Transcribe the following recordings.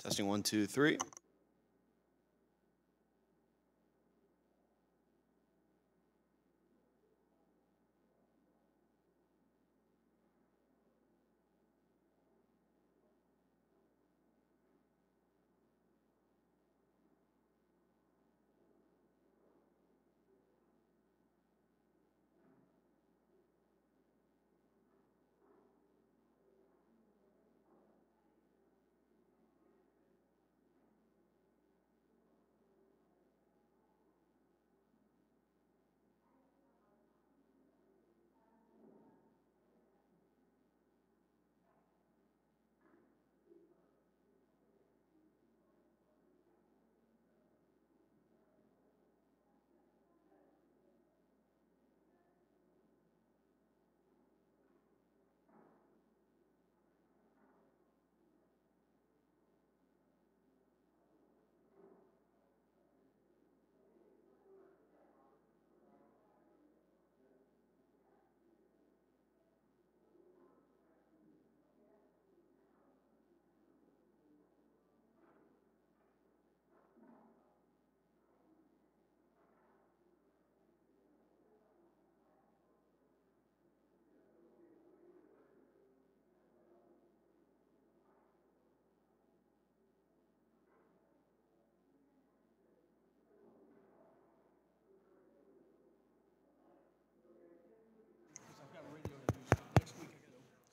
Testing 1, 2, 3.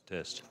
Test.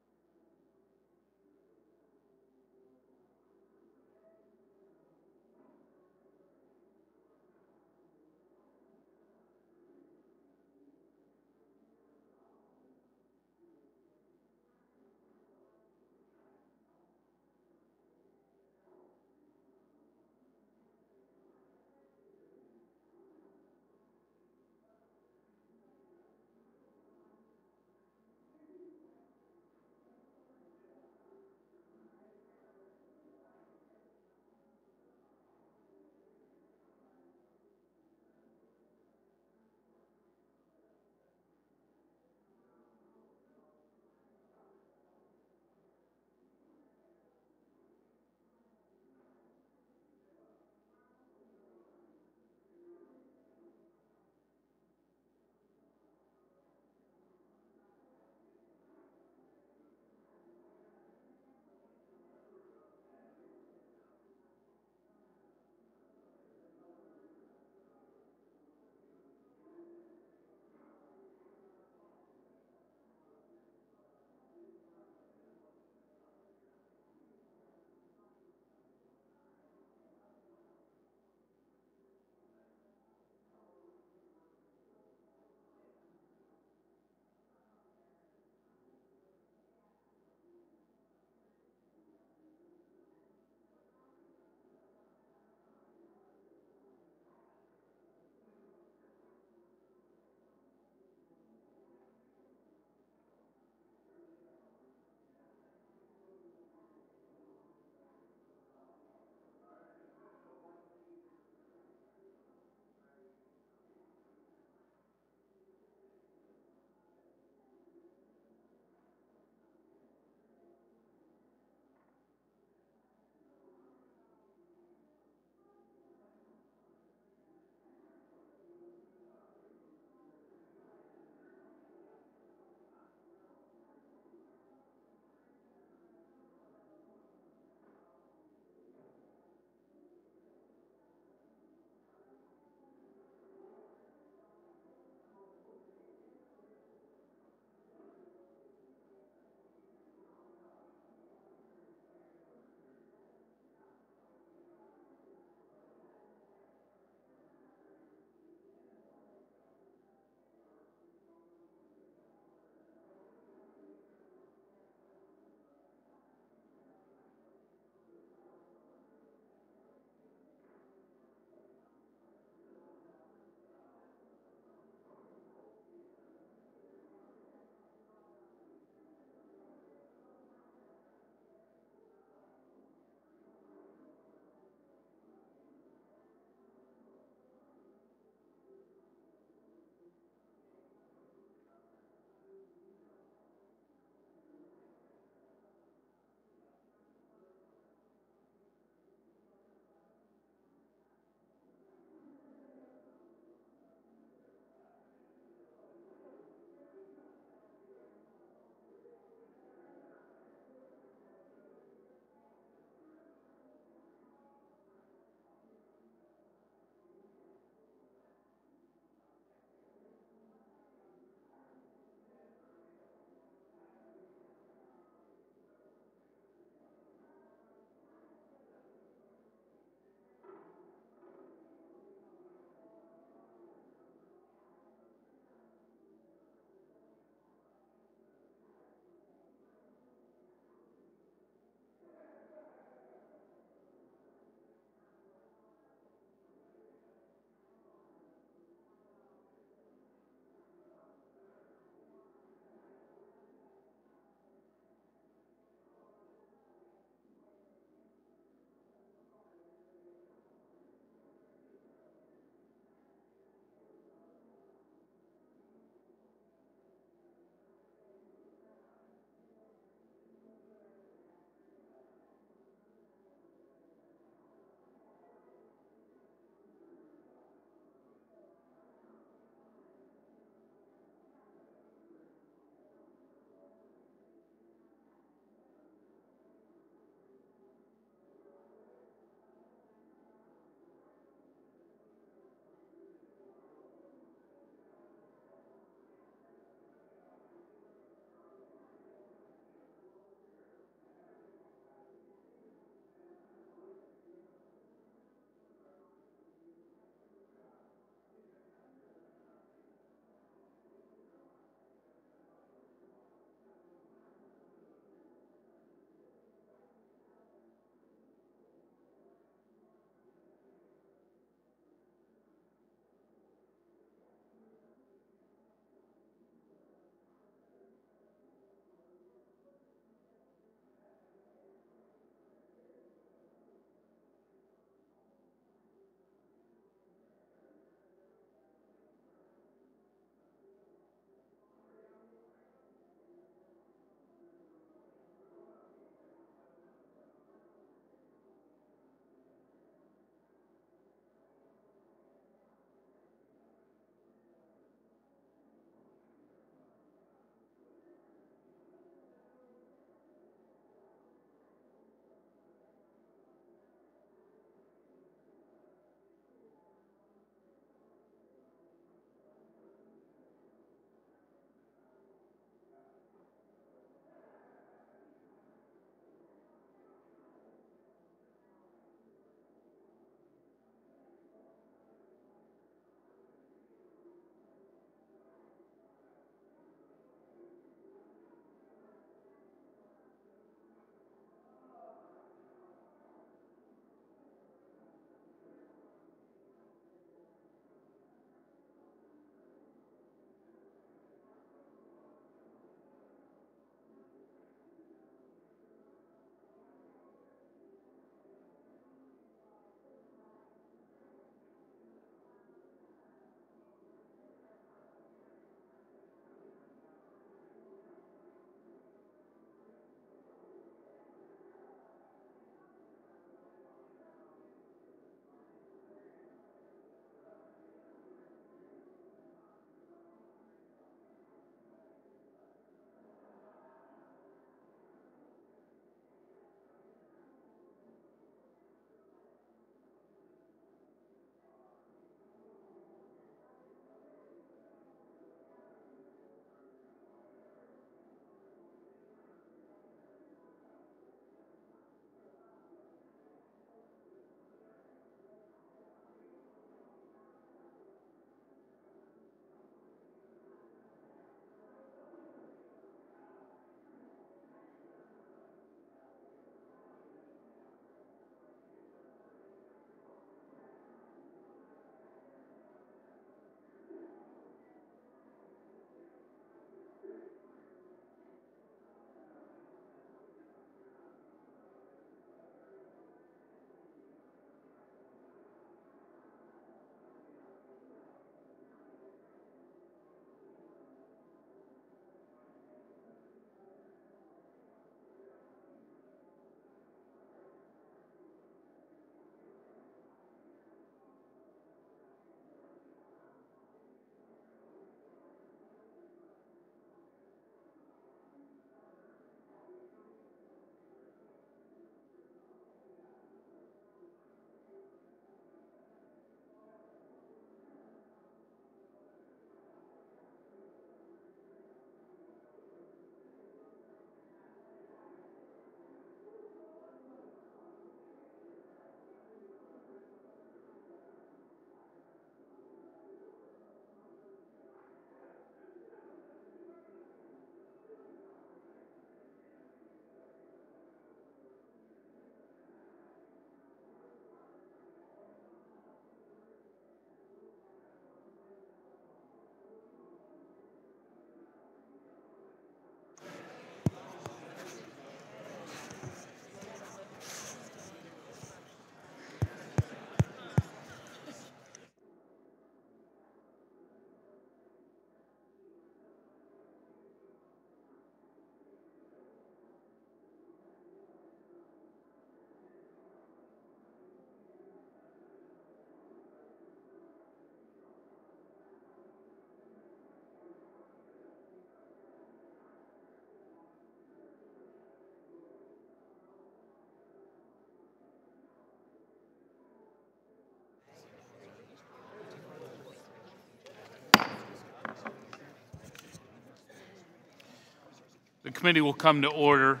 The committee will come to order.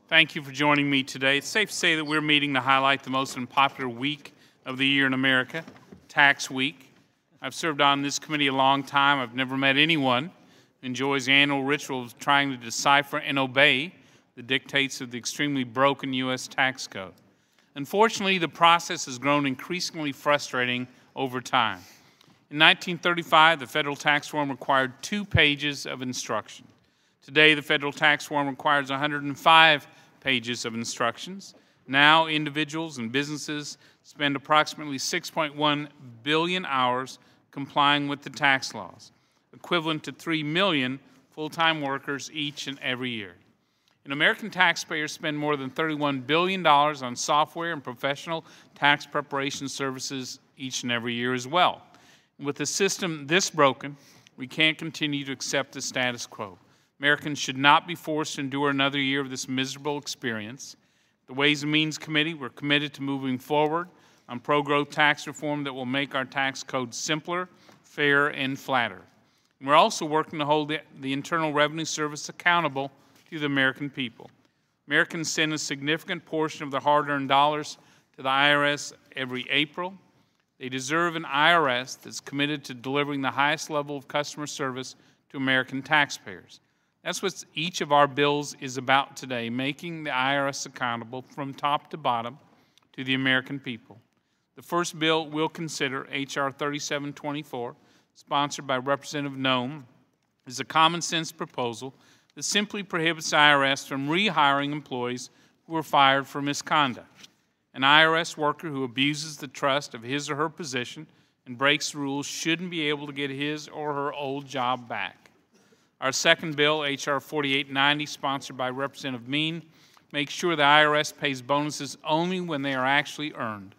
Thank you for joining me today. It's safe to say that we're meeting to highlight the most unpopular week of the year in America, Tax Week. I've served on this committee a long time. I've never met anyone who enjoys the annual ritual of trying to decipher and obey the dictates of the extremely broken U.S. tax code. Unfortunately, the process has grown increasingly frustrating over time. In 1935, the federal tax form required 2 pages of instruction. Today, the federal tax form requires 105 pages of instructions. Now, individuals and businesses spend approximately 6.1 billion hours complying with the tax laws, equivalent to 3 million full-time workers each and every year. And American taxpayers spend more than $31 billion on software and professional tax preparation services each and every year as well. With a system this broken, we can't continue to accept the status quo. Americans should not be forced to endure another year of this miserable experience. The Ways and Means Committee, we're committed to moving forward on pro-growth tax reform that will make our tax code simpler, fair, and flatter. And we're also working to hold the Internal Revenue Service accountable to the American people. Americans send a significant portion of their hard-earned dollars to the IRS every April. They deserve an IRS that's committed to delivering the highest level of customer service to American taxpayers. That's what each of our bills is about today, making the IRS accountable from top to bottom to the American people. The first bill we'll consider, H.R. 3724, sponsored by Representative Noem, is a common-sense proposal that simply prohibits the IRS from rehiring employees who were fired for misconduct. An IRS worker who abuses the trust of his or her position and breaks the rules shouldn't be able to get his or her old job back. Our second bill, H.R. 4890, sponsored by Representative Mean, makes sure the IRS pays bonuses only when they are actually earned.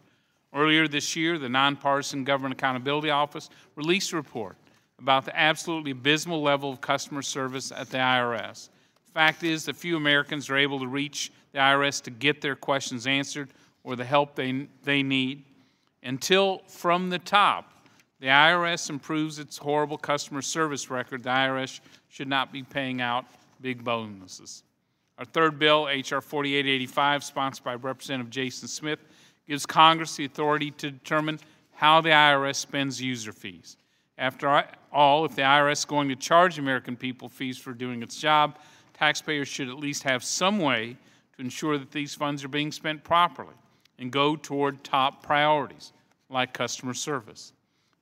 Earlier this year, the Nonpartisan Government Accountability Office released a report about the absolutely abysmal level of customer service at the IRS. The fact is that few Americans are able to reach the IRS to get their questions answered or the help they need. Until from the top, the IRS improves its horrible customer service record, the IRS should not be paying out big bonuses. Our third bill, H.R. 4885, sponsored by Representative Jason Smith, gives Congress the authority to determine how the IRS spends user fees. After all, if the IRS is going to charge American people fees for doing its job, taxpayers should at least have some way to ensure that these funds are being spent properly and go toward top priorities, like customer service.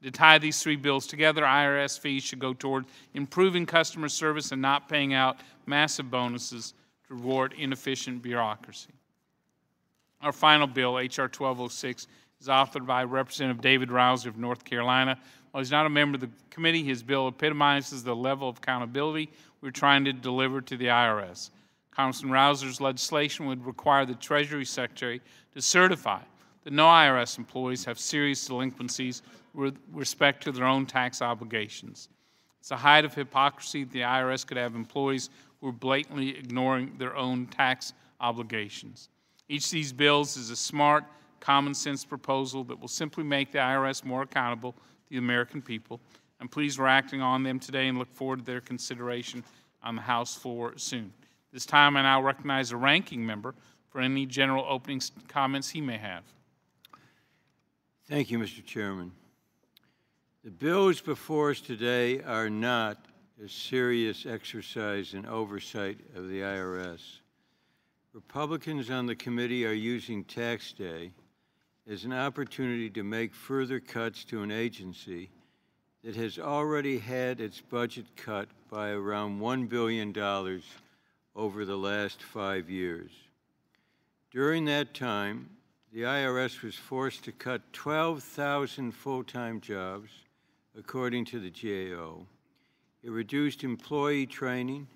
To tie these 3 bills together, IRS fees should go toward improving customer service and not paying out massive bonuses to reward inefficient bureaucracy. Our final bill, H.R. 1206, is authored by Representative David Rouser of North Carolina. While he's not a member of the committee, his bill epitomizes the level of accountability we're trying to deliver to the IRS. Congressman Rouser's legislation would require the Treasury Secretary to certify that no IRS employees have serious delinquencies with respect to their own tax obligations. It's a height of hypocrisy that the IRS could have employees who are blatantly ignoring their own tax obligations. Each of these bills is a smart, common-sense proposal that will simply make the IRS more accountable to the American people. I'm pleased we're acting on them today and look forward to their consideration on the House floor soon. This time, I now recognize the ranking member for any general opening comments he may have. Thank you, Mr. Chairman. The bills before us today are not a serious exercise in oversight of the IRS. Republicans on the committee are using Tax Day as an opportunity to make further cuts to an agency that has already had its budget cut by around $1 billion over the last 5 years. During that time, the IRS was forced to cut 12,000 full-time jobs, according to the GAO. It reduced employee training,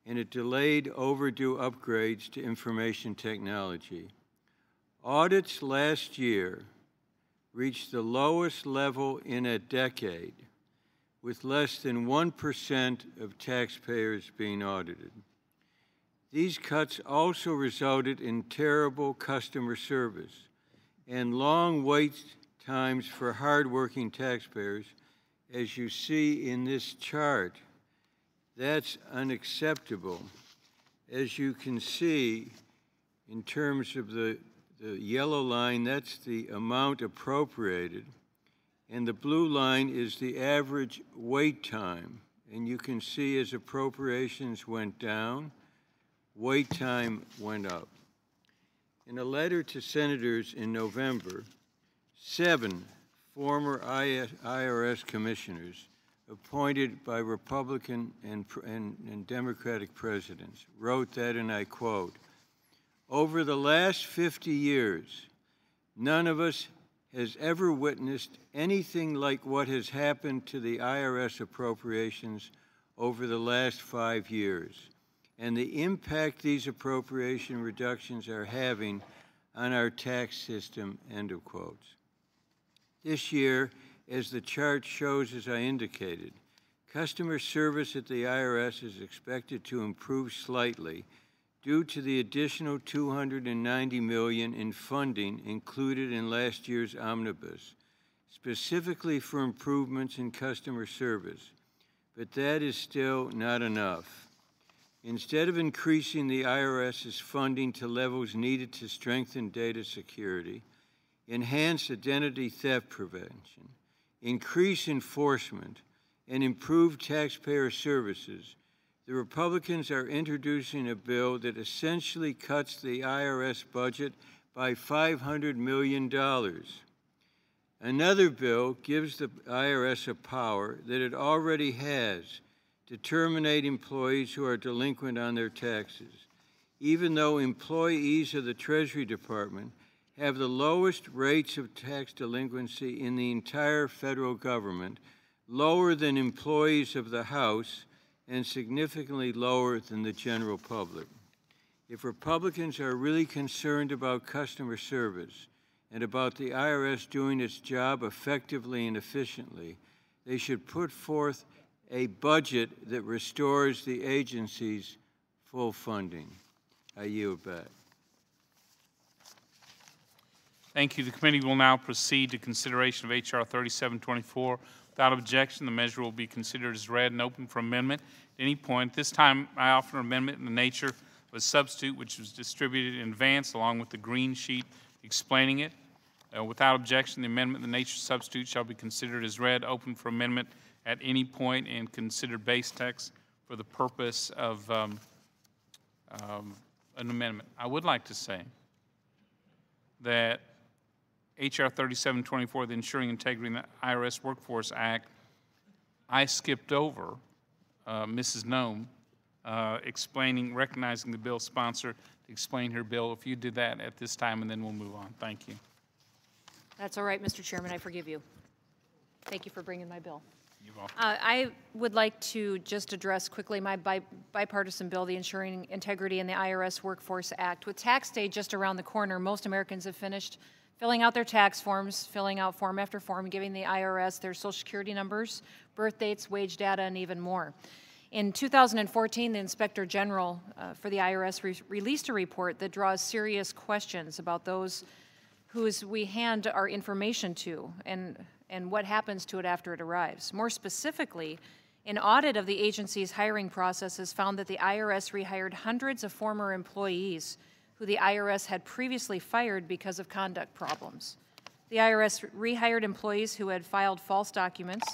and it delayed overdue upgrades to information technology. Audits last year reached the lowest level in a decade, with less than 1% of taxpayers being audited. These cuts also resulted in terrible customer service and long wait times for hardworking taxpayers, as you see in this chart. That's unacceptable. As you can see, in terms of the yellow line, that's the amount appropriated, and the blue line is the average wait time. And you can see as appropriations went down, wait time went up. In a letter to senators in November, 7 former IRS commissioners appointed by Republican and Democratic presidents wrote that, and I quote, "Over the last 50 years, none of us has ever witnessed anything like what has happened to the IRS appropriations over the last 5 years, and the impact these appropriation reductions are having on our tax system," end of quotes. This year, as the chart shows, as I indicated, customer service at the IRS is expected to improve slightly due to the additional $290 million in funding included in last year's omnibus, specifically for improvements in customer service. But that is still not enough. Instead of increasing the IRS's funding to levels needed to strengthen data security, enhance identity theft prevention, increase enforcement, and improve taxpayer services, the Republicans are introducing a bill that essentially cuts the IRS budget by $500 million. Another bill gives the IRS a power that it already has to terminate employees who are delinquent on their taxes, even though employees of the Treasury Department have the lowest rates of tax delinquency in the entire federal government, lower than employees of the House, and significantly lower than the general public. If Republicans are really concerned about customer service and about the IRS doing its job effectively and efficiently, they should put forth a budget that restores the agency's full funding. I yield back. Thank you. The committee will now proceed to consideration of H.R. 3724. Without objection, the measure will be considered as read and open for amendment at any point. This time, I offer an amendment in the nature of a substitute which was distributed in advance along with the green sheet explaining it. Without objection, the amendment in the nature of substitute shall be considered as read, open for amendment at any point, and considered base text for the purpose of an amendment. I would like to say that H.R. 3724, the Ensuring Integrity in the IRS Workforce Act, I skipped over Mrs. Nome recognizing the bill sponsor to explain her bill. If you did that at this time, and then we'll move on. Thank you. That's all right, Mr. Chairman. I forgive you. Thank you for bringing my bill. You're welcome. I would like to just address quickly my bipartisan bill, the Ensuring Integrity in the IRS Workforce Act. With tax day just around the corner, most Americans have finished filling out their tax forms, filling out form after form, giving the IRS their Social Security numbers, birth dates, wage data, and even more. In 2014, the Inspector General for the IRS released a report that draws serious questions about those whose we hand our information to and what happens to it after it arrives. More specifically, an audit of the agency's hiring processes found that the IRS rehired hundreds of former employees who the IRS had previously fired because of conduct problems. The IRS rehired employees who had filed false documents,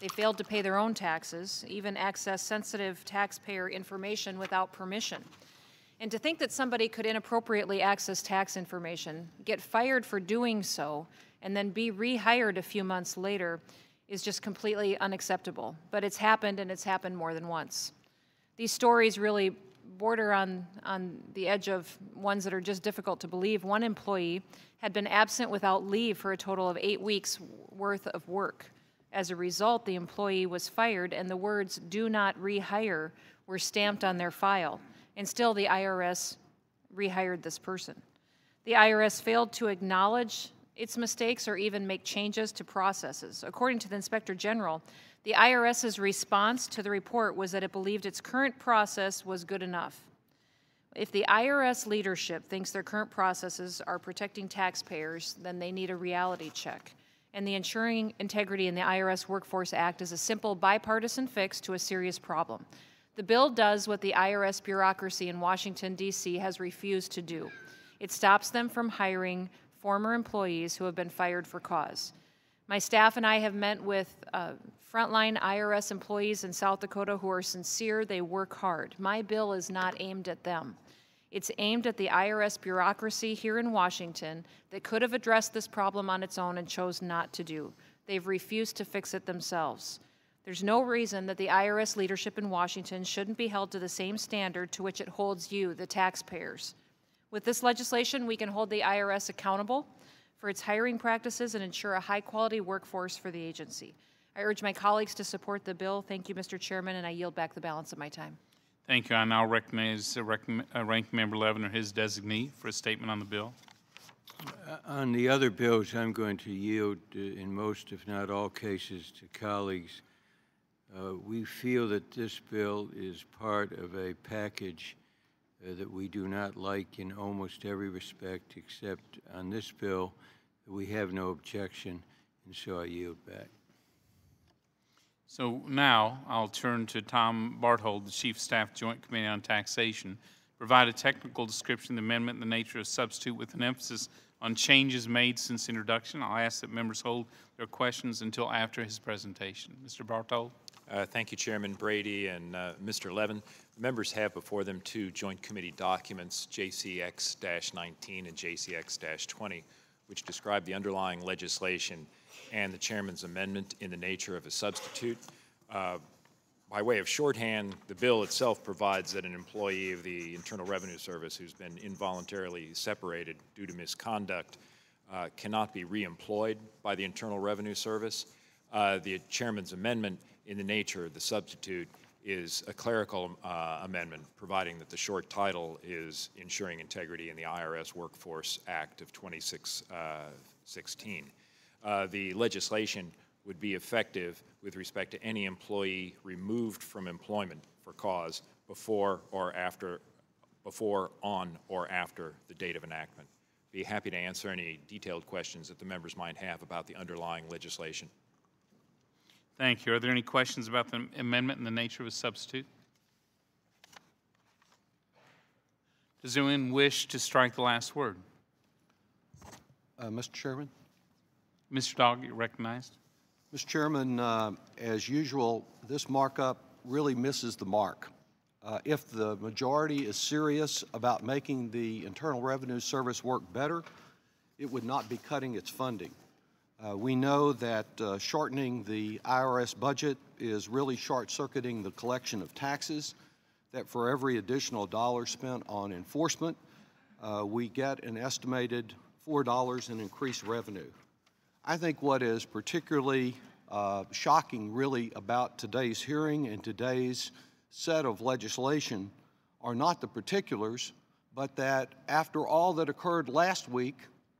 they failed to pay their own taxes, even access sensitive taxpayer information without permission. And to think that somebody could inappropriately access tax information, get fired for doing so, and then be rehired a few months later is just completely unacceptable. But it's happened, and it's happened more than once. These stories really border on the edge of ones that are just difficult to believe. One employee had been absent without leave for a total of 8 weeks worth of work. As a result, the employee was fired, and the words "do not rehire" were stamped on their file. And still, the IRS rehired this person. The IRS failed to acknowledge its mistakes or even make changes to processes. According to the Inspector General, the IRS's response to the report was that it believed its current process was good enough. If the IRS leadership thinks their current processes are protecting taxpayers, then they need a reality check. And the Ensuring Integrity in the IRS Workforce Act is a simple bipartisan fix to a serious problem. The bill does what the IRS bureaucracy in Washington, D.C. has refused to do. It stops them from hiring former employees who have been fired for cause. My staff and I have met with frontline IRS employees in South Dakota who are sincere. They work hard. My bill is not aimed at them. It's aimed at the IRS bureaucracy here in Washington that could have addressed this problem on its own and chose not to do. They've refused to fix it themselves. There's no reason that the IRS leadership in Washington shouldn't be held to the same standard to which it holds you, the taxpayers. With this legislation, we can hold the IRS accountable for its hiring practices and ensure a high-quality workforce for the agency. I urge my colleagues to support the bill. Thank you, Mr. Chairman, and I yield back the balance of my time. Thank you. I now recognize Ranking Member Levin or his designee for a statement on the bill. On the other bills, I'm going to yield in most, if not all cases, to colleagues. We feel that this bill is part of a package that we do not like in almost every respect, except on this bill, we have no objection, and so I yield back. So now I'll turn to Tom Barthold, the Chief Staff Joint Committee on Taxation, provide a technical description of the amendment and the nature of substitute with an emphasis on changes made since introduction. I'll ask that members hold their questions until after his presentation. Mr. Barthold. Thank you, Chairman Brady and Mr. Levin. The members have before them two joint committee documents, JCX-19 and JCX-20, which describe the underlying legislation and the chairman's amendment in the nature of a substitute. By way of shorthand, the bill itself provides that an employee of the Internal Revenue Service who's been involuntarily separated due to misconduct cannot be reemployed by the Internal Revenue Service. The chairman's amendment in the nature of the substitute is a clerical amendment, providing that the short title is Ensuring Integrity in the IRS Workforce Act of 2016. The legislation would be effective with respect to any employee removed from employment for cause before, on, or after the date of enactment. Be happy to answer any detailed questions that the members might have about the underlying legislation. Thank you. Are there any questions about the amendment and the nature of a substitute? Does anyone wish to strike the last word? Mr. Chairman? Mr. Dogg, you're recognized. Mr. Chairman, as usual, this markup really misses the mark. If the majority is serious about making the Internal Revenue Service work better, it would not be cutting its funding. We know that shortening the IRS budget is really short-circuiting the collection of taxes, that for every additional dollar spent on enforcement, we get an estimated $4 in increased revenue. I think what is particularly shocking really about today's hearing and today's set of legislation are not the particulars, but that after all that occurred last week,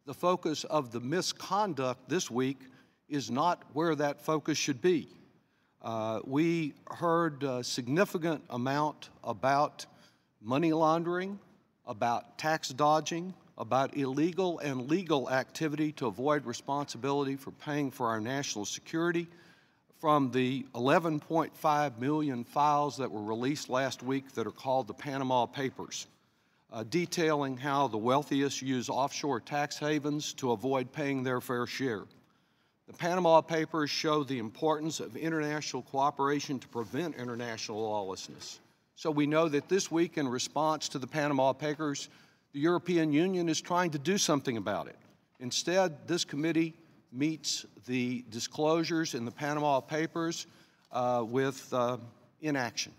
the focus of the misconduct this week is not where that focus should be. We heard a significant amount about money laundering, about tax dodging, about illegal and legal activity to avoid responsibility for paying for our national security. From the 11.5 million files that were released last week that are called the Panama Papers, detailing how the wealthiest use offshore tax havens to avoid paying their fair share. The Panama Papers show the importance of international cooperation to prevent international lawlessness. So we know that this week, in response to the Panama Papers, the European Union is trying to do something about it. Instead, this committee meets the disclosures in the Panama Papers with inaction.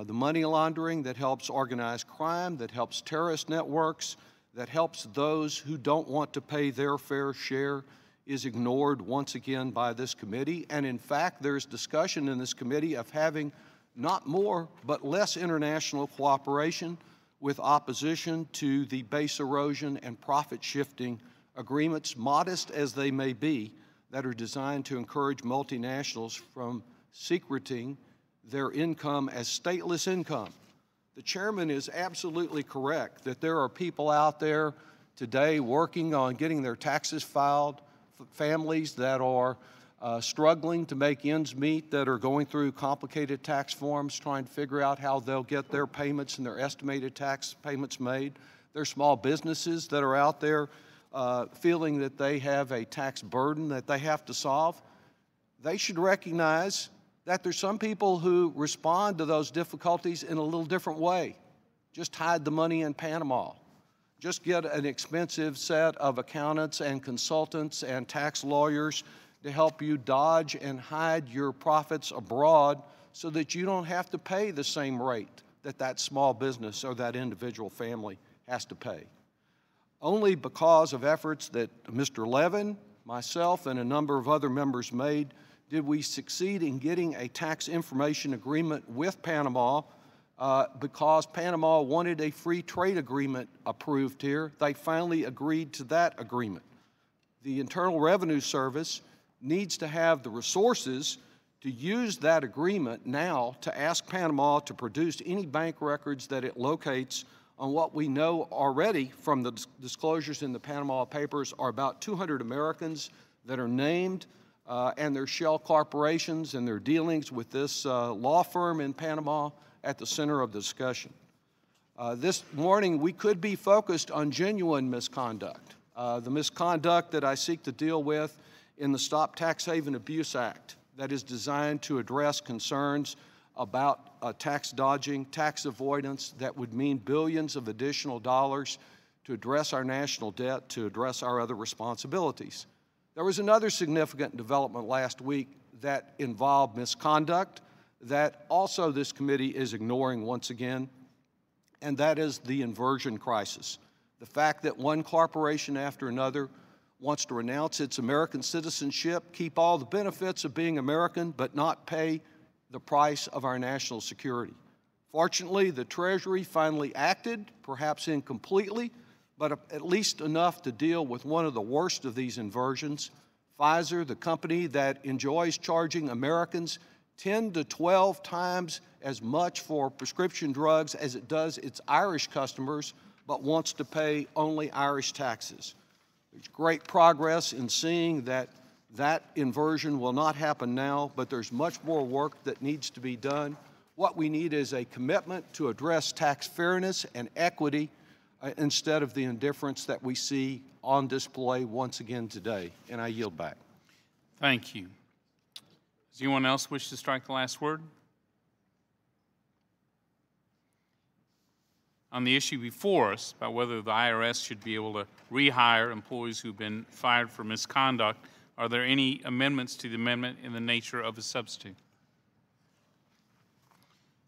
The money laundering that helps organized crime, that helps terrorist networks, that helps those who don't want to pay their fair share is ignored once again by this committee. And in fact, there's discussion in this committee of having not more, but less international cooperation with opposition to the base erosion and profit shifting agreements, modest as they may be, that are designed to encourage multinationals from secreting their income as stateless income. The chairman is absolutely correct that there are people out there today working on getting their taxes filed, families that are struggling to make ends meet, that are going through complicated tax forms, trying to figure out how they'll get their payments and their estimated tax payments made. There's small businesses that are out there feeling that they have a tax burden that they have to solve. They should recognize that there's some people who respond to those difficulties in a little different way. Just hide the money in Panama. Just get an expensive set of accountants and consultants and tax lawyers to help you dodge and hide your profits abroad so that you don't have to pay the same rate that that small business or that individual family has to pay. Only because of efforts that Mr. Levin, myself, and a number of other members made did we succeed in getting a tax information agreement with Panama. Because Panama wanted a free trade agreement approved here, they finally agreed to that agreement. The Internal Revenue Service needs to have the resources to use that agreement now to ask Panama to produce any bank records that it locates on what we know already from the disclosures in the Panama Papers are about 200 Americans that are named and their shell corporations and their dealings with this law firm in Panama at the center of the discussion. This morning, we could be focused on genuine misconduct. The misconduct that I seek to deal with in the Stop Tax Haven Abuse Act that is designed to address concerns about tax dodging, tax avoidance that would mean billions of additional dollars to address our national debt, to address our other responsibilities. There was another significant development last week that involved misconduct that also this committee is ignoring once again, and that is the inversion crisis. The fact that one corporation after another wants to renounce its American citizenship, keep all the benefits of being American, but not pay the price of our national security. Fortunately, the Treasury finally acted, perhaps incompletely, but at least enough to deal with one of the worst of these inversions. Pfizer, the company that enjoys charging Americans 10 to 12 times as much for prescription drugs as it does its Irish customers, but wants to pay only Irish taxes. There's great progress in seeing that that inversion will not happen now, but there's much more work that needs to be done. What we need is a commitment to address tax fairness and equity instead of the indifference that we see on display once again today. And I yield back. Thank you. Does anyone else wish to strike the last word? On the issue before us about whether the IRS should be able to rehire employees who've been fired for misconduct, are there any amendments to the amendment in the nature of a substitute?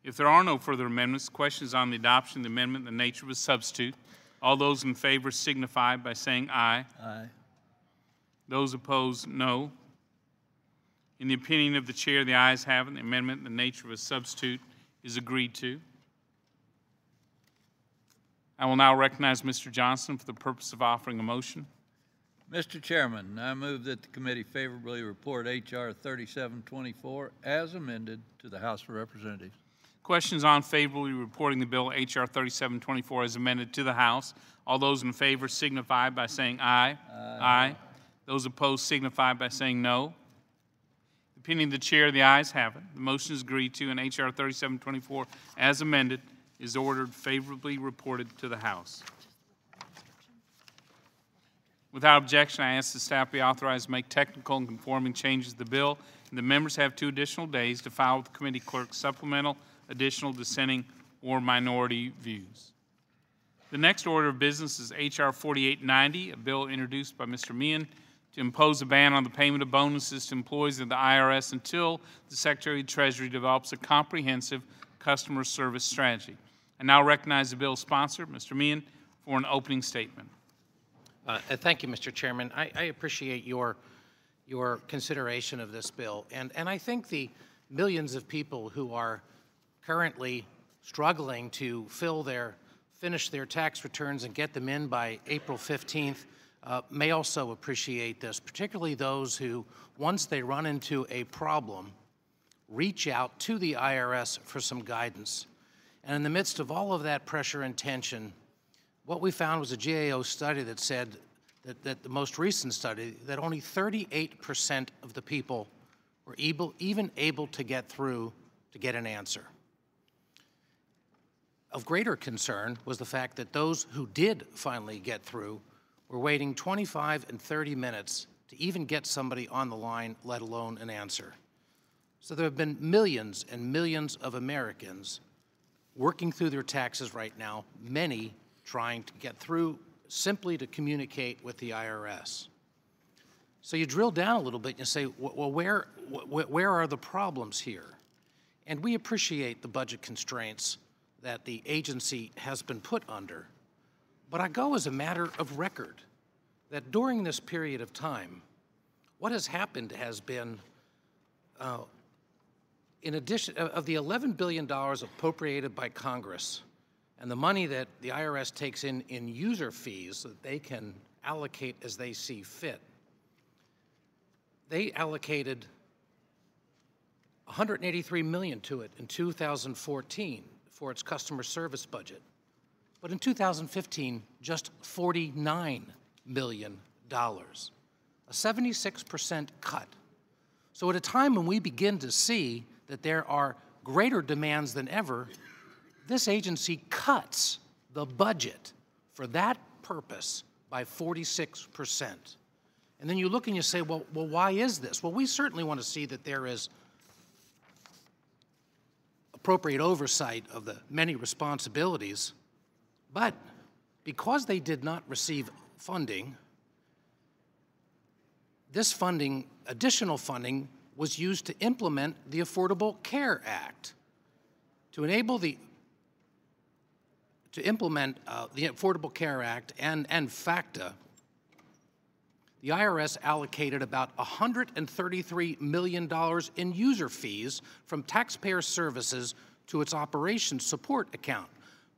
If there are no further amendments, questions on the adoption of the amendment in the nature of a substitute. All those in favor signify by saying aye. Aye. Those opposed, no. In the opinion of the chair, the ayes have it. The amendment in the nature of a substitute is agreed to. I will now recognize Mr. Johnson for the purpose of offering a motion. Mr. Chairman, I move that the committee favorably report H.R. 3724 as amended to the House of Representatives. Questions on favorably reporting the bill H.R. 3724 as amended to the House. All those in favor signify by saying aye. Aye. Those opposed signify by saying no. The opinion of the chair, the ayes have it. The motion is agreed to, and H.R. 3724 as amended is ordered favorably reported to the House. Without objection, I ask the staff be authorized to make technical and conforming changes to the bill, and the members have 2 additional days to file with the committee clerk supplemental, additional, dissenting, or minority views. The next order of business is H.R. 4890, a bill introduced by Mr. Meehan to impose a ban on the payment of bonuses to employees of the IRS until the Secretary of the Treasury develops a comprehensive customer service strategy. I now recognize the bill's sponsor, Mr. Meehan, for an opening statement. Thank you, Mr. Chairman. I appreciate your consideration of this bill. And I think the millions of people who are currently struggling to finish their tax returns and get them in by April 15th may also appreciate this, particularly those who, once they run into a problem, reach out to the IRS for some guidance. And in the midst of all of that pressure and tension, what we found was a GAO study that said that the most recent study, that only 38% of the people were even able to get through to get an answer. Of greater concern was the fact that those who did finally get through were waiting 25 and 30 minutes to even get somebody on the line, let alone an answer. So there have been millions and millions of Americans working through their taxes right now, many trying to get through simply to communicate with the IRS. So you drill down a little bit and you say, well, where are the problems here? And we appreciate the budget constraints that the agency has been put under. But I go as a matter of record that during this period of time, what has happened has been, in addition of the $11 billion appropriated by Congress and the money that the IRS takes in user fees that they can allocate as they see fit, they allocated $183 million to it in 2014 for its customer service budget. But in 2015, just $49 million, a 76% cut. So at a time when we begin to see that there are greater demands than ever, this agency cuts the budget for that purpose by 46%. And then you look and you say, well, why is this? Well, we certainly want to see that there is appropriate oversight of the many responsibilities, but because they did not receive funding, this funding, additional funding, was used to implement the Affordable Care Act. To implement the Affordable Care Act and FACTA, the IRS allocated about $133 million in user fees from taxpayer services to its operations support account,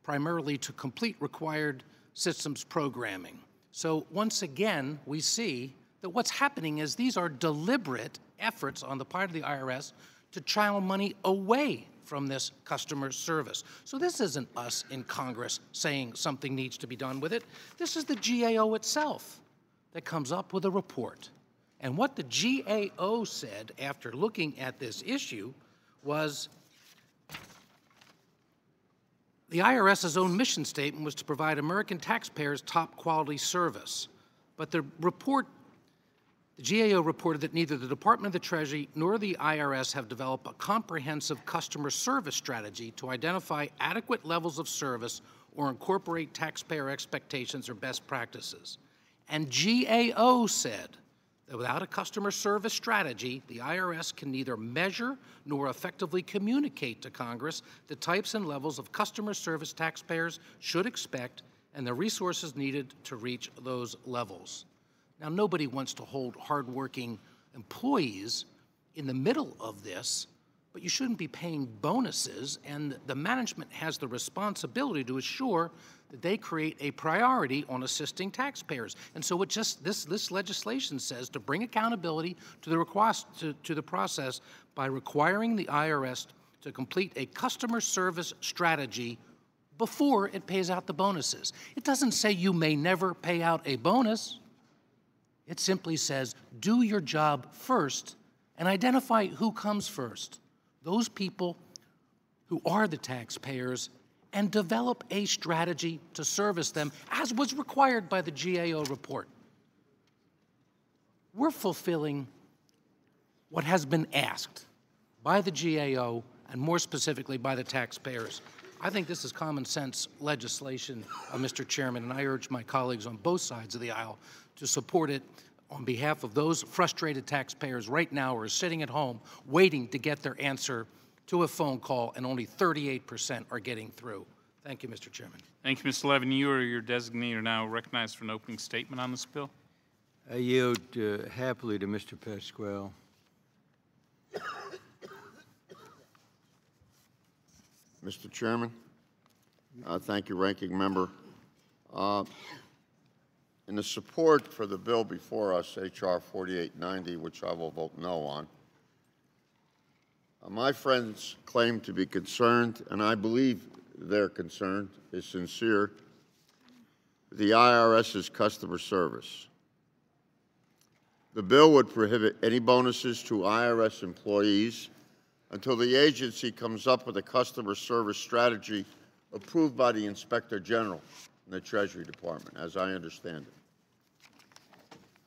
primarily to complete required systems programming. So once again, we see that what's happening is these are deliberate efforts on the part of the IRS to channel money away from this customer service. So this isn't us in Congress saying something needs to be done with it. This is the GAO itself that comes up with a report. And what the GAO said after looking at this issue was the IRS's own mission statement was to provide American taxpayers top quality service. But the GAO reported that neither the Department of the Treasury nor the IRS have developed a comprehensive customer service strategy to identify adequate levels of service or incorporate taxpayer expectations or best practices. And GAO said that without a customer service strategy, the IRS can neither measure nor effectively communicate to Congress the types and levels of customer service taxpayers should expect and the resources needed to reach those levels. Now, nobody wants to hold hardworking employees in the middle of this, but you shouldn't be paying bonuses, and the management has the responsibility to assure that they create a priority on assisting taxpayers. And so this legislation says to bring accountability to the process by requiring the IRS to complete a customer service strategy before it pays out the bonuses. It doesn't say you may never pay out a bonus. It simply says do your job first and identify who comes first, those people who are the taxpayers, and develop a strategy to service them as was required by the GAO report. We're fulfilling what has been asked by the GAO and more specifically by the taxpayers. I think this is common sense legislation, Mr. Chairman, and I urge my colleagues on both sides of the aisle to support it on behalf of those frustrated taxpayers right now who are sitting at home waiting to get their answer to a phone call, and only 38% are getting through. Thank you, Mr. Chairman. Thank you, Mr. Levin. You or your designee are now recognized for an opening statement on this bill. I yield happily to Mr. Pasquale. Mr. Chairman, thank you, Ranking Member. In the support for the bill before us, H.R. 4890, which I will vote no on, my friends claim to be concerned, and I believe their concern is sincere, the IRS's customer service. The bill would prohibit any bonuses to IRS employees until the agency comes up with a customer service strategy approved by the Inspector General in the Treasury Department, as I understand it.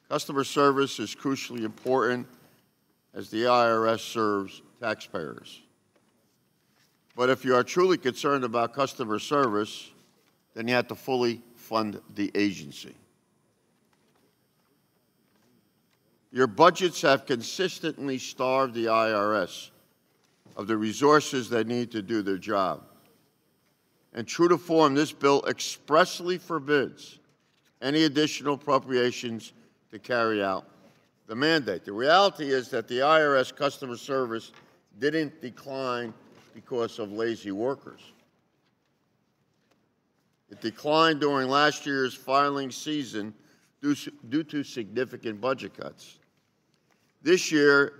Customer service is crucially important as the IRS serves taxpayers. But if you are truly concerned about customer service, then you have to fully fund the agency. Your budgets have consistently starved the IRS of the resources they need to do their job. And true to form, this bill expressly forbids any additional appropriations to carry out the mandate. The reality is that the IRS customer service didn't decline because of lazy workers. It declined during last year's filing season due to significant budget cuts. This year,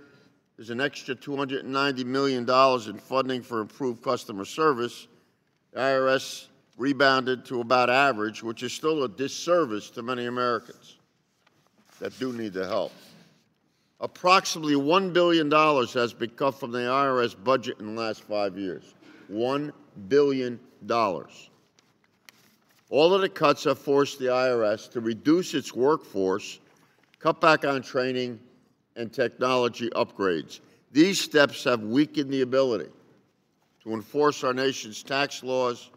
there's an extra $290 million in funding for improved customer service. The IRS rebounded to about average, which is still a disservice to many Americans that do need the help. Approximately $1 billion has been cut from the IRS budget in the last 5 years. $1 billion. All of the cuts have forced the IRS to reduce its workforce, cut back on training and technology upgrades. These steps have weakened the ability to enforce our nation's tax laws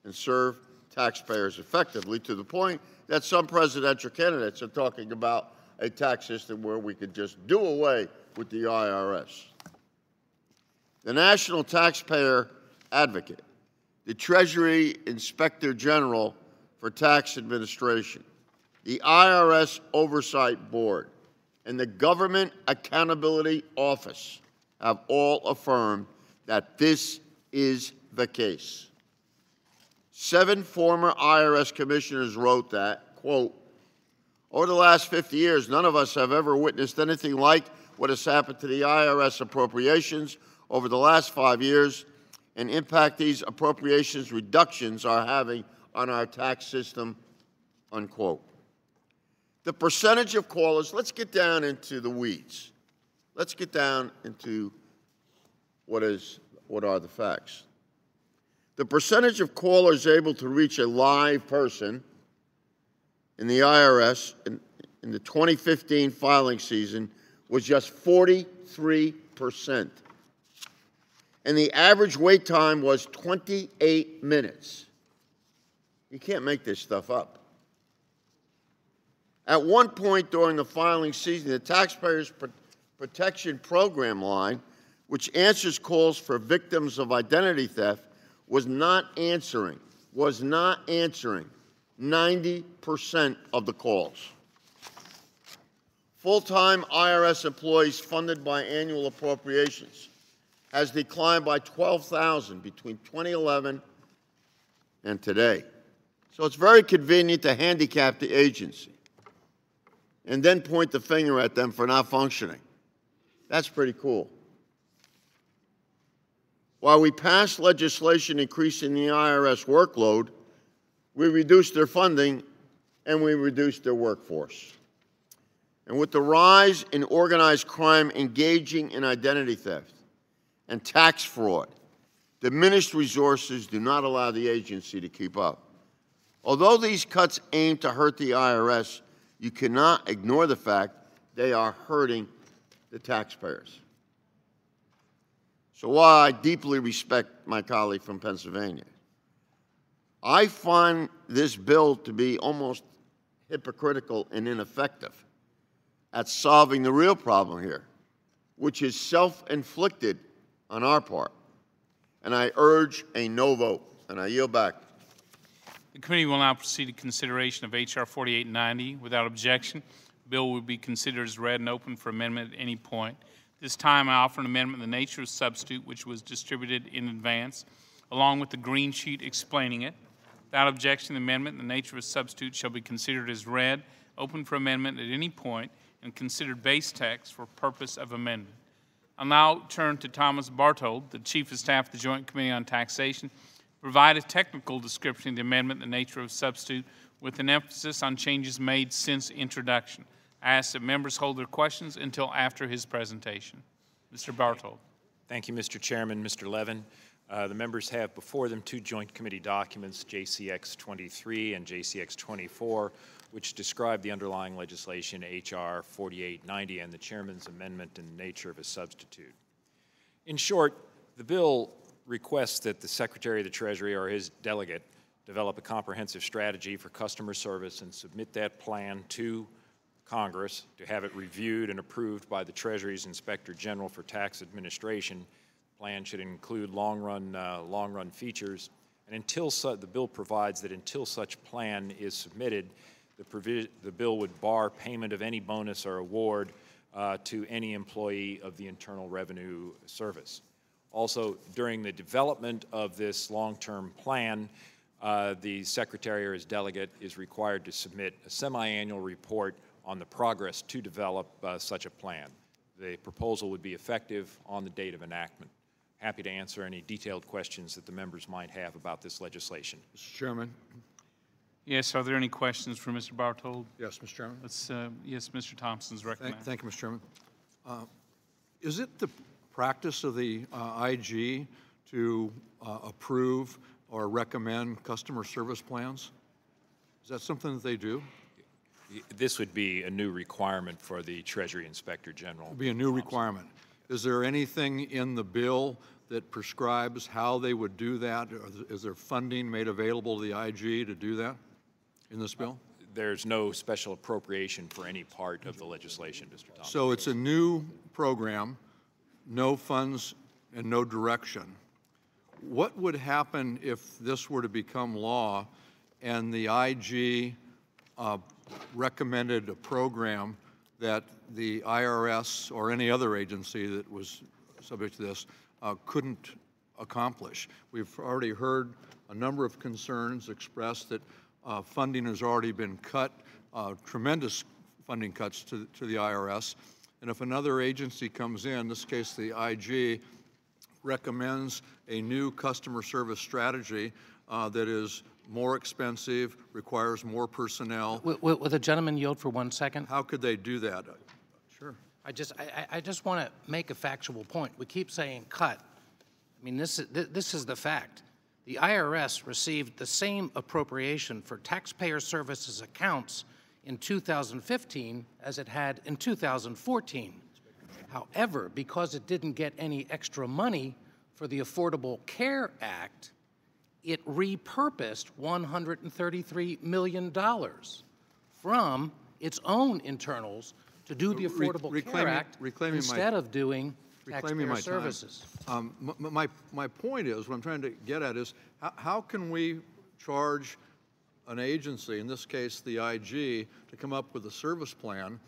and serve taxpayers effectively, to the point that some presidential candidates are talking about a tax system where we could just do away with the IRS. The National Taxpayer Advocate, the Treasury Inspector General for Tax Administration, the IRS Oversight Board, and the Government Accountability Office have all affirmed that this is the case. 7 former IRS commissioners wrote that, quote, over the last 50 years, none of us have ever witnessed anything like what has happened to the IRS appropriations over the last 5 years and impact these appropriations reductions are having on our tax system, unquote. The percentage of callers, let's get down into the weeds. Let's get down into what are the facts. The percentage of callers able to reach a live person in the IRS in the 2015 filing season was just 43%. And the average wait time was 28 minutes. You can't make this stuff up. At one point during the filing season, the Taxpayers Protection Program line, which answers calls for victims of identity theft, was not answering 90% of the calls. Full-time IRS employees funded by annual appropriations has declined by 12,000 between 2011 and today. So it's very convenient to handicap the agency and then point the finger at them for not functioning. That's pretty cool. While we passed legislation increasing the IRS workload, we reduced their funding and we reduced their workforce. And with the rise in organized crime engaging in identity theft and tax fraud, diminished resources do not allow the agency to keep up. Although these cuts aim to hurt the IRS, you cannot ignore the fact they are hurting the taxpayers. So while I deeply respect my colleague from Pennsylvania, I find this bill to be almost hypocritical and ineffective at solving the real problem here, which is self-inflicted on our part. And I urge a no vote, and I yield back. The committee will now proceed to consideration of H.R. 4890. Without objection, the bill will be considered as read and open for amendment at any point. This time, I offer an amendment in the nature of substitute, which was distributed in advance, along with the green sheet explaining it. Without objection, the amendment in the nature of a substitute shall be considered as read, open for amendment at any point, and considered base text for purpose of amendment. I'll now turn to Thomas Bartold, the Chief of Staff of the Joint Committee on Taxation, to provide a technical description of the amendment in the nature of substitute with an emphasis on changes made since introduction. I ask that members hold their questions until after his presentation. Mr. Bartold. Thank you, Mr. Chairman. Mr. Levin, the members have before them two joint committee documents, JCX 23 and JCX 24, which describe the underlying legislation, H.R. 4890, and the chairman's amendment in the nature of a substitute. In short, the bill requests that the Secretary of the Treasury or his delegate develop a comprehensive strategy for customer service and submit that plan to Congress to have it reviewed and approved by the Treasury's Inspector General for Tax Administration. The plan should include long-run features, and the bill provides that until such plan is submitted, the bill would bar payment of any bonus or award to any employee of the Internal Revenue Service. Also, during the development of this long-term plan, the Secretary or his delegate is required to submit a semi-annual report on the progress to develop such a plan. The proposal would be effective on the date of enactment. Happy to answer any detailed questions that the members might have about this legislation. Mr. Chairman. Yes, are there any questions for Mr. Bartold? Yes, Mr. Chairman. Let's, yes, Mr. Thompson's recommended. Thank you, Mr. Chairman. Is it the practice of the IG to approve or recommend customer service plans? Is that something that they do? This would be a new requirement for the Treasury Inspector General. It would be a new requirement. Is there anything in the bill that prescribes how they would do that? Or is there funding made available to the IG to do that in this bill? There's no special appropriation for any part of the legislation, Mr. Thompson. So it's a new program, no funds and no direction. What would happen if this were to become law and the IG recommended a program that the IRS or any other agency that was subject to this couldn't accomplish? We've already heard a number of concerns expressed that funding has already been cut, tremendous funding cuts to the IRS. And if another agency comes in this case the IG, recommends a new customer service strategy that is more expensive, requires more personnel. Will the gentleman yield for 1 second? How could they do that? Sure. I just want to make a factual point. We keep saying cut. I mean, this is the fact. The IRS received the same appropriation for taxpayer services accounts in 2015 as it had in 2014. However, because it didn't get any extra money for the Affordable Care Act, it repurposed $133 million from its own internals to do the Affordable Care Act instead of doing taxpayer services. My point is, what I'm trying to get at is, how can we charge an agency, in this case the IG, to come up with a service plan?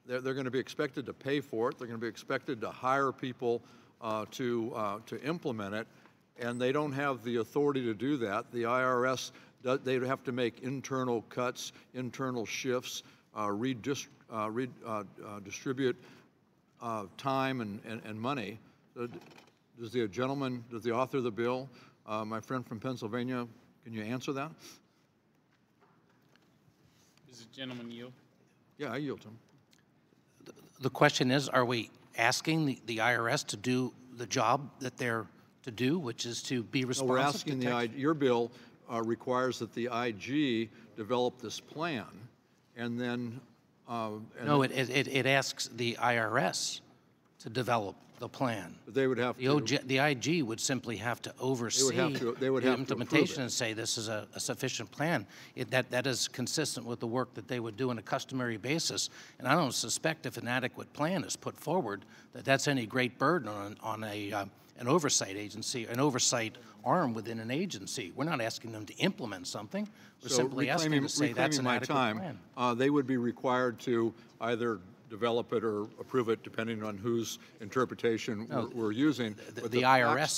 They're going to be expected to pay for it. They're going to be expected to hire people to implement it, and they don't have the authority to do that. The IRS, they'd have to make internal cuts, internal shifts, distribute time and money. Does the gentleman, does the author of the bill, my friend from Pennsylvania, can you answer that? Does the gentleman yield? Yeah, I yield to him. The question is, are we asking the IRS to do the job that they're to do, which is to be responsive? No, we're asking the IG, your bill requires that the IG develop this plan, and then... no, it asks the IRS to develop the plan. But they would have to... The IG would simply have to oversee the implementation and say this is a sufficient plan. That is consistent with the work that they would do on a customary basis. And I don't suspect if an adequate plan is put forward that that's any great burden on an oversight agency, an oversight arm within an agency. We're not asking them to implement something. We're simply asking them to say that's an adequate plan. They would be required to either develop it or approve it, depending on whose interpretation we're using. But the IRS fact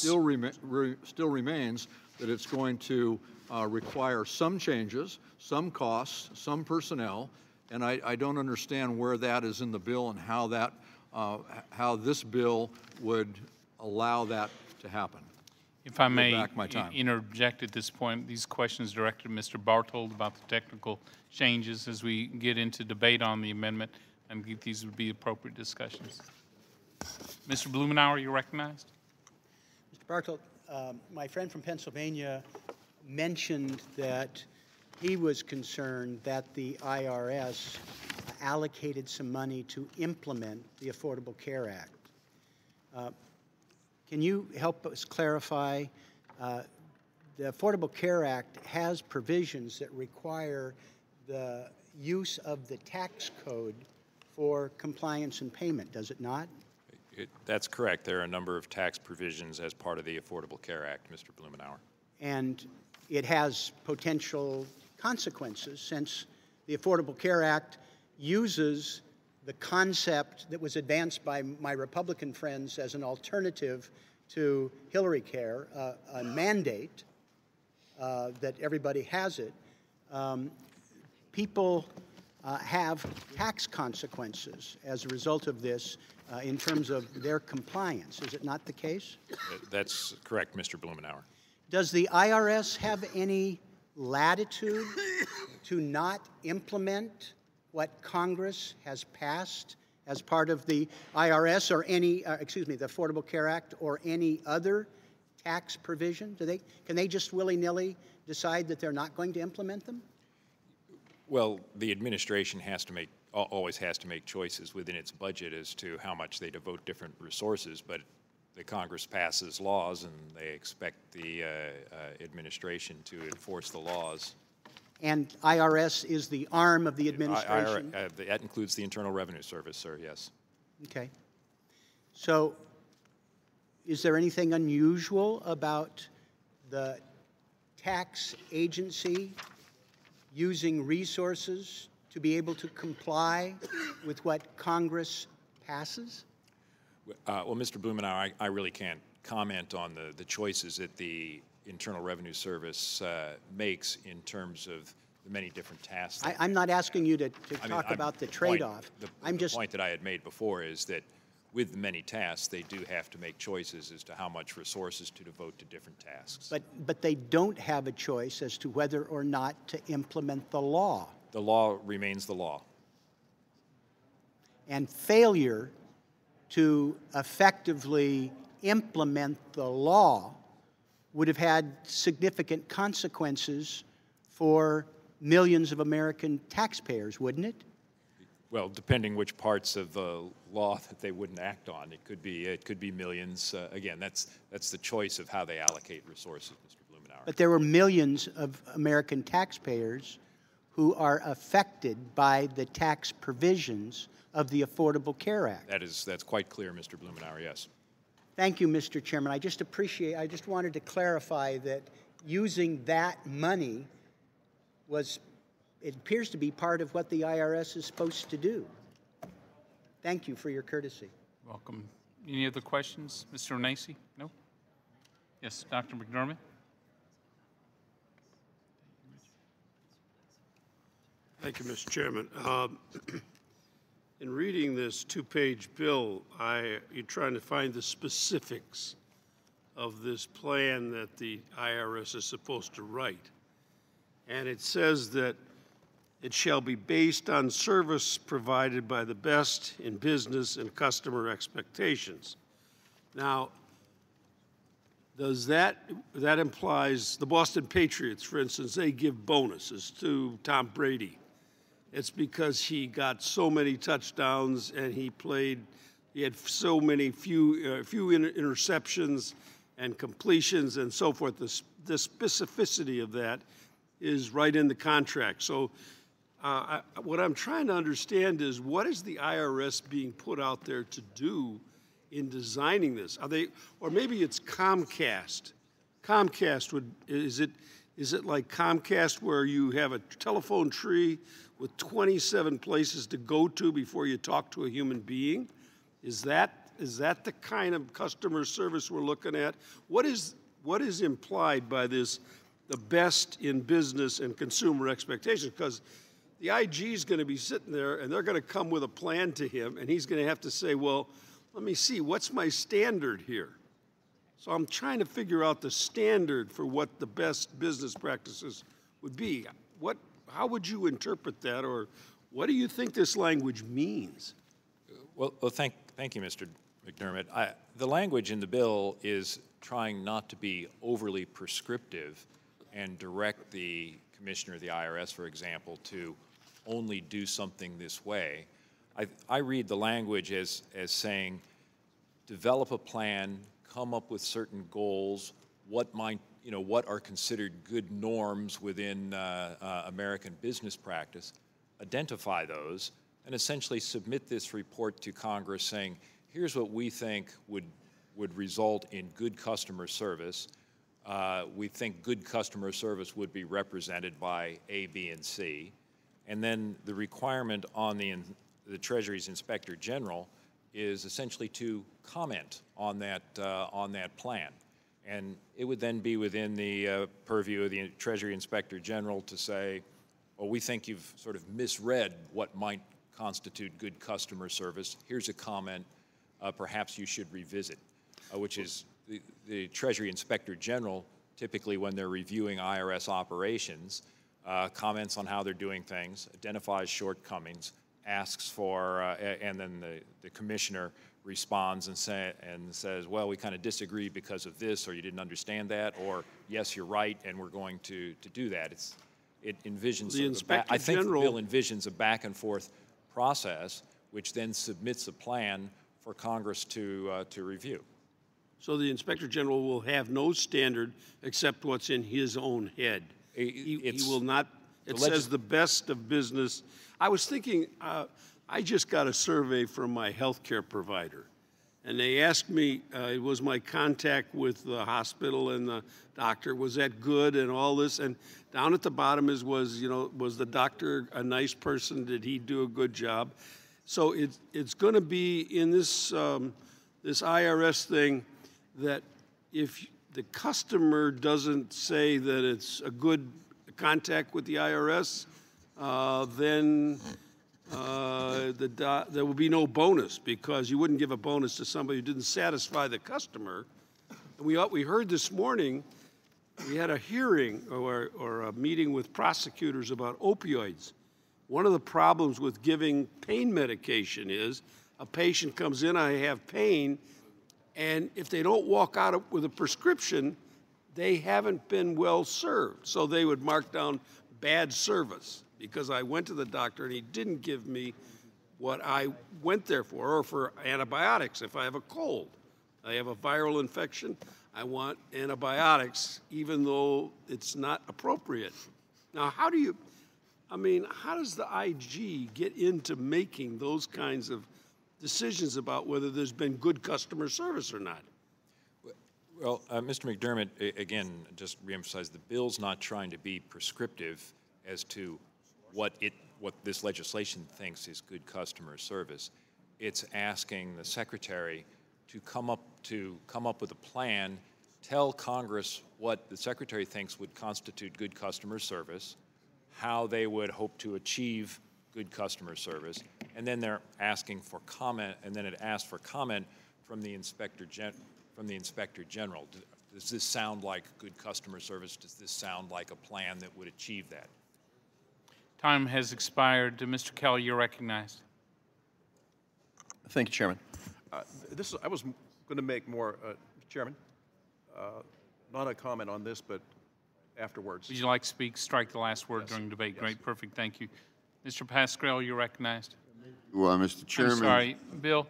still remains that it's going to require some changes, some costs, some personnel, and I don't understand where that is in the bill and how that how this bill would allow that to happen. If I may back my time. interject at this point, these questions directed to Mr. Bartold about the technical changes as we get into debate on the amendment, and these would be appropriate discussions. Mr. Blumenauer, you're recognized. Mr. Bartold, my friend from Pennsylvania mentioned that he was concerned that the IRS allocated some money to implement the Affordable Care Act. Can you help us clarify? The Affordable Care Act has provisions that require the use of the tax code for compliance and payment, does it not? That's correct. There are a number of tax provisions as part of the Affordable Care Act, Mr. Blumenauer. And it has potential consequences since the Affordable Care Act uses the concept that was advanced by my Republican friends as an alternative to Hillary Care, a mandate that everybody has it. People have tax consequences as a result of this in terms of their compliance. Is it not the case? That's correct, Mr. Blumenauer. Does the IRS have any latitude to not implement what Congress has passed as part of the IRS or any, the Affordable Care Act or any other tax provision? Can they just willy-nilly decide that they're not going to implement them? Well, the administration always has to make choices within its budget as to how much they devote different resources, but the Congress passes laws and they expect the administration to enforce the laws. And IRS is the arm of the administration? That includes the Internal Revenue Service, sir, yes. Okay. So is there anything unusual about the tax agency using resources to be able to comply with what Congress passes? Well, Mr. Blumenauer, I really can't comment on the choices that the Internal Revenue Service makes in terms of the many different tasks. I'm not asking you to talk about the trade-off. The point that I had made before is that with the many tasks, they do have to make choices as to how much resources to devote to different tasks. But they don't have a choice as to whether or not to implement the law. The law remains the law. And failure to effectively implement the law would have had significant consequences for millions of American taxpayers, wouldn't it? Well, depending which parts of the law that they wouldn't act on, it could be millions. Again, that's the choice of how they allocate resources, Mr. Blumenauer. But there were millions of American taxpayers who are affected by the tax provisions of the Affordable Care Act. That's quite clear, Mr. Blumenauer, yes. Thank you, Mr. Chairman. I just wanted to clarify that using that money it appears to be part of what the IRS is supposed to do. Thank you for your courtesy. Welcome. Any other questions? Mr. O'Nacy? No? Yes, Dr. McDermott? Thank you, Mr. Chairman. In reading this two-page bill, you're trying to find the specifics of this plan that the IRS is supposed to write. And it says that it shall be based on service provided by the best in business and customer expectations. Now, does that implies the Boston Patriots, for instance, they give bonuses to Tom Brady. It's because he got so many touchdowns and he had so many few interceptions and completions and so forth. The specificity of that is right in the contract. So what I'm trying to understand is what is the IRS being put out there to do in designing this? Or maybe it's Comcast. Is it like Comcast where you have a telephone tree with 27 places to go to before you talk to a human being? Is that the kind of customer service we're looking at? What is implied by this, the best in business and consumer expectations? Because the IG is going to be sitting there and they're going to come with a plan to him and he's going to have to say, well, let me see, what's my standard here? So I'm trying to figure out the standard for what the best business practices would be. How would you interpret that, or what do you think this language means? Well, thank you, Mr. McDermott. The language in the bill is trying not to be overly prescriptive and direct the commissioner of the IRS, for example, to only do something this way. I read the language as saying, develop a plan, come up with certain goals, what are considered good norms within American business practice, identify those, and essentially submit this report to Congress saying, here's what we think would result in good customer service. We think good customer service would be represented by A, B, and C. And then the requirement on the Treasury's Inspector General is essentially to comment on that plan. And it would then be within the purview of the Treasury Inspector General to say, well, we think you've sort of misread what might constitute good customer service. Here's a comment, perhaps you should revisit, which is the Treasury Inspector General, typically when they're reviewing IRS operations, comments on how they're doing things, identifies shortcomings, asks for, and then the commissioner responds and says, well, we kind of disagree because of this, or you didn't understand that, or yes, you're right, and we're going to do that. It envisions, I think the bill envisions a back and forth process, which then submits a plan for Congress to review. So the Inspector General will have no standard except what's in his own head. He will not, it says the best of business. I was thinking, I just got a survey from my healthcare provider, and they asked me, it was my contact with the hospital and the doctor, was that good and all this, and down at the bottom was the doctor a nice person? Did he do a good job? So it's going to be in this this IRS thing that if the customer doesn't say that it's a good contact with the IRS, then there will be no bonus, because you wouldn't give a bonus to somebody who didn't satisfy the customer. And we heard this morning, we had a hearing or a meeting with prosecutors about opioids. One of the problems with giving pain medication is a patient comes in, I have pain, and if they don't walk out with a prescription, they haven't been well served. So they would mark down bad service because I went to the doctor and he didn't give me what I went there for, or for antibiotics if I have a cold. I have a viral infection, I want antibiotics even though it's not appropriate. Now, how does the IG get into making those kinds of decisions about whether there's been good customer service or not? Well, Mr. McDermott, again, just reemphasize, the bill's not trying to be prescriptive as to what this legislation thinks is good customer service. It's asking the Secretary to come up with a plan, tell Congress what the Secretary thinks would constitute good customer service, how they would hope to achieve good customer service, and then they're asking for comment, and then it asks for comment from the Inspector General. Does this sound like good customer service? Does this sound like a plan that would achieve that? Time has expired. Mr. Kelly, you're recognized. Thank you, Chairman. I was going to make more, Chairman, not a comment on this, but afterwards. Would you like to speak? Strike the last word during debate. Yes. Great, perfect, thank you. Mr. Pascrell, you're recognized. Well, Mr. Chairman. I'm sorry, Bill.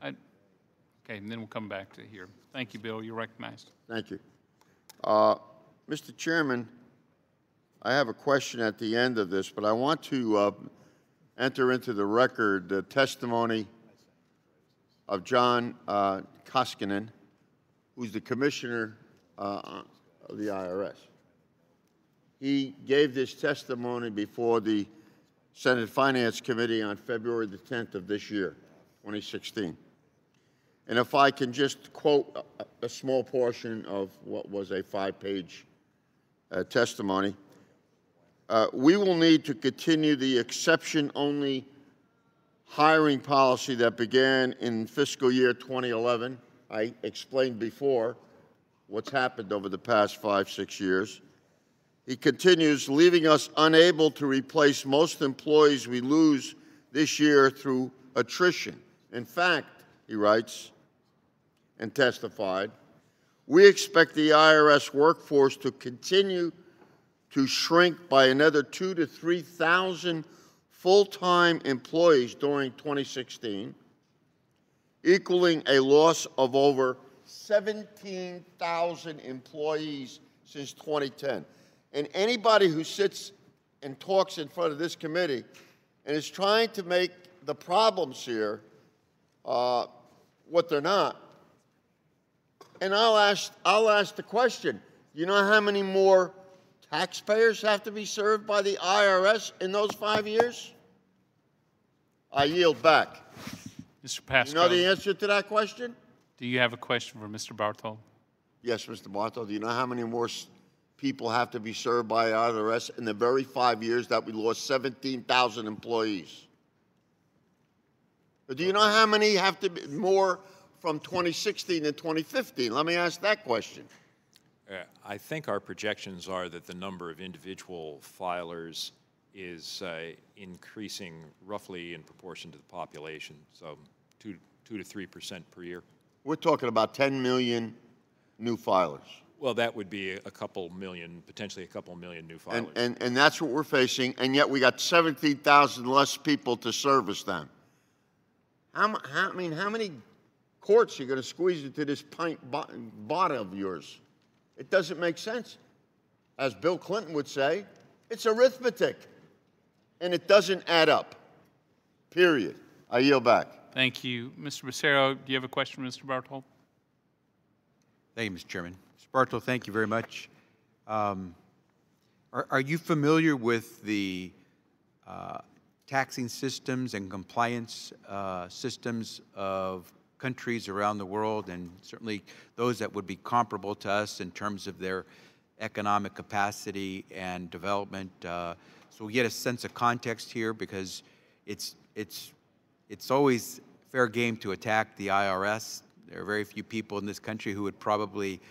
Okay, and then we'll come back to here. Thank you, Bill. You're recognized. Thank you. Mr. Chairman, I have a question at the end of this, but I want to enter into the record the testimony of John Koskinen, who's the commissioner of the IRS. He gave this testimony before the Senate Finance Committee on February the 10th of this year, 2016. And if I can just quote a small portion of what was a 5-page testimony. We will need to continue the exception-only hiring policy that began in fiscal year 2011. I explained before what's happened over the past 5, 6 years. He continues, leaving us unable to replace most employees we lose this year through attrition. In fact, he writes and testified, we expect the IRS workforce to continue to shrink by another 2,000 to 3,000 full-time employees during 2016, equaling a loss of over 17,000 employees since 2010. And anybody who sits and talks in front of this committee and is trying to make the problems here what they're not, and I'll ask the question, you know how many more taxpayers have to be served by the IRS in those 5 years? I yield back. Mr. Pascal. You know the answer to that question? Do you have a question for Mr. Bartol? Yes, Mr. Bartow. Do you know how many more people have to be served by IRS in the very 5 years that we lost 17,000 employees? Do you know how many have to be more from 2016 to 2015? Let me ask that question. I think our projections are that the number of individual filers is increasing roughly in proportion to the population, so 2 to 3% per year. We're talking about 10 million new filers. Well, that would be a couple million, potentially a couple million new filers. And that's what we're facing, and yet we got 17,000 less people to service them. How many courts are you going to squeeze into this pint bottle of yours? It doesn't make sense. As Bill Clinton would say, it's arithmetic, and it doesn't add up, period. I yield back. Thank you. Mr. Becerra, do you have a question for Mr. Bartol? Thank you, Mr. Chairman. Mr. Bartol, thank you very much. Are you familiar with the taxing systems and compliance systems of countries around the world, and certainly those that would be comparable to us in terms of their economic capacity and development? So we get a sense of context here, because it's always fair game to attack the IRS. There are very few people in this country who would probably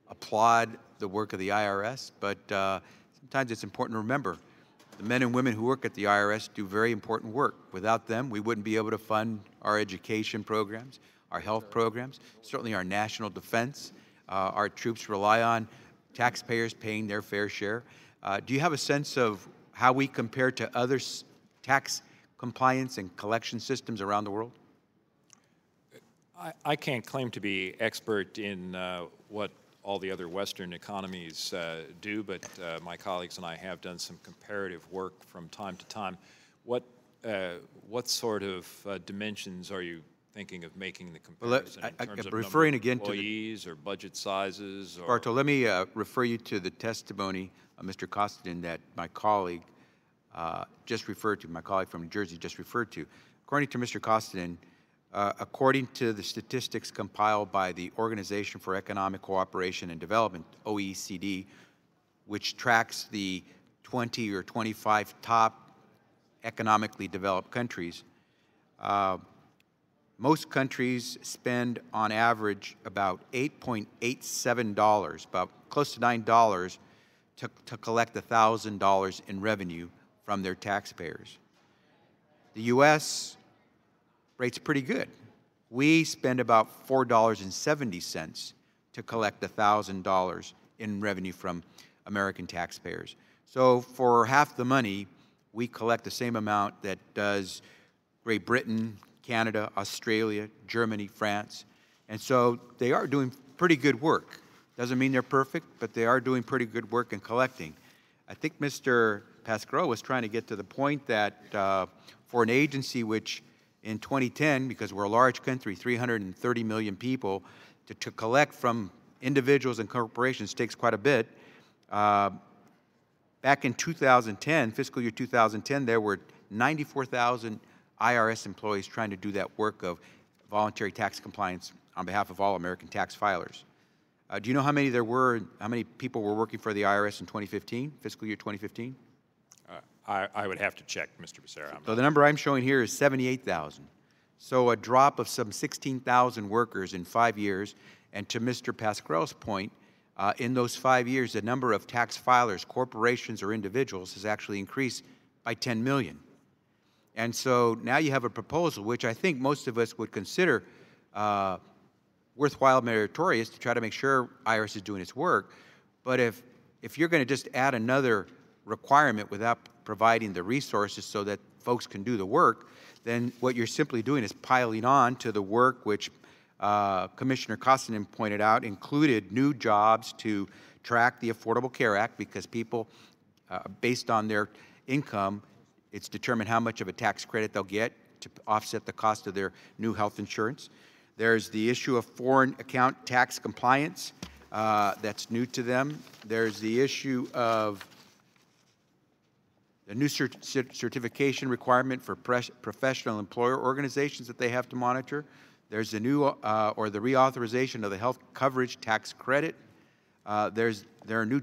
applaud the work of the IRS, but sometimes it's important to remember the men and women who work at the IRS do very important work. Without them, we wouldn't be able to fund our education programs, our health programs, certainly our national defense. Our troops rely on taxpayers paying their fair share. Do you have a sense of how we compare to other tax compliance and collection systems around the world? I can't claim to be expert in what all the other Western economies do, but my colleagues and I have done some comparative work from time to time. What sort of dimensions are you thinking of making the comparison in terms of referring number again of employees or budget sizes? Or Bartol, let me refer you to the testimony of Mr. Costigan that my colleague just referred to, my colleague from New Jersey just referred to. According to Mr. Costigan, according to the statistics compiled by the Organization for Economic Cooperation and Development, OECD, which tracks the 20 or 25 top economically developed countries, most countries spend on average about $8.87, about close to $9 to collect $1,000 in revenue from their taxpayers. The U.S. rate's pretty good. We spend about $4.70 to collect $1,000 in revenue from American taxpayers. So for half the money, we collect the same amount that does Great Britain, Canada, Australia, Germany, France. And so they are doing pretty good work. Doesn't mean they're perfect, but they are doing pretty good work in collecting. I think Mr. Pascrell was trying to get to the point that for an agency which in 2010, because we're a large country, 330 million people, to collect from individuals and corporations takes quite a bit. Back in 2010, fiscal year 2010, there were 94,000 IRS employees trying to do that work of voluntary tax compliance on behalf of all American tax filers. Do you know how many there were, how many people were working for the IRS in 2015, fiscal year 2015? I would have to check, Mr. Becerra. So the number I'm showing here is 78,000. So a drop of some 16,000 workers in 5 years. And to Mr. Pascrell's point, in those 5 years, the number of tax filers, corporations or individuals, has actually increased by 10 million. And so now you have a proposal, which I think most of us would consider worthwhile, meritorious, to try to make sure IRS is doing its work. But if you're going to just add another requirement without providing the resources so that folks can do the work, then what you're simply doing is piling on to the work which Commissioner Koskinen pointed out included new jobs to track the Affordable Care Act, because people, based on their income, it's determined how much of a tax credit they'll get to offset the cost of their new health insurance. There's the issue of foreign account tax compliance. That's new to them. There's the issue of the new certification requirement for professional employer organizations that they have to monitor. There's the new or the reauthorization of the health coverage tax credit. There are new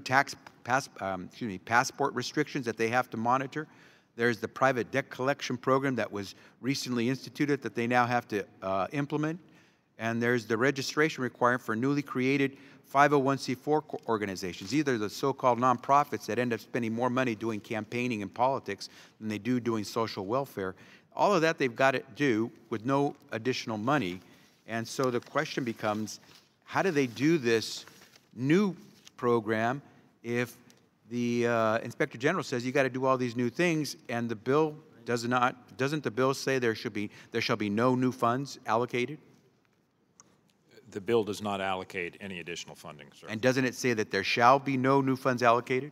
passport restrictions that they have to monitor. There's the private debt collection program that was recently instituted that they now have to implement. And there's the registration requirement for newly created 501c4 organizations, either the so-called nonprofits that end up spending more money doing campaigning and politics than they do doing social welfare. All of that they've got to do with no additional money. And so the question becomes, how do they do this new program if the Inspector General says you got to do all these new things, and the bill does not? Doesn't the bill say there shall be no new funds allocated? The bill does not allocate any additional funding, sir. And doesn't it say that there shall be no new funds allocated?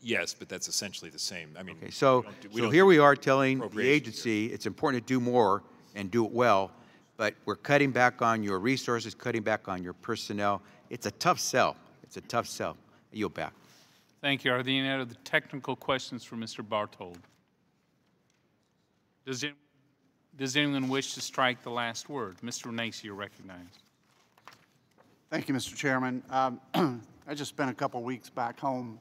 Yes, but that's essentially the same. I mean, okay, so here we are telling the agency it's important to do more and do it well, but we're cutting back on your resources, cutting back on your personnel. It's a tough sell. It's a tough sell. I yield back. Thank you. Are there any other technical questions for Mr. Bartold? Does anyone wish to strike the last word? Mr. Renacci, you're recognized. Thank you, Mr. Chairman. I just spent a couple weeks back home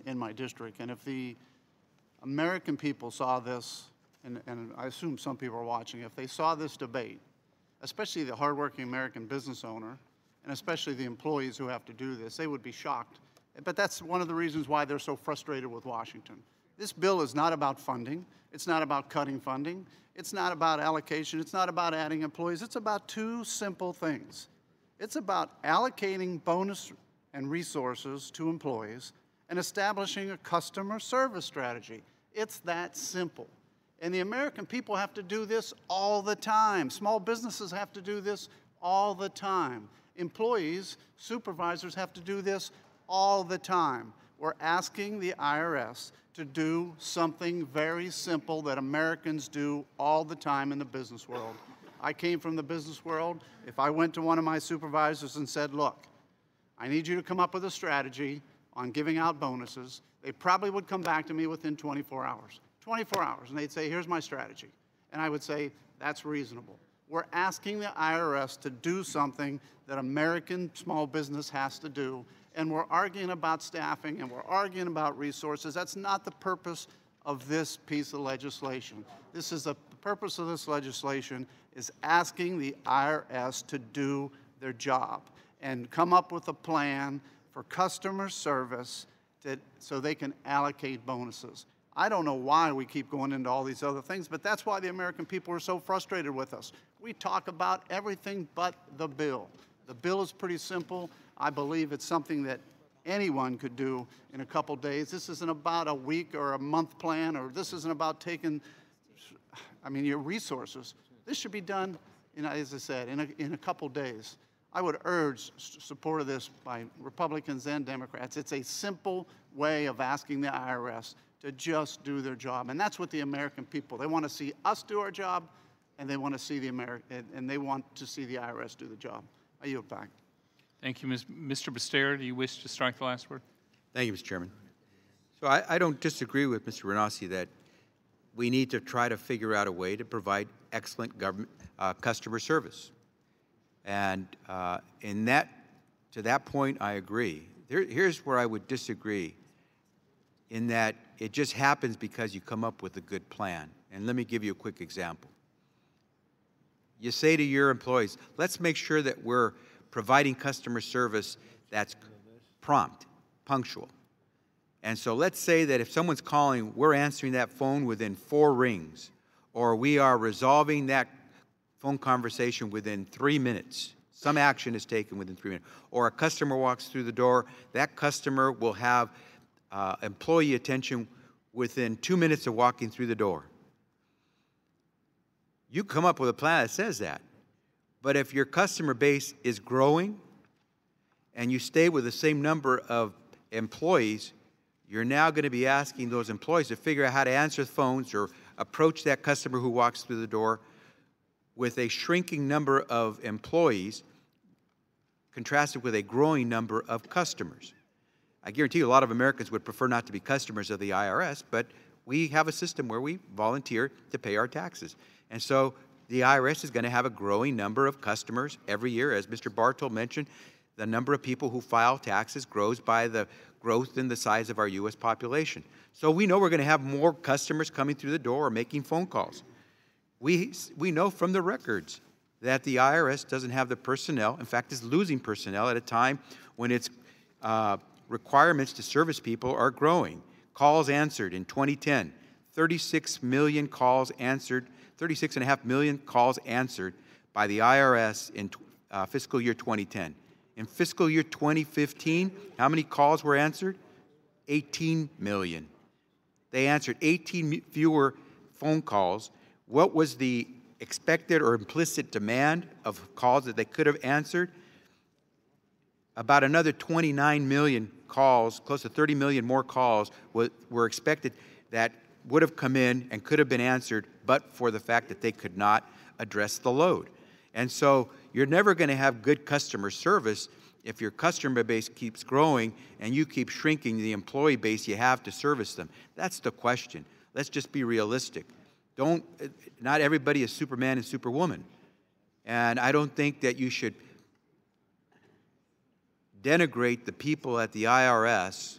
in my district, and if the American people saw this, and I assume some people are watching, if they saw this debate, especially the hardworking American business owner, and especially the employees who have to do this, they would be shocked. But that's one of the reasons why they're so frustrated with Washington. This bill is not about funding. It's not about cutting funding. It's not about allocation. It's not about adding employees. It's about two simple things. It's about allocating bonus and resources to employees and establishing a customer service strategy. It's that simple. And the American people have to do this all the time. Small businesses have to do this all the time. Employees, supervisors have to do this all the time. We're asking the IRS to do something very simple that Americans do all the time in the business world. I came from the business world. If I went to one of my supervisors and said, look, I need you to come up with a strategy on giving out bonuses, they probably would come back to me within 24 hours. 24 hours, and they'd say, here's my strategy. And I would say, that's reasonable. We're asking the IRS to do something that American small business has to do, and we're arguing about staffing, and we're arguing about resources. That's not the purpose of this piece of legislation. The purpose of this legislation is asking the IRS to do their job and come up with a plan for customer service so they can allocate bonuses. I don't know why we keep going into all these other things, but that's why the American people are so frustrated with us. We talk about everything but the bill. The bill is pretty simple. I believe it's something that anyone could do in a couple days. This isn't about a week or a month plan, or this isn't about taking, your resources. This should be done, as I said, in a couple days. I would urge support of this by Republicans and Democrats. It's a simple way of asking the IRS to just do their job, and that's what the American people, they want to see us do our job, and they want to see the IRS do the job. I yield back. Thank you, Mr. Bastera. Do you wish to strike the last word? Thank you, Mr. Chairman. So I don't disagree with Mr. Renacci that we need to try to figure out a way to provide excellent government customer service. And to that point, I agree. Here's where I would disagree, in that it just happens because you come up with a good plan. And let me give you a quick example. You say to your employees, let's make sure that we're providing customer service that's prompt, punctual. And so let's say that if someone's calling, we're answering that phone within 4 rings, or we are resolving that phone conversation within 3 minutes. Some action is taken within 3 minutes. Or a customer walks through the door, that customer will have employee attention within 2 minutes of walking through the door. You come up with a plan that says that. But if your customer base is growing and you stay with the same number of employees, you're now going to be asking those employees to figure out how to answer the phones or approach that customer who walks through the door with a shrinking number of employees contrasted with a growing number of customers. I guarantee you a lot of Americans would prefer not to be customers of the IRS, but we have a system where we volunteer to pay our taxes. And so the IRS is going to have a growing number of customers every year. As Mr. Bartold mentioned, the number of people who file taxes grows by the growth in the size of our U.S. population. So we know we're going to have more customers coming through the door or making phone calls. We know from the records that the IRS doesn't have the personnel, in fact, is losing personnel at a time when its requirements to service people are growing. Calls answered in 2010, 36 million calls answered, 36.5 million calls answered by the IRS in fiscal year 2010. In fiscal year 2015, how many calls were answered? 18 million. They answered 18 fewer phone calls. What was the expected or implicit demand of calls that they could have answered? About another 29 million calls, close to 30 million more calls were expected that would have come in and could have been answered, but for the fact that they could not address the load. And so you're never going to have good customer service if your customer base keeps growing and you keep shrinking the employee base you have to service them. That's the question. Let's just be realistic. Not everybody is Superman and Superwoman. And I don't think that you should denigrate the people at the IRS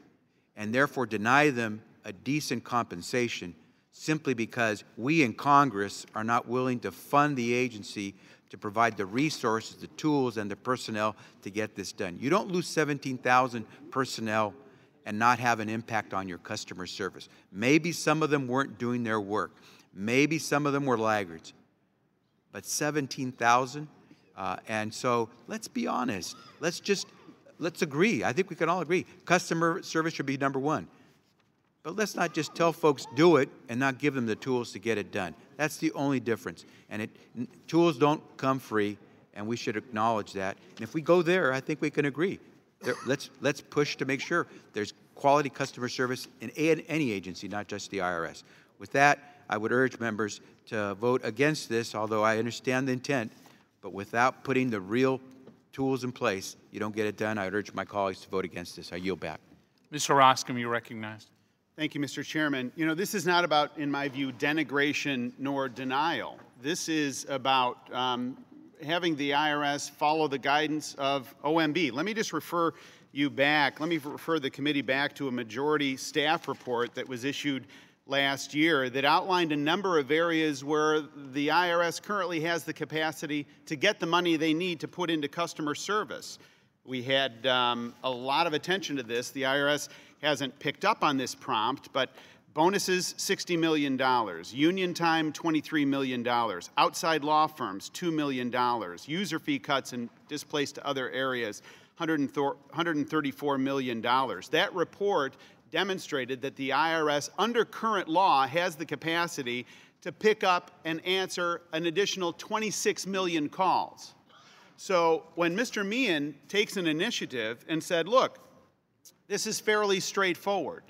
and therefore deny them a decent compensation simply because we in Congress are not willing to fund the agency to provide the resources, the tools, and the personnel to get this done. You don't lose 17,000 personnel and not have an impact on your customer service. Maybe some of them weren't doing their work. Maybe some of them were laggards. But 17,000? And so let's be honest. Let's agree. I think we can all agree. Customer service should be number one. But let's not just tell folks do it and not give them the tools to get it done. That's the only difference. And tools don't come free, and we should acknowledge that. And if we go there, I think we can agree. Let's push to make sure there's quality customer service in any agency, not just the IRS. With that, I would urge members to vote against this, although I understand the intent, but without putting the real tools in place, you don't get it done. I would urge my colleagues to vote against this. I yield back. Mr. Roscom, you're recognized. Thank you, Mr. Chairman. You know, this is not about, in my view, denigration nor denial. This is about having the IRS follow the guidance of OMB. Let me just refer you back. Let me refer the committee back to a majority staff report that was issued last year that outlined a number of areas where the IRS currently has the capacity to get the money they need to put into customer service. We had a lot of attention to this. The IRS hasn't picked up on this prompt, but bonuses, $60 million. Union time, $23 million. Outside law firms, $2 million. User fee cuts and displaced to other areas, $134 million. That report demonstrated that the IRS, under current law, has the capacity to pick up and answer an additional 26 million calls. So when Mr. Meehan takes an initiative and said, look, this is fairly straightforward.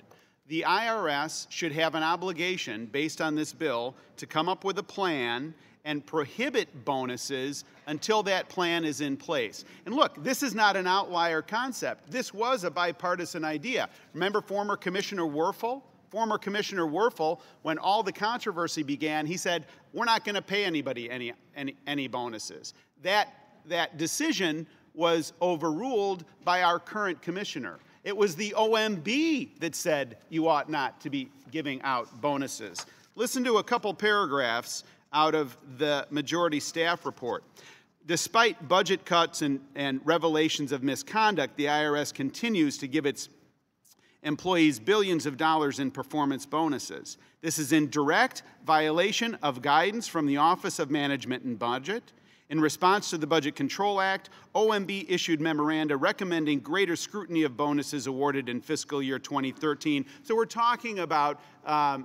The IRS should have an obligation, based on this bill, to come up with a plan and prohibit bonuses until that plan is in place. And look, this is not an outlier concept. This was a bipartisan idea. Remember former Commissioner Werfel? Former Commissioner Werfel, when all the controversy began, he said, we're not going to pay anybody any bonuses. That decision was overruled by our current commissioner. It was the OMB that said you ought not to be giving out bonuses. Listen to a couple paragraphs out of the majority staff report. Despite budget cuts and revelations of misconduct, the IRS continues to give its employees billions of dollars in performance bonuses. This is in direct violation of guidance from the Office of Management and Budget. In response to the Budget Control Act, OMB issued memoranda recommending greater scrutiny of bonuses awarded in fiscal year 2013. So we're talking about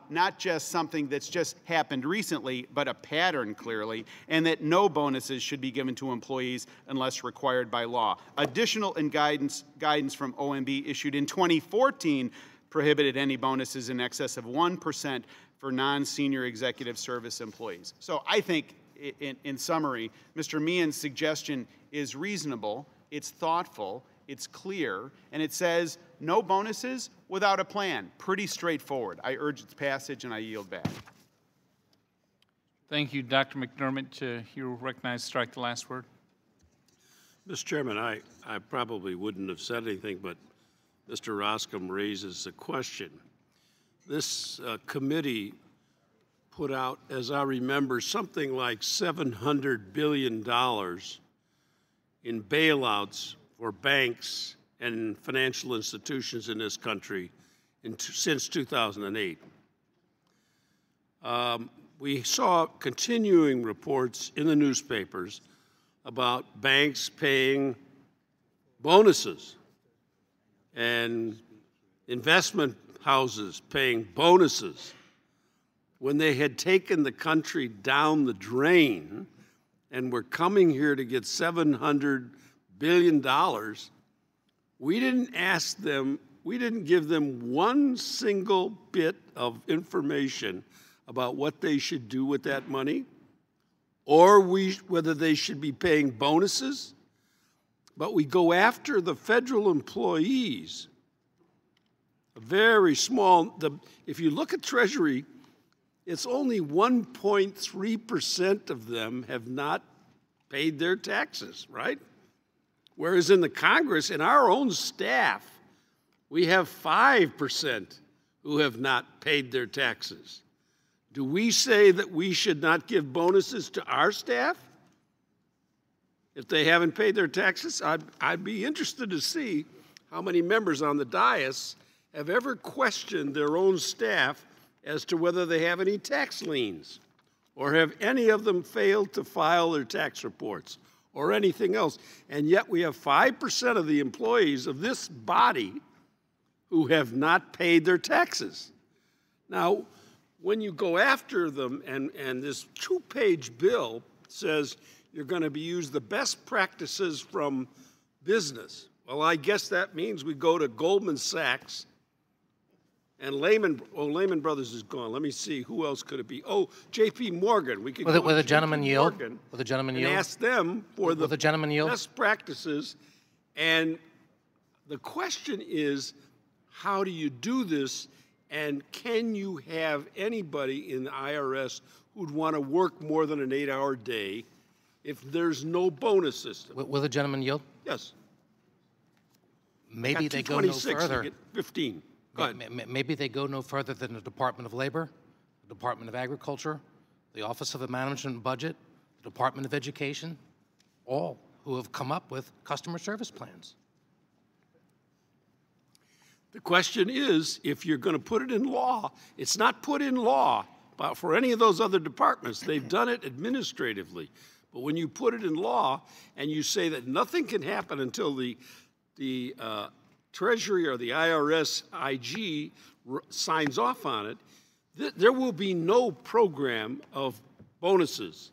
not just something that's just happened recently, but a pattern clearly, and that no bonuses should be given to employees unless required by law. Additional guidance from OMB issued in 2014 prohibited any bonuses in excess of 1% for non-senior executive service employees. So I think, in summary, Mr. Meehan's suggestion is reasonable, it's thoughtful, it's clear, and it says no bonuses without a plan. Pretty straightforward. I urge its passage, and I yield back. Thank you, Dr. McDermott. You're recognized to strike the last word. Mr. Chairman, I probably wouldn't have said anything, but Mr. Roscom raises a question. This committee put out, as I remember, something like $700 billion in bailouts for banks and financial institutions in this country since 2008. We saw continuing reports in the newspapers about banks paying bonuses and investment houses paying bonuses when they had taken the country down the drain and were coming here to get $700 billion. We didn't ask them, we didn't give them one single bit of information about what they should do with that money, or whether they should be paying bonuses. But we go after the federal employees, a very small, if you look at Treasury, it's only 1.3% of them have not paid their taxes, right? Whereas in the Congress, in our own staff, we have 5% who have not paid their taxes. Do we say that we should not give bonuses to our staff if they haven't paid their taxes? I'd be interested to see how many members on the dais have ever questioned their own staff as to whether they have any tax liens, or have any of them failed to file their tax reports, or anything else. And yet we have 5% of the employees of this body who have not paid their taxes. Now, when you go after them, and this 2-page bill says you're going to use the best practices from business, well, I guess that means we go to Goldman Sachs and Lehman Brothers is gone. Let me see, who else could it be? Oh, J.P. Morgan. We could go with to a gentleman J.P. yield. Morgan With a gentleman and yield. ask them for the yield. best practices. And the question is, how do you do this? And can you have anybody in the IRS who'd want to work more than an 8-hour day if there's no bonus system? Will the gentleman yield? Yes. Maybe they go no further. You get 15. Go ahead. Maybe they go no further than the Department of Labor, the Department of Agriculture, the Office of the Management and Budget, the Department of Education, all who have come up with customer service plans. The question is, if you're going to put it in law, it's not put in law for any of those other departments. They've done it administratively. But when you put it in law and you say that nothing can happen until the Treasury or the IRS IG signs off on it, there will be no program of bonuses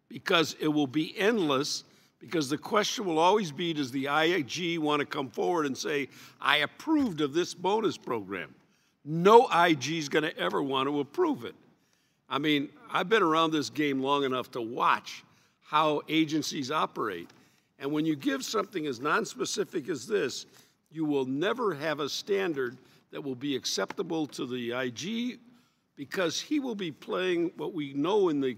because it will be endless, because the question will always be, does the IG want to come forward and say, I approved of this bonus program? No IG is going to ever want to approve it. I mean, I've been around this game long enough to watch how agencies operate. And when you give something as nonspecific as this, you will never have a standard that will be acceptable to the IG, because he will be playing what we know in the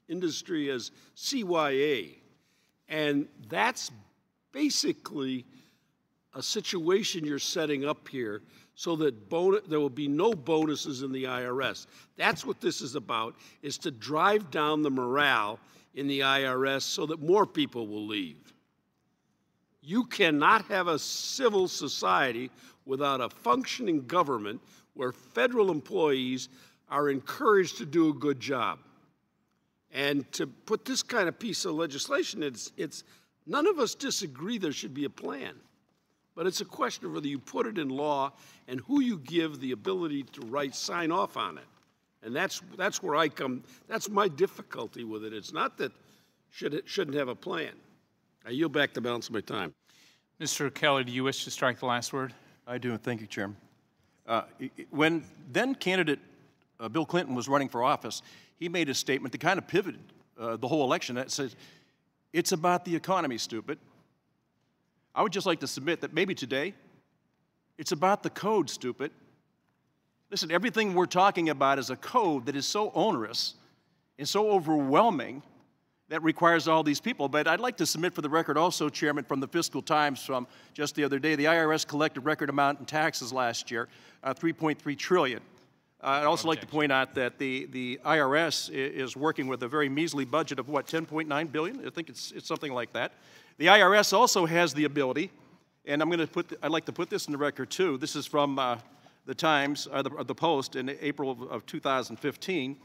industry as CYA. And that's basically a situation you're setting up here so that there will be no bonuses in the IRS. That's what this is about, is to drive down the morale in the IRS so that more people will leave. You cannot have a civil society without a functioning government where federal employees are encouraged to do a good job. And to put this kind of piece of legislation, it's none of us disagree there should be a plan. But it's a question of whether you put it in law and who you give the ability to sign off on it. And that's where I come, that's my difficulty with it. It's not that it shouldn't have a plan. I yield back the balance of my time. Mr. Kelly, do you wish to strike the last word? I do, and thank you, Chairman. When then candidate Bill Clinton was running for office, he made a statement that kind of pivoted the whole election. That says, it's about the economy, stupid. I would just like to submit that maybe today, it's about the code, stupid. Listen, everything we're talking about is a code that is so onerous and so overwhelming that requires all these people. But I'd like to submit for the record also, Chairman, from the Fiscal Times from just the other day, the IRS collected record amount in taxes last year, $3.3 trillion. I'd also like to point out that the IRS is working with a very measly budget of, what, $10.9 billion? I think it's something like that. The IRS also has the ability, and I'd like to put this in the record too. This is from the Times, the Post in April of 2015.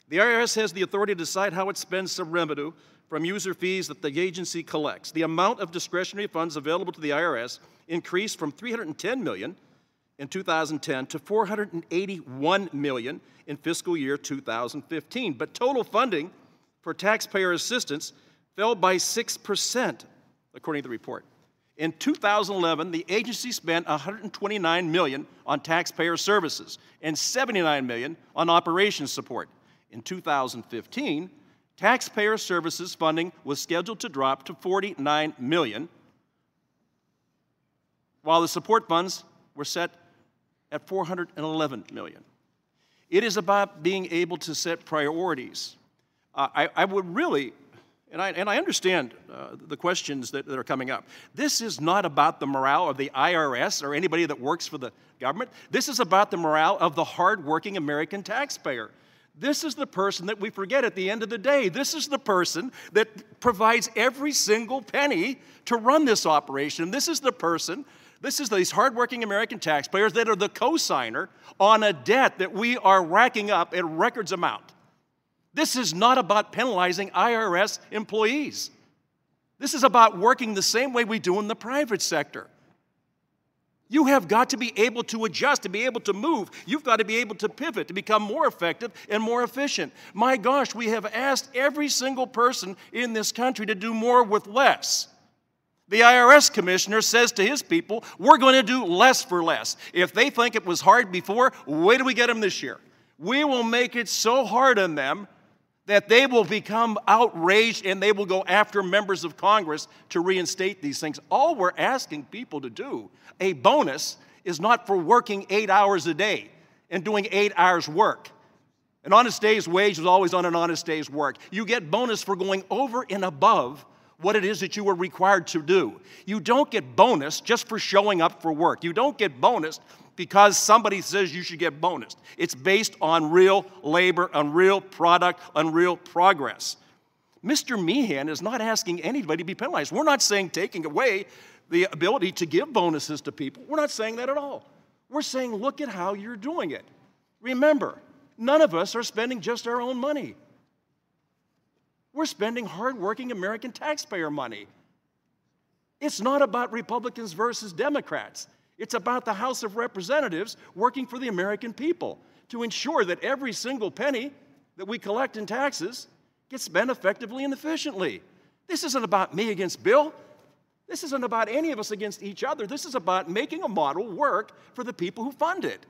The IRS has the authority to decide how it spends the revenue from user fees that the agency collects. The amount of discretionary funds available to the IRS increased from $310 million in 2010 to $481 million in fiscal year 2015. But total funding for taxpayer assistance fell by 6%, according to the report. In 2011, the agency spent $129 million on taxpayer services and $79 million on operations support. In 2015, taxpayer services funding was scheduled to drop to $49 million, while the support funds were set at $411 million. It is about being able to set priorities. I would really, and I understand the questions that are coming up. This is not about the morale of the IRS or anybody that works for the government. This is about the morale of the hardworking American taxpayer. This is the person that we forget at the end of the day. This is the person that provides every single penny to run this operation. This is the person, this is these hardworking American taxpayers that are the co-signer on a debt that we are racking up at records amount. This is not about penalizing IRS employees. This is about working the same way we do in the private sector. You have got to be able to adjust, to be able to move. You've got to be able to pivot, to become more effective and more efficient. My gosh, we have asked every single person in this country to do more with less. The IRS commissioner says to his people, we're going to do less for less. If they think it was hard before, wait till we get them this year. We will make it so hard on them that they will become outraged and they will go after members of Congress to reinstate these things. All we're asking people to do, a bonus, is not for working 8 hours a day and doing 8 hours work. An honest day's wage is always on an honest day's work. You get bonus for going over and above what it is that you were required to do. You don't get bonus just for showing up for work. You don't get bonus because somebody says you should get bonus. It's based on real labor, on real product, on real progress. Mr. Meehan is not asking anybody to be penalized. We're not saying taking away the ability to give bonuses to people. We're not saying that at all. We're saying look at how you're doing it. Remember, none of us are spending just our own money. We're spending hardworking American taxpayer money. It's not about Republicans versus Democrats. It's about the House of Representatives working for the American people to ensure that every single penny that we collect in taxes gets spent effectively and efficiently. This isn't about me against Bill. This isn't about any of us against each other. This is about making a model work for the people who fund it.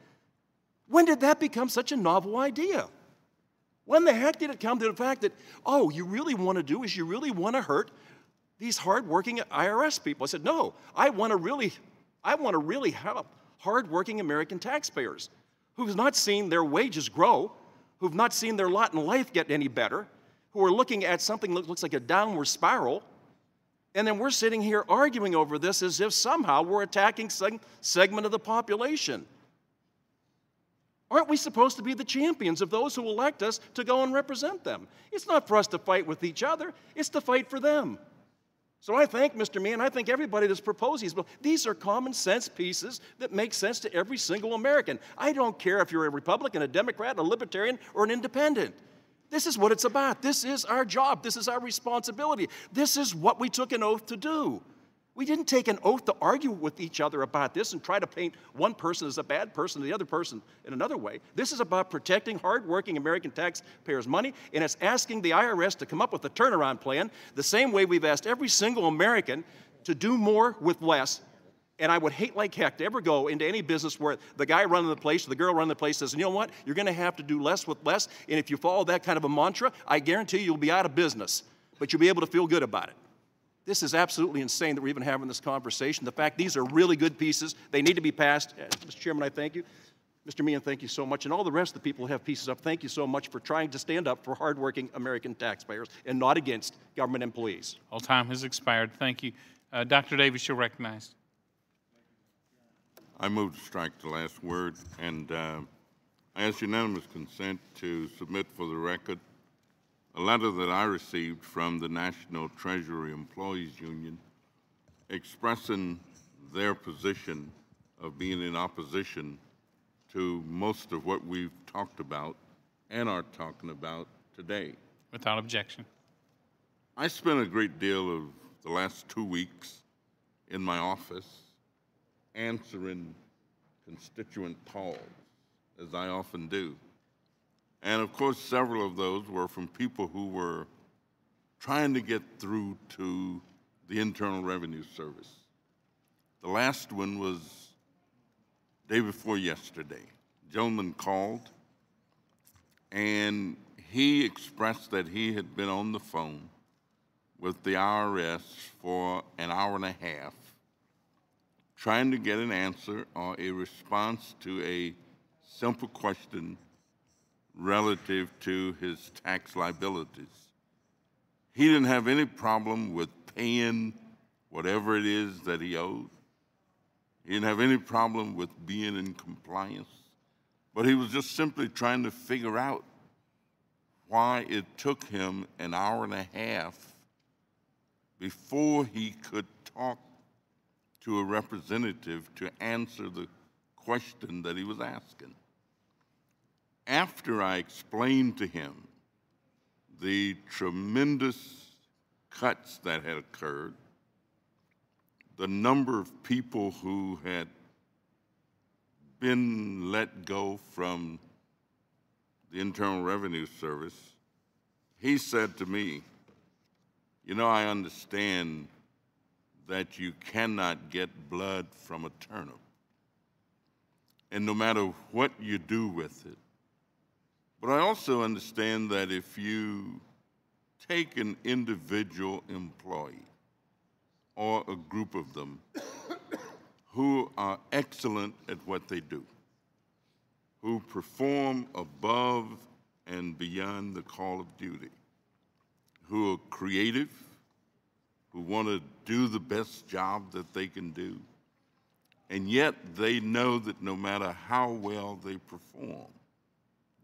When did that become such a novel idea? When the heck did it come to the fact that, oh, you really want to do is you really want to hurt these hardworking IRS people? I said, no, I want to really help hardworking American taxpayers who've not seen their wages grow, who've not seen their lot in life get any better, who are looking at something that looks like a downward spiral, and then we're sitting here arguing over this as if somehow we're attacking some segment of the population. Aren't we supposed to be the champions of those who elect us to go and represent them? It's not for us to fight with each other, it's to fight for them. So I thank Mr. Meehan, I think everybody that's proposed these bills. These are common sense pieces that make sense to every single American. I don't care if you're a Republican, a Democrat, a Libertarian, or an Independent. This is what it's about. This is our job. This is our responsibility. This is what we took an oath to do. We didn't take an oath to argue with each other about this and try to paint one person as a bad person and the other person in another way. This is about protecting hardworking American taxpayers' money, and it's asking the IRS to come up with a turnaround plan the same way we've asked every single American to do more with less. And I would hate like heck to ever go into any business where the guy running the place or the girl running the place says, you know what, you're going to have to do less with less, and if you follow that kind of a mantra, I guarantee you'll be out of business, but you'll be able to feel good about it. This is absolutely insane that we're even having this conversation. The fact these are really good pieces. They need to be passed. Mr. Chairman, I thank you. Mr. Meehan, thank you so much. And all the rest of the people who have pieces up, thank you so much for trying to stand up for hardworking American taxpayers and not against government employees. All time has expired. Thank you. Dr. Davis, you're recognized. I move to strike the last word, and I ask unanimous consent to submit for the record a letter that I received from the National Treasury Employees Union expressing their position of being in opposition to most of what we've talked about and are talking about today. Without objection. I spent a great deal of the last 2 weeks in my office answering constituent calls, as I often do. And of course, several of those were from people who were trying to get through to the Internal Revenue Service. The last one was day before yesterday. A gentleman called, and he expressed that he had been on the phone with the IRS for an hour and a half, trying to get an answer or a response to a simple question relative to his tax liabilities. He didn't have any problem with paying whatever it is that he owed. He didn't have any problem with being in compliance, but he was just simply trying to figure out why it took him an hour and a half before he could talk to a representative to answer the question that he was asking. After I explained to him the tremendous cuts that had occurred, the number of people who had been let go from the Internal Revenue Service, he said to me, you know, I understand that you cannot get blood from a turnip. And no matter what you do with it, but I also understand that if you take an individual employee or a group of them who are excellent at what they do, who perform above and beyond the call of duty, who are creative, who want to do the best job that they can do, and yet they know that no matter how well they perform,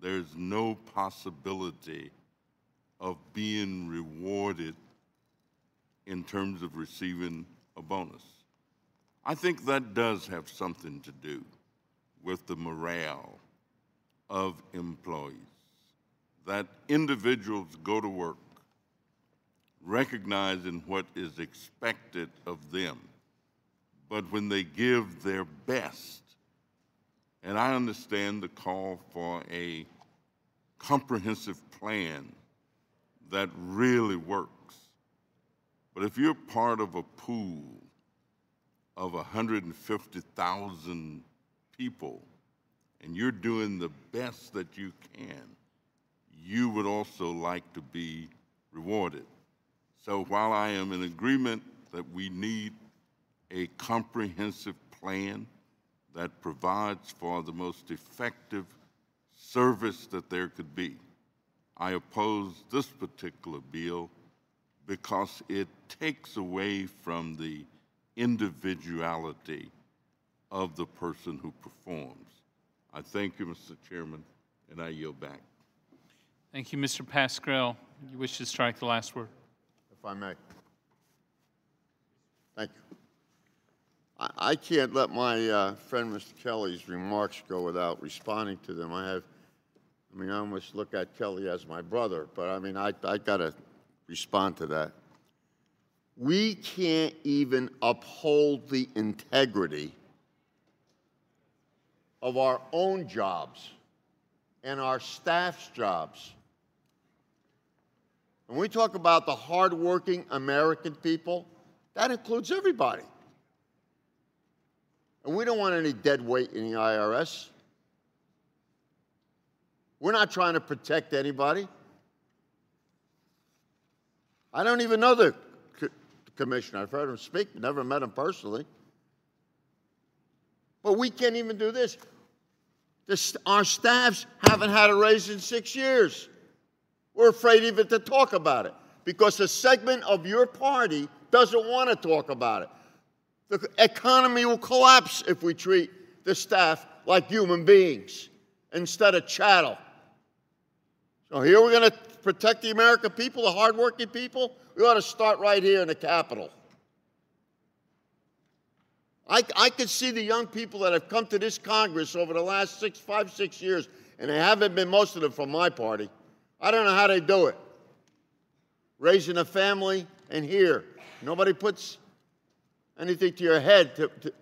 there's no possibility of being rewarded in terms of receiving a bonus. I think that does have something to do with the morale of employees, that individuals go to work recognizing what is expected of them, but when they give their best, and I understand the call for a comprehensive plan that really works, but if you're part of a pool of 150,000 people and you're doing the best that you can, you would also like to be rewarded. So while I am in agreement that we need a comprehensive plan that provides for the most effective service that there could be, I oppose this particular bill because it takes away from the individuality of the person who performs. I thank you, Mr. Chairman, and I yield back. Thank you, Mr. Pascrell. You wish to strike the last word? If I may. Thank you. I can't let my friend Mr. Kelly's remarks go without responding to them. I almost look at Kelly as my brother, but I got to respond to that. We can't even uphold the integrity of our own jobs and our staff's jobs. When we talk about the hardworking American people, that includes everybody. And we don't want any dead weight in the IRS. We're not trying to protect anybody. I don't even know the commissioner. I've heard him speak, never met him personally. But we can't even do this. Our staffs haven't had a raise in 6 years. We're afraid even to talk about it because a segment of your party doesn't want to talk about it. The economy will collapse if we treat the staff like human beings instead of chattel. So here we're going to protect the American people, the hardworking people. We ought to start right here in the Capitol. I could see the young people that have come to this Congress over the last 5, 6 years, and they haven't been, most of them, from my party. I don't know how they do it. Raising a family, and here, nobody puts anything to your head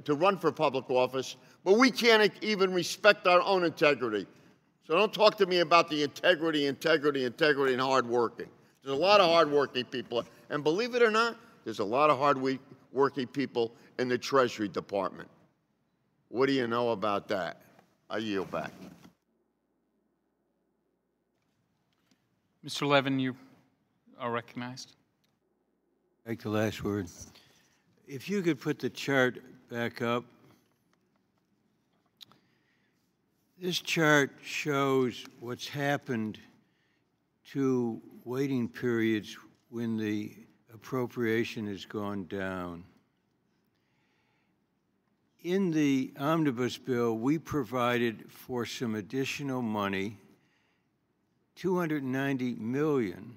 to run for public office, but we can't even respect our own integrity. So don't talk to me about the integrity, and hardworking. There's a lot of hardworking people, and believe it or not, there's a lot of hardworking people in the Treasury Department. What do you know about that? I yield back. Mr. Levin, you are recognized. Take the last word. If you could put the chart back up. This chart shows what's happened to waiting periods when the appropriation has gone down. In the omnibus bill, we provided for some additional money, $290 million,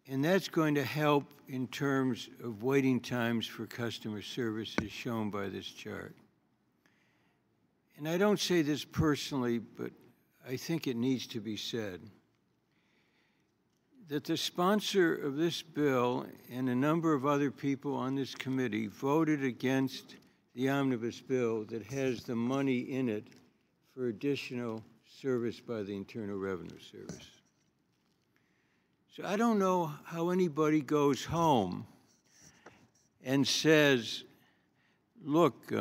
and that's going to help in terms of waiting times for customer service as shown by this chart. And I don't say this personally, but I think it needs to be said, that the sponsor of this bill and a number of other people on this committee voted against the omnibus bill that has the money in it for additional service by the Internal Revenue Service. So I don't know how anybody goes home and says, look,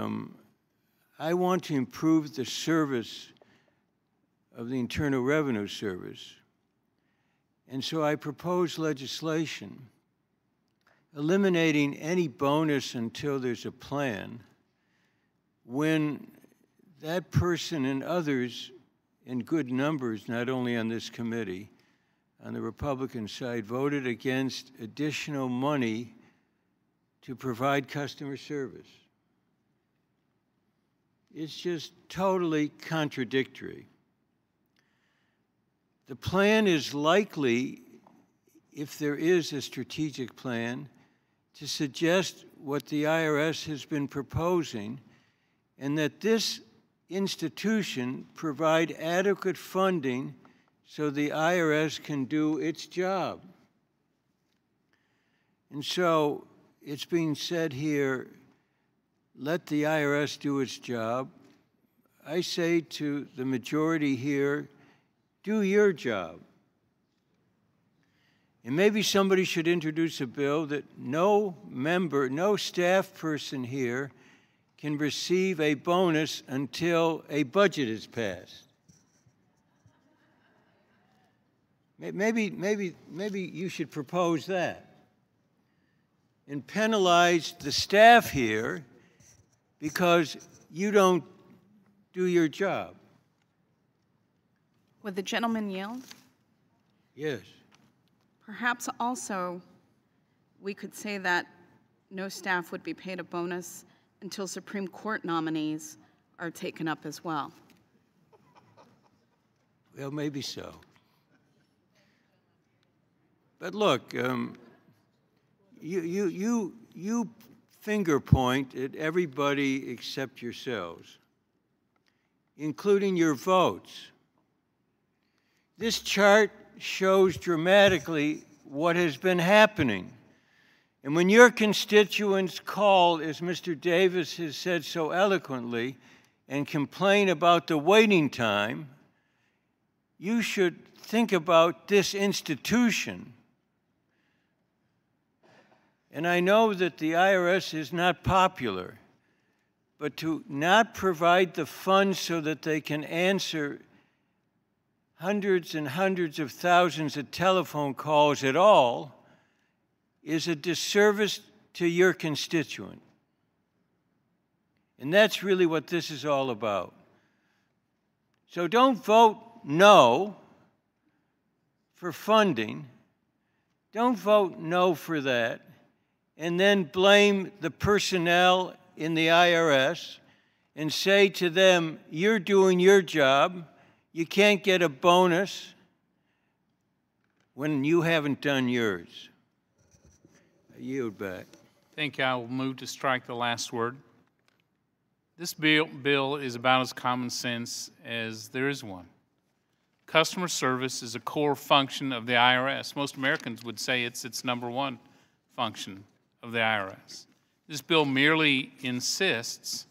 I want to improve the service of the Internal Revenue Service, and so I propose legislation eliminating any bonus until there's a plan, when that person and others in good numbers, not only on this committee, on the Republican side, voted against additional money to provide customer service. It's just totally contradictory. The plan is likely, if there is a strategic plan, to suggest what the IRS has been proposing, and that this institution provide adequate funding so the IRS can do its job. And so it's being said here, let the IRS do its job. I say to the majority here, do your job. And maybe somebody should introduce a bill that no member, no staff person here can receive a bonus until a budget is passed. Maybe you should propose that and penalize the staff here because you don't do your job. Would the gentleman yield? Yes. Perhaps also we could say that no staff would be paid a bonus until Supreme Court nominees are taken up as well. Well, maybe so. But look, you finger point at everybody except yourselves, including your votes. This chart shows dramatically what has been happening. And when your constituents call, as Mr. Davis has said so eloquently, and complain about the waiting time, you should think about this institution. And I know that the IRS is not popular, but to not provide the funds so that they can answer hundreds and hundreds of thousands of telephone calls at all is a disservice to your constituent. And that's really what this is all about. So don't vote no for funding. Don't vote no for that. And then blame the personnel in the IRS and say to them, you're doing your job. You can't get a bonus when you haven't done yours. I yield back. Thank you. I will move to strike the last word. This bill is about as common sense as there is one. Customer service is a core function of the IRS. Most Americans would say it's its number one function of the IRS. This bill merely insists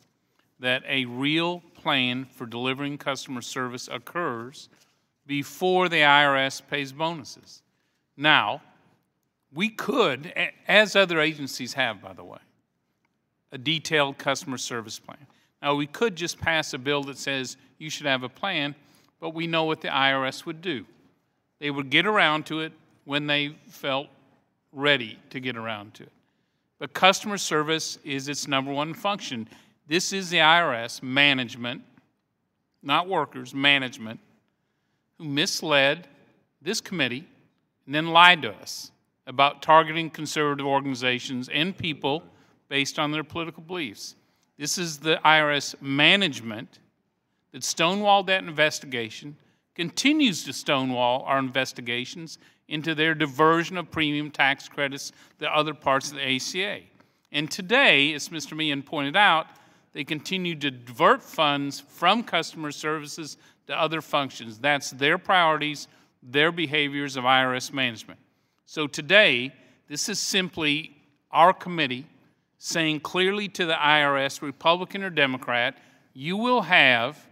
that a real plan for delivering customer service occurs before the IRS pays bonuses. Now, we could, as other agencies have, by the way, a detailed customer service plan. Now, we could just pass a bill that says you should have a plan, but we know what the IRS would do. They would get around to it when they felt ready to get around to it. But customer service is its number one function. This is the IRS management, not workers, management, who misled this committee and then lied to us about targeting conservative organizations and people based on their political beliefs. This is the IRS management that stonewalled that investigation, continues to stonewall our investigations into their diversion of premium tax credits to other parts of the ACA. And today, as Mr. Meehan pointed out, they continue to divert funds from customer services to other functions. That's their priorities, their behaviors of IRS management. So today, this is simply our committee saying clearly to the IRS, Republican or Democrat, you will have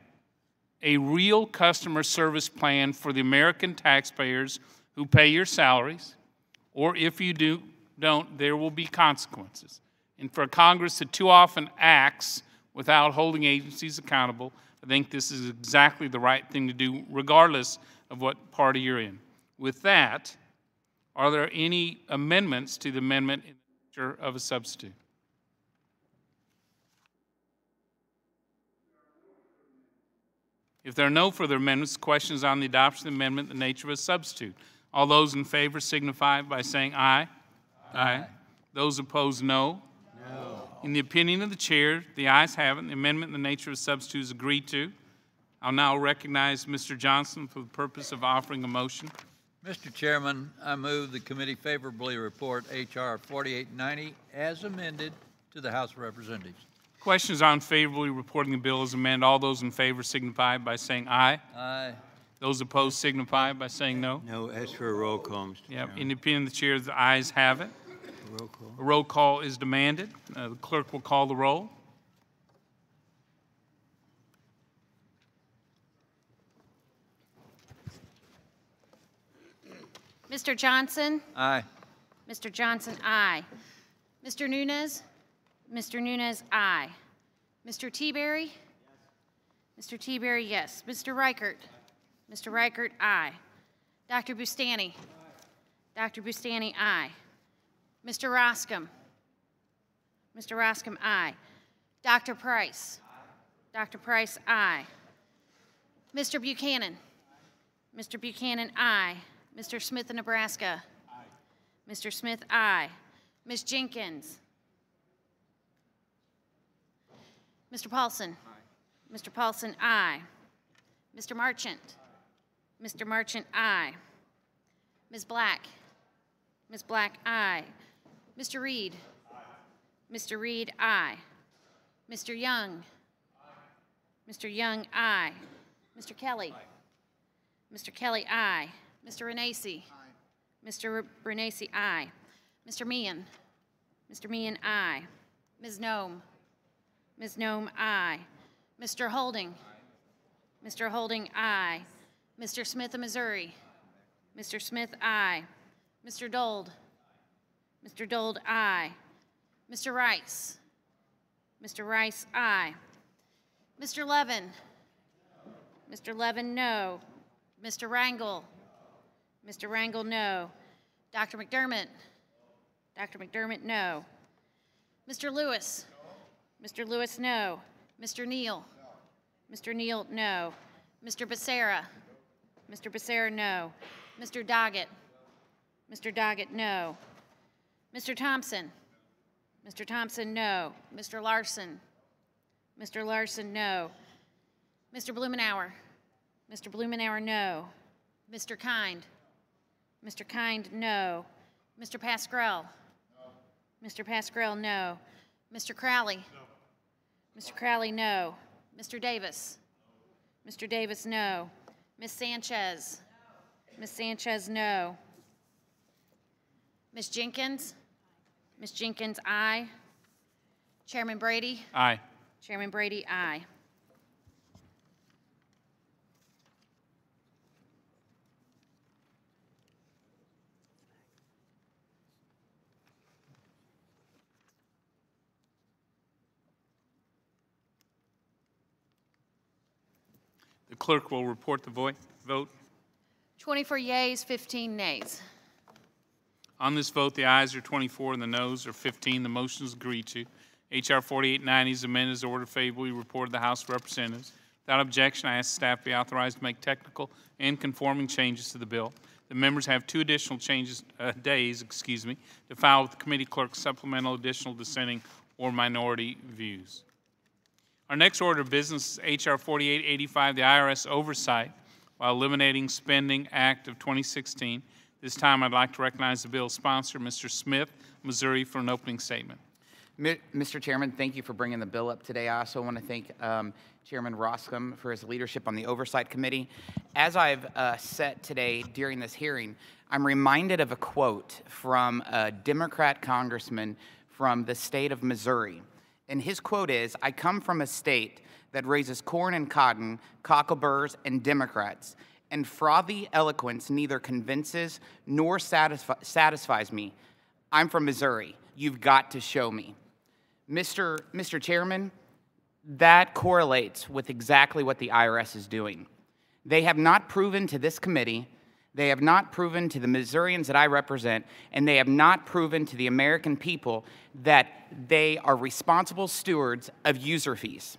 a real customer service plan for the American taxpayers who pay your salaries, or if you don't, there will be consequences. And for a Congress that too often acts without holding agencies accountable, I think this is exactly the right thing to do, regardless of what party you're in. With that, are there any amendments to the amendment in the nature of a substitute? If there are no further amendments, questions on the adoption of the amendment in the nature of a substitute. All those in favor signify by saying aye. Aye. Those opposed, no. No. In the opinion of the chair, the ayes have it. The amendment in the nature of a substitute is agreed to. I'll now recognize Mr. Johnson for the purpose of offering a motion. Mr. Chairman, I move the committee favorably report H.R. 4890 as amended to the House of Representatives. Questions on favorably reporting the bill as amended. All those in favor signify by saying aye. Aye. Those opposed signify by saying no. No, as for a roll call, Mr. Chairman. In the opinion of the chair, the ayes have it. Roll call. A roll call is demanded. The clerk will call the roll. Mr. Johnson? Aye. Mr. Johnson, aye. Mr. Nunes? Mr. Nunes, aye. Mr. Teaberry? Mr. Teaberry, yes. Mr. Reichert? Mr. Reichert, aye. Dr. Bustani? Dr. Bustani, aye. Mr. Roscom? Mr. Roscom, aye. Dr. Price? Dr. Price, aye. Mr. Buchanan? Mr. Buchanan, aye. Mr. Smith of Nebraska? Aye. Mr. Smith, aye. Ms. Jenkins? Mr. Paulson? Aye. Mr. Paulson, aye. Mr. Marchant? Mr. Marchant, aye. Ms. Black? Ms. Black, aye. Mr. Reed? Mr. Reed, aye. Mr. Young? Mr. Young, aye. Mr. Kelly? Mr. Kelly, aye. Mr. Renacci? Mr. Renacci, aye. Mr. Meehan? Mr. Meehan, aye. Ms. Nome? Ms. Nome, aye. Mr. Holding? Mr. Holding, aye. Mr. Smith of Missouri? Mr. Smith, aye. Mr. Dold? Mr. Dold, aye. Mr. Rice? Mr. Rice, aye. Mr. Levin? Mr. Levin, no. Mr. Rangel? Mr. Rangel, no. Dr. McDermott? Dr. McDermott, no. Mr. Lewis? Mr. Lewis, no. Mr. Neal? Mr. Neal, no. Mr. Becerra? Mr. Becerra, no. Mr. Doggett? Mr. Doggett, no. Mr. Thompson? Mr. Thompson, no. Mr. Larson? Mr. Larson, no. Mr. Blumenauer? Mr. Blumenauer, no. Mr. Kind? Mr. Kind, no. Mr. Pascrell? No. Mr. Pascrell, no. Mr. Crowley? No. Mr. Crowley, no. Mr. Davis? No. Mr. Davis, no. Ms. Sanchez? No. Ms. Sanchez, no. Ms. Jenkins? Ms. Jenkins, aye. Chairman Brady? Aye. Chairman Brady, aye. The clerk will report the vote. 24 yeas, 15 nays. On this vote, the ayes are 24 and the noes are 15. The motion is agreed to. H.R. 4890 is amended as ordered favorably reported to the House of Representatives. Without objection, I ask staff be authorized to make technical and conforming changes to the bill. The members have two additional days to file with the committee clerk supplemental, additional dissenting, or minority views. Our next order of business is H.R. 4885, the IRS Oversight while Eliminating Spending Act of 2016. This time, I'd like to recognize the bill's sponsor, Mr. Smith, Missouri, for an opening statement. Mr. Chairman, thank you for bringing the bill up today. I also want to thank Chairman Roscom for his leadership on the Oversight Committee. As I've said today during this hearing, I'm reminded of a quote from a Democrat congressman from the state of Missouri. And his quote is, "I come from a state that raises corn and cotton, cockleburrs, and Democrats, and frothy eloquence neither convinces nor satisfies me. I'm from Missouri. You've got to show me." Mr. Chairman, that correlates with exactly what the IRS is doing. They have not proven to this committee, they have not proven to the Missourians that I represent, and they have not proven to the American people that they are responsible stewards of user fees.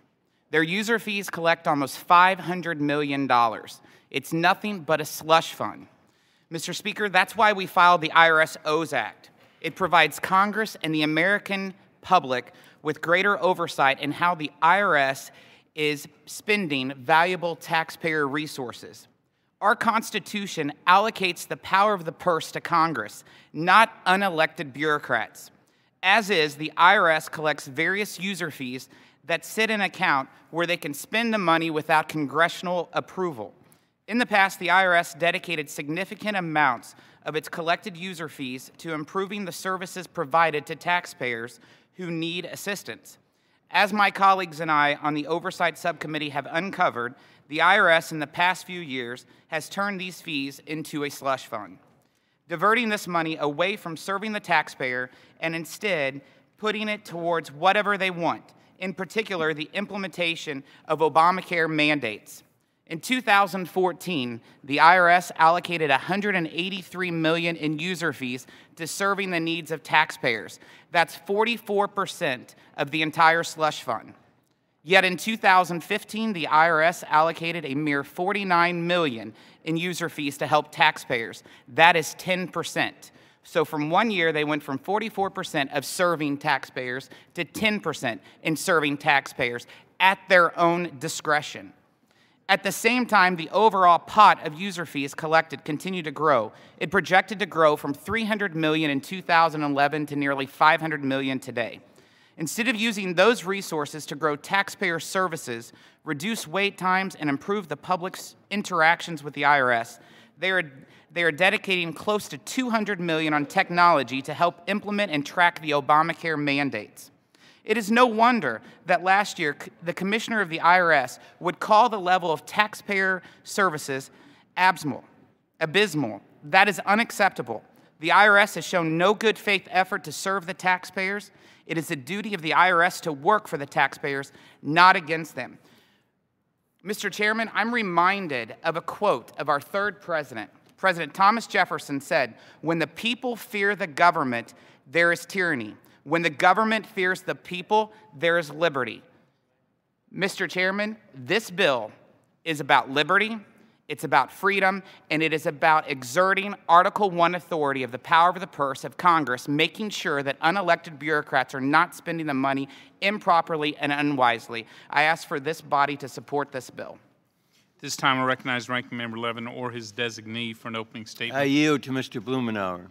Their user fees collect almost $500 million. It's nothing but a slush fund. Mr. Speaker, that's why we filed the IRS Owes Act. It provides Congress and the American public with greater oversight in how the IRS is spending valuable taxpayer resources. Our Constitution allocates the power of the purse to Congress, not unelected bureaucrats. As is, the IRS collects various user fees that sit in an account where they can spend the money without congressional approval. In the past, the IRS dedicated significant amounts of its collected user fees to improving the services provided to taxpayers who need assistance. As my colleagues and I on the Oversight Subcommittee have uncovered, the IRS in the past few years has turned these fees into a slush fund, diverting this money away from serving the taxpayer and instead putting it towards whatever they want, in particular the implementation of Obamacare mandates. In 2014, the IRS allocated $183 million in user fees to serving the needs of taxpayers. That's 44% of the entire slush fund. Yet in 2015, the IRS allocated a mere $49 million in user fees to help taxpayers. That is 10%. So from 1 year, they went from 44% of serving taxpayers to 10% in serving taxpayers at their own discretion. At the same time, the overall pot of user fees collected continued to grow. It projected to grow from $300 million in 2011 to nearly $500 million today. Instead of using those resources to grow taxpayer services, reduce wait times, and improve the public's interactions with the IRS, they are dedicating close to $200 million on technology to help implement and track the Obamacare mandates. It is no wonder that last year the commissioner of the IRS would call the level of taxpayer services abysmal. That is unacceptable. The IRS has shown no good faith effort to serve the taxpayers. It is the duty of the IRS to work for the taxpayers, not against them. Mr. Chairman, I'm reminded of a quote of our third president. President Thomas Jefferson said, "When the people fear the government, there is tyranny. When the government fears the people, there is liberty." Mr. Chairman, this bill is about liberty, it's about freedom, and it is about exerting Article I authority of the power of the purse of Congress, making sure that unelected bureaucrats are not spending the money improperly and unwisely. I ask for this body to support this bill. This time I recognize Ranking Member Levin or his designee for an opening statement. I yield to Mr. Blumenauer.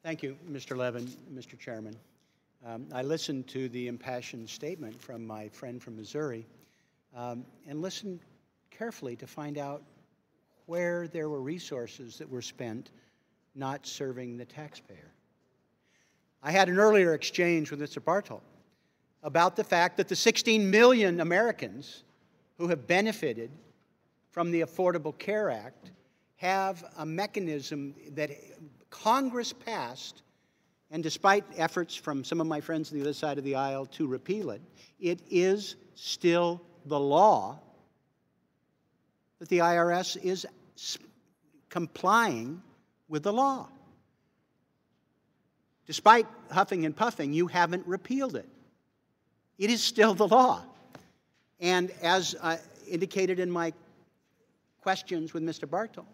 Thank you, Mr. Levin, Mr. Chairman. I listened to the impassioned statement from my friend from Missouri and listened carefully to find out where there were resources that were spent not serving the taxpayer. I had an earlier exchange with Mr. Bartelt about the fact that the 16 million Americans who have benefited from the Affordable Care Act have a mechanism that Congress passed, and despite efforts from some of my friends on the other side of the aisle to repeal it, it is still the law that the IRS is complying with the law. Despite huffing and puffing, you haven't repealed it. It is still the law. And as indicated in my questions with Mr. Bartelt,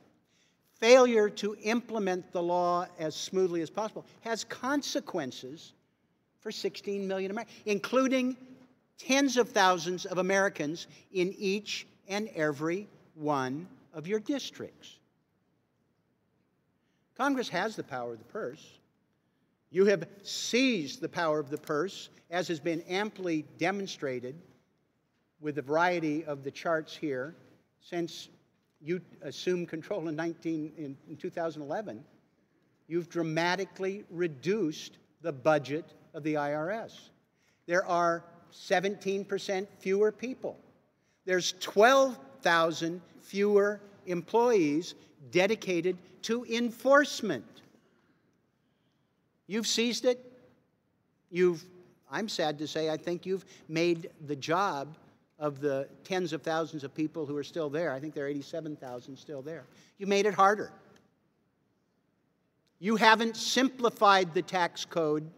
failure to implement the law as smoothly as possible has consequences for 16 million Americans, including tens of thousands of Americans in each and every one of your districts. Congress has the power of the purse. You have seized the power of the purse, as has been amply demonstrated with a variety of the charts here since you assumed control in 2011. You've dramatically reduced the budget of the IRS. There are 17% fewer people. There's 12,000 fewer employees dedicated to enforcement. You've seized it. I'm sad to say, I think you've made the job of the tens of thousands of people who are still there. I think there are 87,000 still there. You made it harder. You haven't simplified the tax code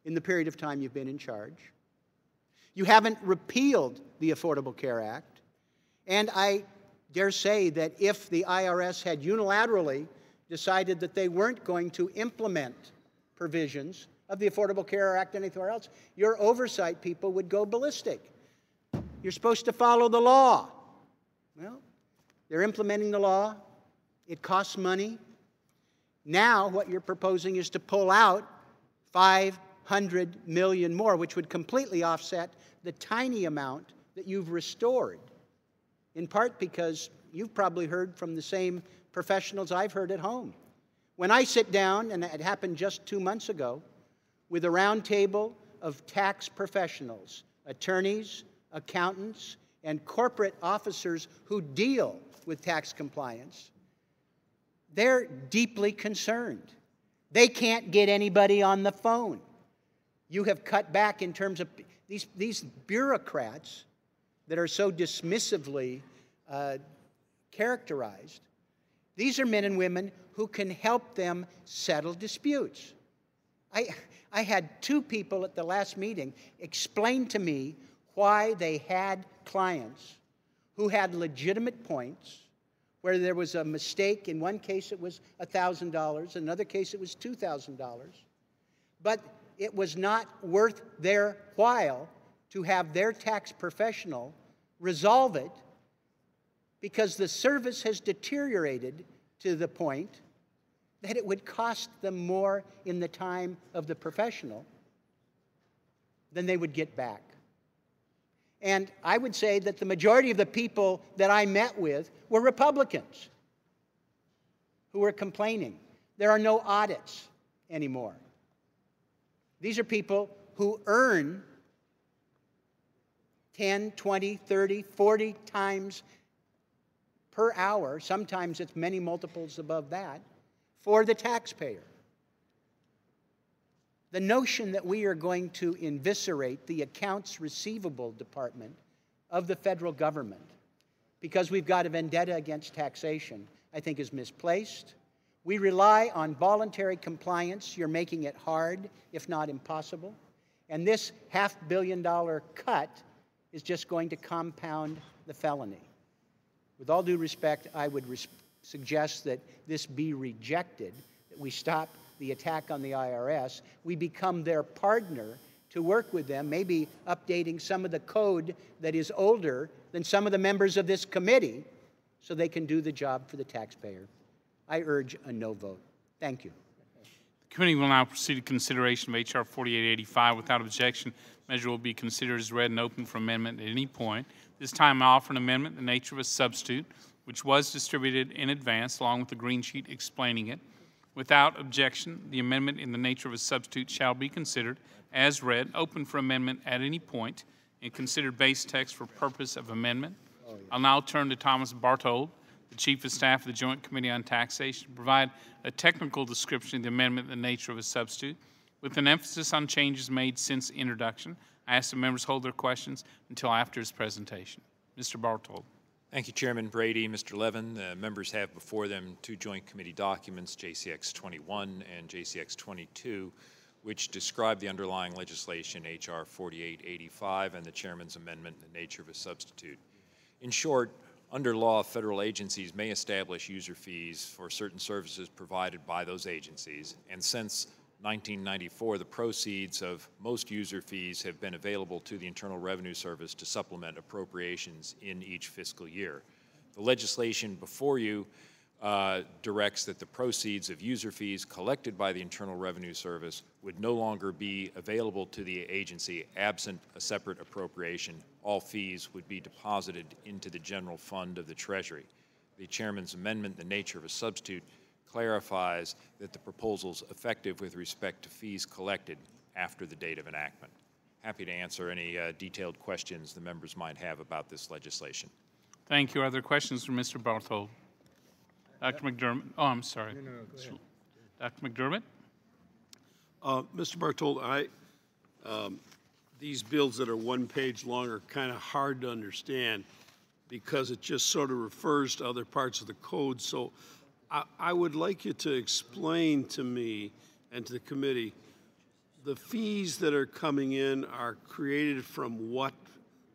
in the period of time you've been in charge. You haven't repealed the Affordable Care Act. And I dare say that if the IRS had unilaterally decided that they weren't going to implement provisions of the Affordable Care Act anywhere else, your oversight people would go ballistic. You're supposed to follow the law. Well, they're implementing the law. It costs money. Now what you're proposing is to pull out $500 million more, which would completely offset the tiny amount that you've restored, in part because you've probably heard from the same professionals I've heard at home. When I sit down, and it happened just 2 months ago, with a round table of tax professionals, attorneys, accountants, and corporate officers who deal with tax compliance, they're deeply concerned. They can't get anybody on the phone. You have cut back in terms of these bureaucrats that are so dismissively characterized. These are men and women who can help them settle disputes. I had 2 people at the last meeting explain to me why they had clients who had legitimate points, where there was a mistake. In one case it was $1,000, in another case it was $2,000. But it was not worth their while to have their tax professional resolve it because the service has deteriorated to the point that it would cost them more in the time of the professional than they would get back. And I would say that the majority of the people that I met with were Republicans who were complaining. There are no audits anymore. These are people who earn 10, 20, 30, 40 times per hour, sometimes it's many multiples above that, for the taxpayer. The notion that we are going to eviscerate the accounts receivable department of the federal government because we've got a vendetta against taxation, I think is misplaced. We rely on voluntary compliance. You're making it hard, if not impossible. And this $500 million cut is just going to compound the felony. With all due respect, I would suggest that this be rejected, that we stop the attack on the IRS. We become their partner to work with them, maybe updating some of the code that is older than some of the members of this committee so they can do the job for the taxpayer. I urge a no vote. Thank you. The committee will now proceed to consideration of H.R. 4885. Without objection, the measure will be considered as read and open for amendment at any point. This time I offer an amendment in the nature of a substitute, which was distributed in advance along with the green sheet explaining it. Without objection, the amendment in the nature of a substitute shall be considered as read, open for amendment at any point, and considered base text for purpose of amendment. I'll now turn to Thomas Bartold, the Chief of Staff of the Joint Committee on Taxation, to provide a technical description of the amendment in the nature of a substitute, with an emphasis on changes made since introduction. I ask the members hold their questions until after his presentation. Mr. Bartold. Thank you, Chairman Brady. Mr. Levin, the members have before them two joint committee documents, JCX 21 and JCX 22, which describe the underlying legislation, H.R. 4885, and the Chairman's amendment in the nature of a substitute. In short, under law, federal agencies may establish user fees for certain services provided by those agencies, and since 1994, the proceeds of most user fees have been available to the Internal Revenue Service to supplement appropriations in each fiscal year. The legislation before you directs that the proceeds of user fees collected by the Internal Revenue Service would no longer be available to the agency absent a separate appropriation. All fees would be deposited into the general fund of the Treasury. The Chairman's amendment in the nature of a substitute clarifies that the proposal is effective with respect to fees collected after the date of enactment. Happy to answer any detailed questions the members might have about this legislation. Thank you. Are there questions for Mr. Bartold? Dr. McDermott. Oh, I'm sorry. No, go ahead. Dr. McDermott. Mr. Bartold, these bills that are one page long are kind of hard to understand because it just sort of refers to other parts of the code. So I would like you to explain to me and to the committee the fees that are coming in are created from what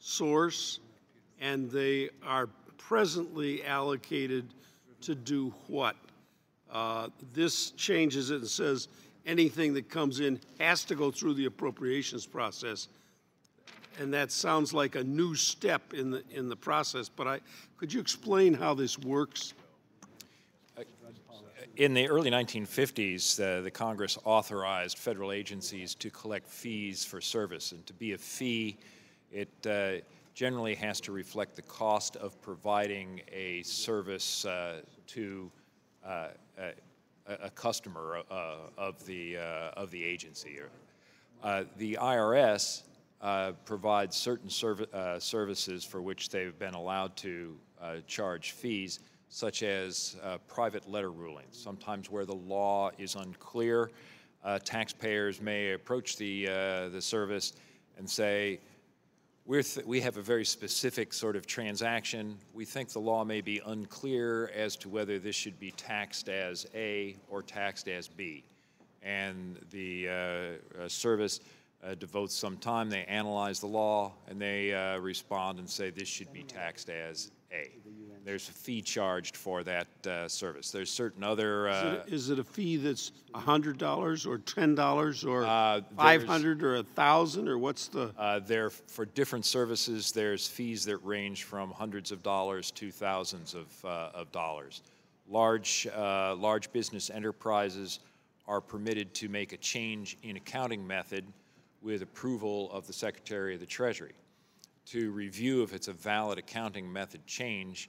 source, and they are presently allocated to do what? This changes it and says anything that comes in has to go through the appropriations process, and that sounds like a new step in the process. But could you explain how this works? In the early 1950s, the Congress authorized federal agencies to collect fees for service, and to be a fee, it generally has to reflect the cost of providing a service to a customer of the agency. The IRS provides certain services for which they've been allowed to charge fees, such as private letter rulings. Sometimes where the law is unclear, taxpayers may approach the service and say, we have a very specific sort of transaction. We think the law may be unclear as to whether this should be taxed as A or taxed as B. And the service devotes some time, they analyze the law, and they respond and say this should be taxed as A. There's a fee charged for that service. There's certain other. Is it a fee that's $100 or $10 or $500 or $1,000 or what's the? There for different services. There's fees that range from hundreds of dollars to thousands of dollars. Large business enterprises are permitted to make a change in accounting method with approval of the Secretary of the Treasury. To review if it's a valid accounting method change,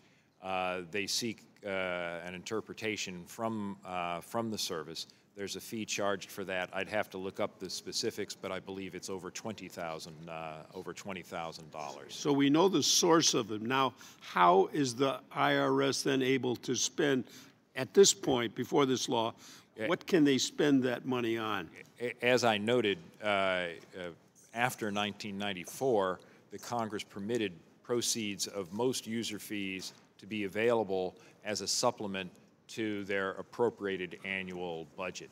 they seek an interpretation from the service. There's a fee charged for that. I'd have to look up the specifics, but I believe it's over $20,000. So we know the source of it. Now, how is the IRS then able to spend, at this point, before this law, what can they spend that money on? As I noted, after 1994, the Congress permitted proceeds of most user fees to be available as a supplement to their appropriated annual budget.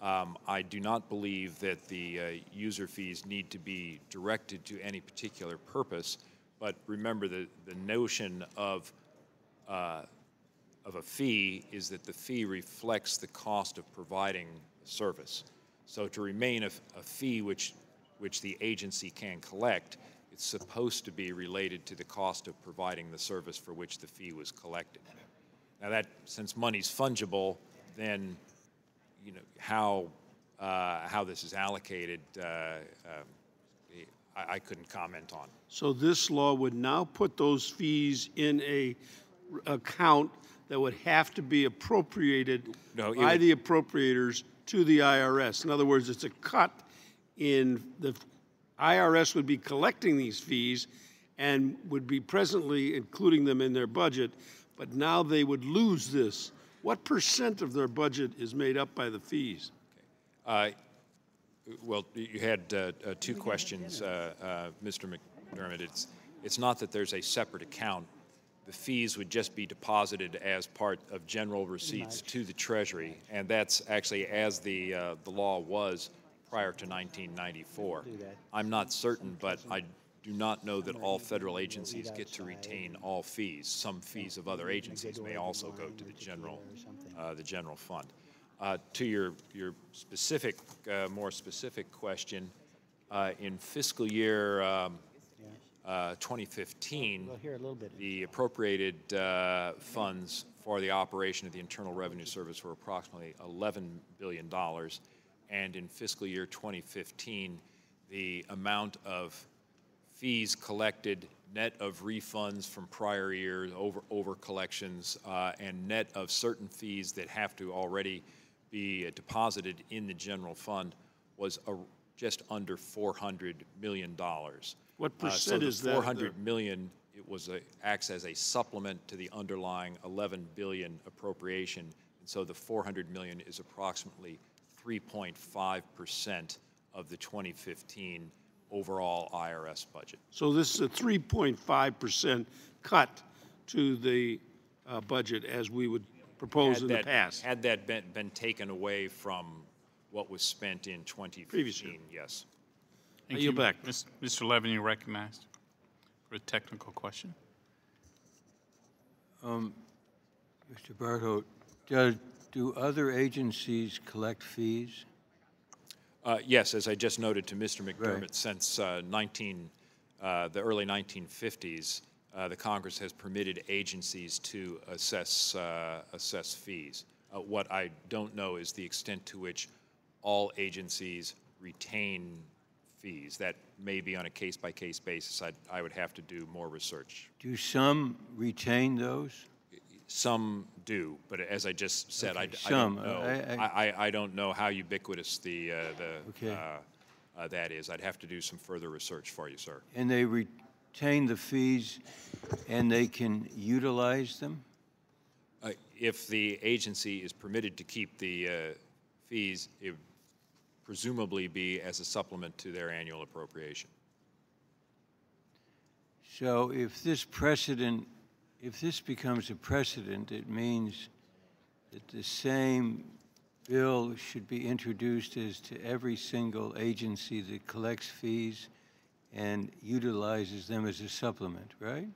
I do not believe that the user fees need to be directed to any particular purpose, but remember the notion of a fee is that the fee reflects the cost of providing the service. So to remain a fee which the agency can collect, it's supposed to be related to the cost of providing the service for which the fee was collected. Now that, since money's fungible, then how this is allocated, I couldn't comment on. So this law would now put those fees in a account that would have to be appropriated by the appropriators to the IRS. In other words, it's a cut in the IRS would be collecting these fees and would be presently including them in their budget, but now they would lose this. What % of their budget is made up by the fees? Well, you had two questions, Mr. McDermott. It's not that there's a separate account. The fees would just be deposited as part of general receipts to the Treasury, and that's actually as the law was prior to 1994. I'm not certain, but I do not know that all federal agencies get to retain all fees. Some fees of other agencies may also go to the general fund. To your specific, more specific question, in fiscal year 2015, the appropriated funds for the operation of the Internal Revenue Service were approximately $11 billion. And in fiscal year 2015, the amount of fees collected, net of refunds from prior years, over collections, and net of certain fees that have to already be deposited in the general fund was just under $400 million. What percent so is that? $400 million, it was acts as a supplement to the underlying $11 billion appropriation, and so the $400 million is approximately 3.5% of the 2015 overall IRS budget. So this is a 3.5% cut to the budget as we would propose in the past. Had that been taken away from what was spent in 2015, previously. Yes. Thank you. Back. Mr. Levin, you're recognized for a technical question. Mr. Bartow, do other agencies collect fees? Yes, as I just noted to Mr. McDermott, since the early 1950s, the Congress has permitted agencies to assess fees. What I don't know is the extent to which all agencies retain fees. That may be on a case-by-case basis. I would have to do more research. Do some retain those? Some do, but as I just said, Okay, I don't know. I don't know how ubiquitous that is. I'd have to do some further research for you, sir. And they retain the fees and they can utilize them? If the agency is permitted to keep the fees, it would presumably be as a supplement to their annual appropriation. So if this becomes a precedent, it means that the same bill should be introduced as to every single agency that collects fees and utilizes them as a supplement, right?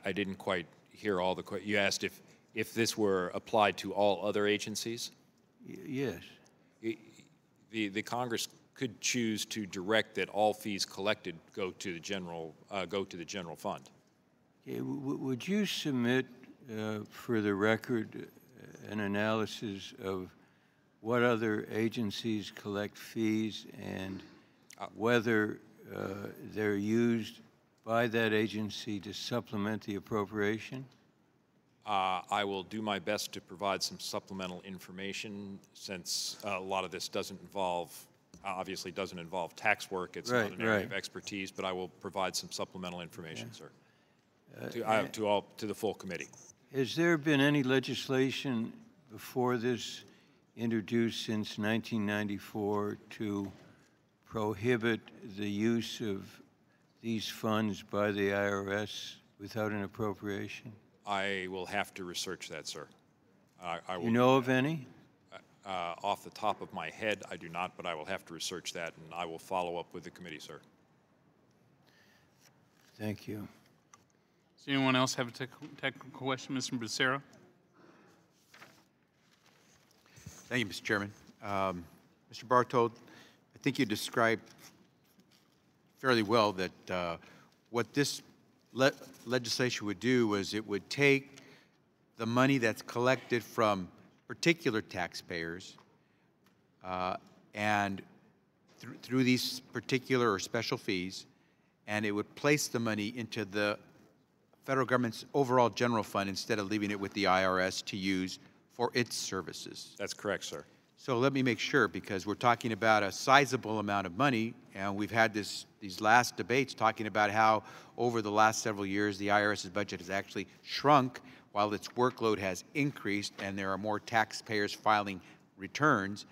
I didn't quite hear all the questions. You asked if this were applied to all other agencies? Yes. The Congress could choose to direct that all fees collected go to the general fund. Okay, would you submit for the record an analysis of what other agencies collect fees and whether they're used by that agency to supplement the appropriation? I will do my best to provide some supplemental information since a lot of this obviously doesn't involve tax work. It's not an area of expertise, but I will provide some supplemental information, sir, to the full committee. Has there been any legislation before this introduced since 1994 to prohibit the use of these funds by the IRS without an appropriation? I will have to research that, sir. You know of any? Off the top of my head, I do not, but I will have to research that, and I will follow up with the committee, sir. Thank you. Does anyone else have a technical question? Mr. Becerra? Thank you, Mr. Chairman. Mr. Bartold, I think you described fairly well that what this legislation would do was it would take the money that's collected from particular taxpayers and through these particular or special fees, and it would place the money into the federal government's overall general fund instead of leaving it with the IRS to use for its services. That's correct, sir. So let me make sure, because we're talking about a sizable amount of money, and we've had these last debates talking about how over the last several years the IRS's budget has actually shrunk while its workload has increased and there are more taxpayers filing returns,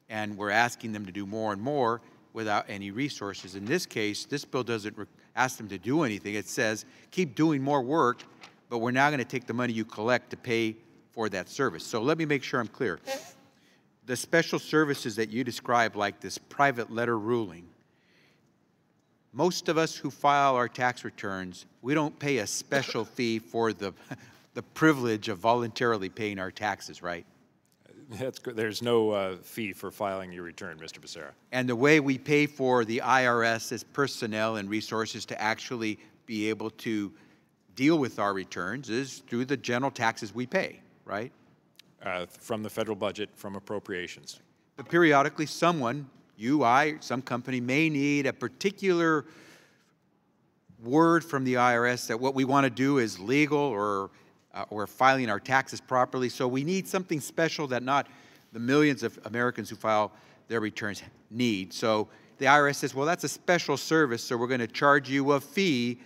and we're asking them to do more and more without any resources. In this case, this bill doesn't ask them to do anything. It says, keep doing more work, but we're now going to take the money you collect to pay for that service. So let me make sure I'm clear. The special services that you describe, like this private letter ruling, most of us who file our tax returns, we don't pay a special fee for the privilege of voluntarily paying our taxes, right? That's good. There's no fee for filing your return, Mr. Becerra. And the way we pay for the IRS's personnel and resources to actually be able to deal with our returns is through the general taxes we pay, right? From the federal budget, from appropriations. But periodically someone, you, I, some company may need a particular word from the IRS that what we want to do is legal or filing our taxes properly. So we need something special that not the millions of Americans who file their returns need. So the IRS says, well, that's a special service, so we're going to charge you a fee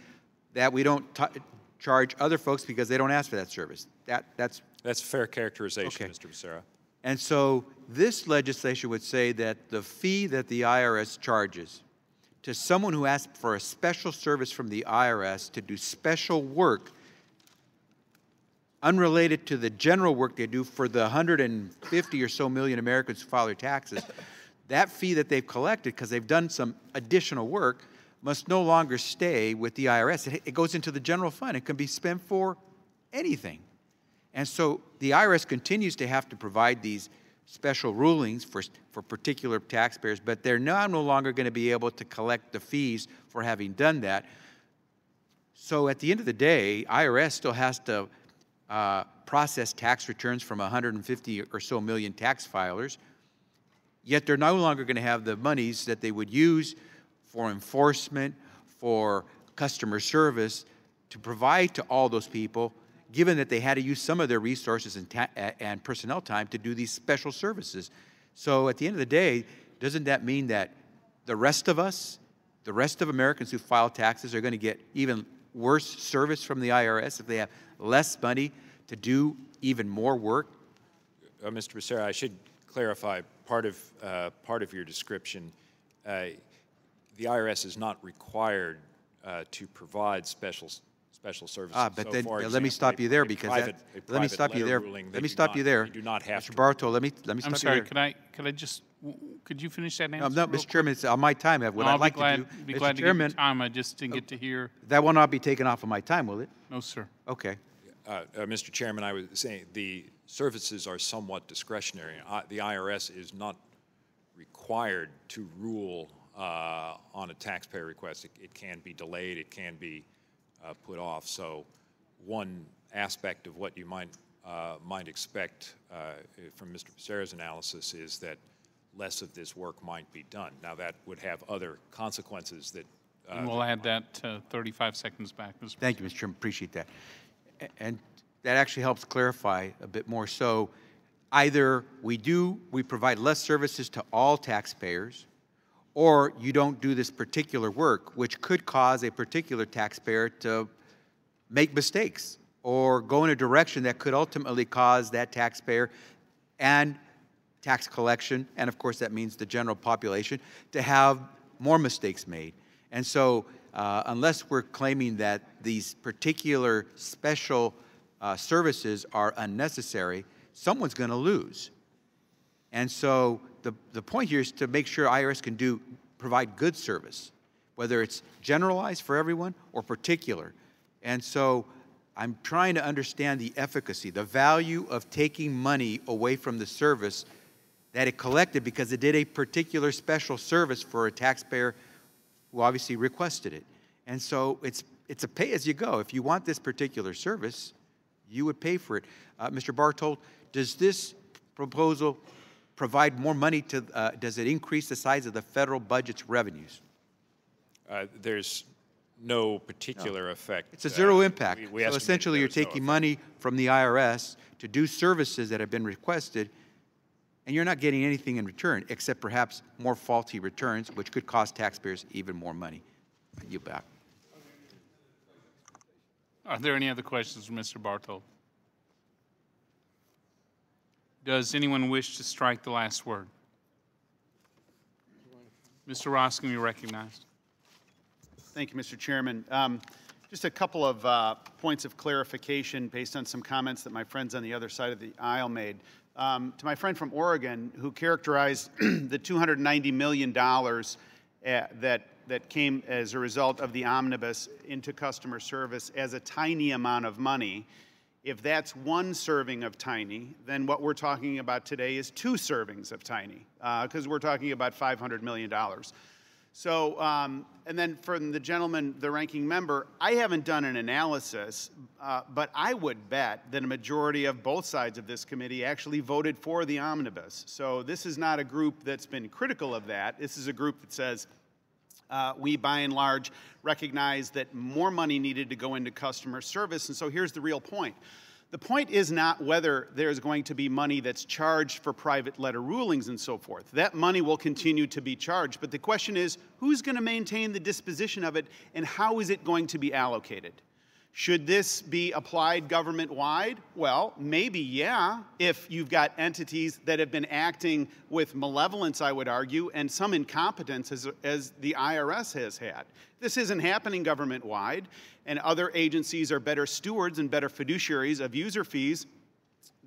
that we don't charge other folks because they don't ask for that service. That's a fair characterization, okay, Mr. Becerra. And so this legislation would say that the fee that the IRS charges to someone who asks for a special service from the IRS to do special work unrelated to the general work they do for the 150 or so million Americans who file their taxes, that fee that they've collected because they've done some additional work must no longer stay with the IRS. It goes into the general fund. It can be spent for anything. And so the IRS continues to have to provide these special rulings for particular taxpayers, but they're now no longer going to be able to collect the fees for having done that. So at the end of the day, IRS still has to process tax returns from 150 or so million tax filers, yet they're no longer going to have the monies that they would use for enforcement, for customer service, to provide to all those people, given that they had to use some of their resources and personnel time to do these special services. So at the end of the day, doesn't that mean that the rest of us, the rest of Americans who file taxes are going to get even worse service from the IRS if they have less money to do even more work? Mr. Becerra, I should clarify part of your description. The IRS is not required to provide special services. But then let me stop you there because let me stop you there. Let me stop you there. You do not have Mr. Bartow, let me stop you there. I'm sorry. Could I just Could you finish that answer? No, Mr. Chairman, it's on my time. What I'd like to do, be Mr. glad Chairman, to give you time. I just didn't get to hear. That will not be taken off of my time, will it? No, sir. Okay. Mr. Chairman, I was saying the services are somewhat discretionary. The IRS is not required to rule on a taxpayer request. It can be delayed. It can be put off. So one aspect of what you might expect from Mr. Becerra's analysis is that less of this work might be done. Now, that would have other consequences that... and we'll add that 35 seconds back. Thank you, Mr. Chairman. Appreciate that. And that actually helps clarify a bit more. So either we provide less services to all taxpayers, or you don't do this particular work, which could cause a particular taxpayer to make mistakes or go in a direction that could ultimately cause that taxpayer and tax collection, and of course that means the general population, to have more mistakes made. And so unless we're claiming that these particular special services are unnecessary, someone's going to lose. And so the point here is to make sure IRS can provide good service, whether it's generalized for everyone or particular. And so I'm trying to understand the efficacy, the value of taking money away from the service that it collected because it did a particular special service for a taxpayer who obviously requested it. And so it's a pay-as-you-go. If you want this particular service, you would pay for it. Mr. Bartold, does this proposal provide more money to, does it increase the size of the federal budget's revenues? There's no particular effect. It's a zero impact. So essentially you're taking money from the IRS to do services that have been requested, and you're not getting anything in return except perhaps more faulty returns, which could cost taxpayers even more money. You back. Are there any other questions for Mr. Bartold? Does anyone wish to strike the last word? Mr. Roskin, you're recognized. Thank you, Mr. Chairman. Just a couple of points of clarification based on some comments that my friends on the other side of the aisle made. To my friend from Oregon, who characterized the $290 million that came as a result of the omnibus into customer service as a tiny amount of money, if that's one serving of tiny, then what we're talking about today is two servings of tiny, because we're talking about $500 million. So, and then from the gentleman, the ranking member, I haven't done an analysis, but I would bet that a majority of both sides of this committee actually voted for the omnibus. So this is not a group that's been critical of that. This is a group that says we, by and large, recognize that more money needed to go into customer service. And so here's the real point. The point is not whether there's going to be money that's charged for private letter rulings and so forth. That money will continue to be charged. But the question is, who's going to maintain the disposition of it, and how is it going to be allocated? Should this be applied government-wide? Well, maybe, yeah, if you've got entities that have been acting with malevolence, I would argue, and some incompetence as the IRS has had. This isn't happening government-wide, and other agencies are better stewards and better fiduciaries of user fees,